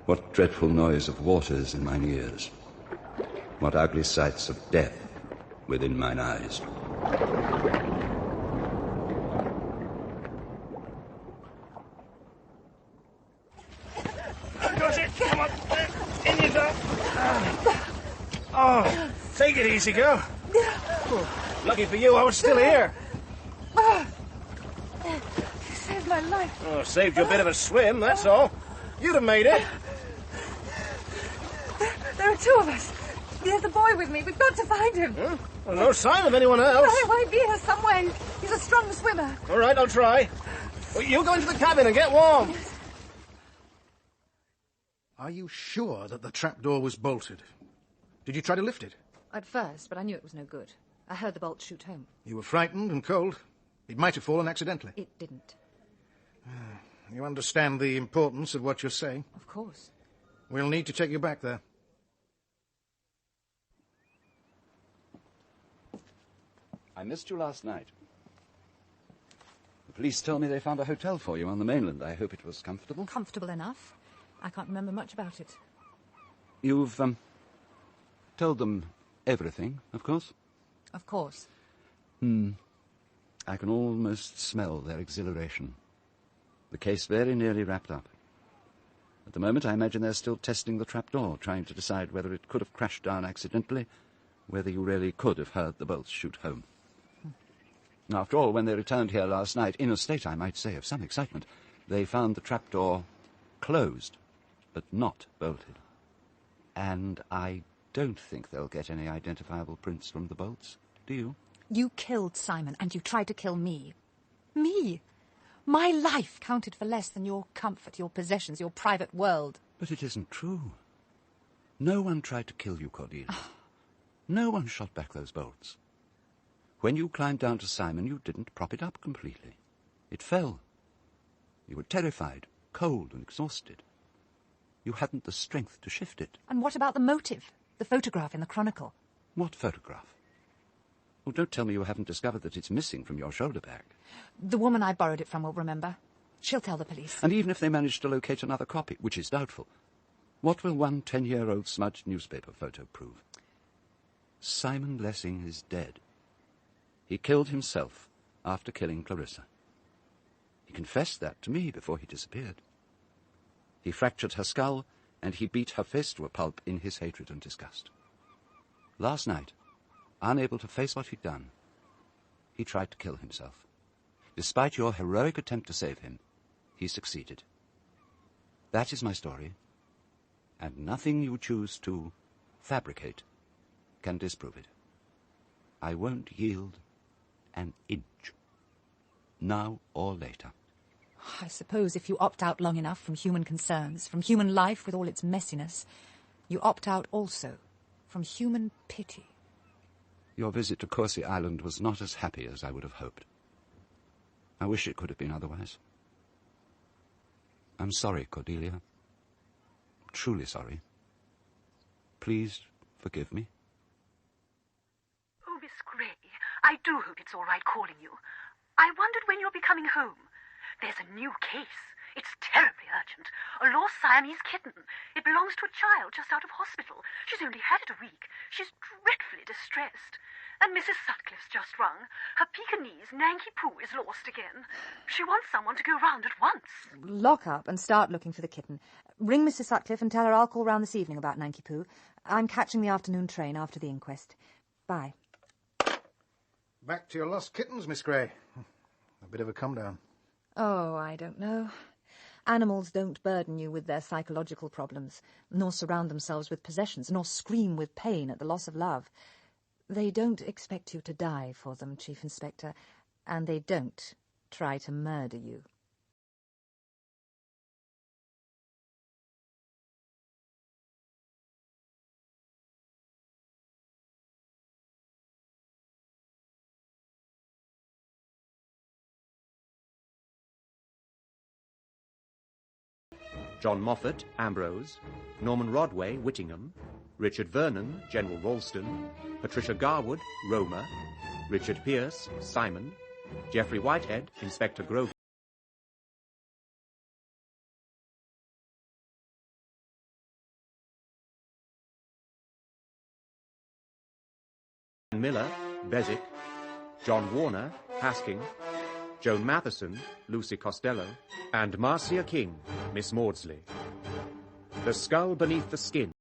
What dreadful noise of waters in mine ears. What ugly sights of death within mine eyes. Got it. Come on. In you go. Oh, take it easy, girl. Oh, lucky for you, I was still here. You saved my life. Oh, saved you a bit of a swim, that's all. You'd have made it. There are two of us. There's the boy with me. We've got to find him. Huh? Well, no sign of anyone else. He might be here somewhere. He's a strong swimmer. All right, I'll try. Well, you go into the cabin and get warm. Are you sure that the trapdoor was bolted? Did you try to lift it? At first, but I knew it was no good. I heard the bolt shoot home. You were frightened and cold. It might have fallen accidentally. It didn't. You understand the importance of what you're saying? Of course. We'll need to take you back there. I missed you last night. The police told me they found a hotel for you on the mainland. I hope it was comfortable. Comfortable enough. I can't remember much about it. You've, told them everything, of course? Of course. I can almost smell their exhilaration. The case very nearly wrapped up. At the moment, I imagine they're still testing the trapdoor, trying to decide whether it could have crashed down accidentally, whether you really could have heard the bolts shoot home. Now, after all, when they returned here last night, in a state, I might say, of some excitement, they found the trapdoor closed, but not bolted. And I don't think they'll get any identifiable prints from the bolts, do you? You killed Simon, and you tried to kill me. Me? My life counted for less than your comfort, your possessions, your private world. But it isn't true. No one tried to kill you, Cordelia. No one shot back those bolts. When you climbed down to Simon, you didn't prop it up completely. It fell. You were terrified, cold and exhausted. You hadn't the strength to shift it. And what about the motive? The photograph in the Chronicle? What photograph? Oh, don't tell me you haven't discovered that it's missing from your shoulder bag. The woman I borrowed it from will remember. She'll tell the police. And even if they manage to locate another copy, which is doubtful, what will one 10-year-old smudged newspaper photo prove? Simon Lessing is dead. He killed himself after killing Clarissa. He confessed that to me before he disappeared. He fractured her skull, and he beat her face to a pulp in his hatred and disgust. Last night, unable to face what he'd done, he tried to kill himself. Despite your heroic attempt to save him, he succeeded. That is my story, and nothing you choose to fabricate can disprove it. I won't yield an inch, now or later. I suppose if you opt out long enough from human concerns, from human life with all its messiness, you opt out also from human pity. Your visit to Corsi Island was not as happy as I would have hoped. I wish it could have been otherwise. I'm sorry, Cordelia. Truly sorry. Please forgive me. Oh, Miss Gray, I do hope it's all right calling you. I wondered when you'll be coming home. There's a new case. It's terribly urgent. A lost Siamese kitten. It belongs to a child just out of hospital. She's only had it a week. She's dreadfully distressed. And Mrs. Sutcliffe's just rung. Her Pekingese, Nanky Poo, is lost again. She wants someone to go round at once. Lock up and start looking for the kitten. Ring Mrs. Sutcliffe and tell her I'll call round this evening about Nanky Poo. I'm catching the afternoon train after the inquest. Bye. Back to your lost kittens, Miss Gray. A bit of a come-down. Oh, I don't know. Animals don't burden you with their psychological problems, nor surround themselves with possessions, nor scream with pain at the loss of love. They don't expect you to die for them, Chief Inspector, and they don't try to murder you. John Moffat, Ambrose, Norman Rodway, Whittingham, Richard Vernon, General Ralston, Patricia Garwood, Roma, Richard Pierce, Simon, Geoffrey Whitehead, Inspector Grove, Miller, Beswick, John Warner, Hasking, Joan Matheson, Lucy Costello, and Marcia King, Miss Maudsley. The Skull Beneath the Skin,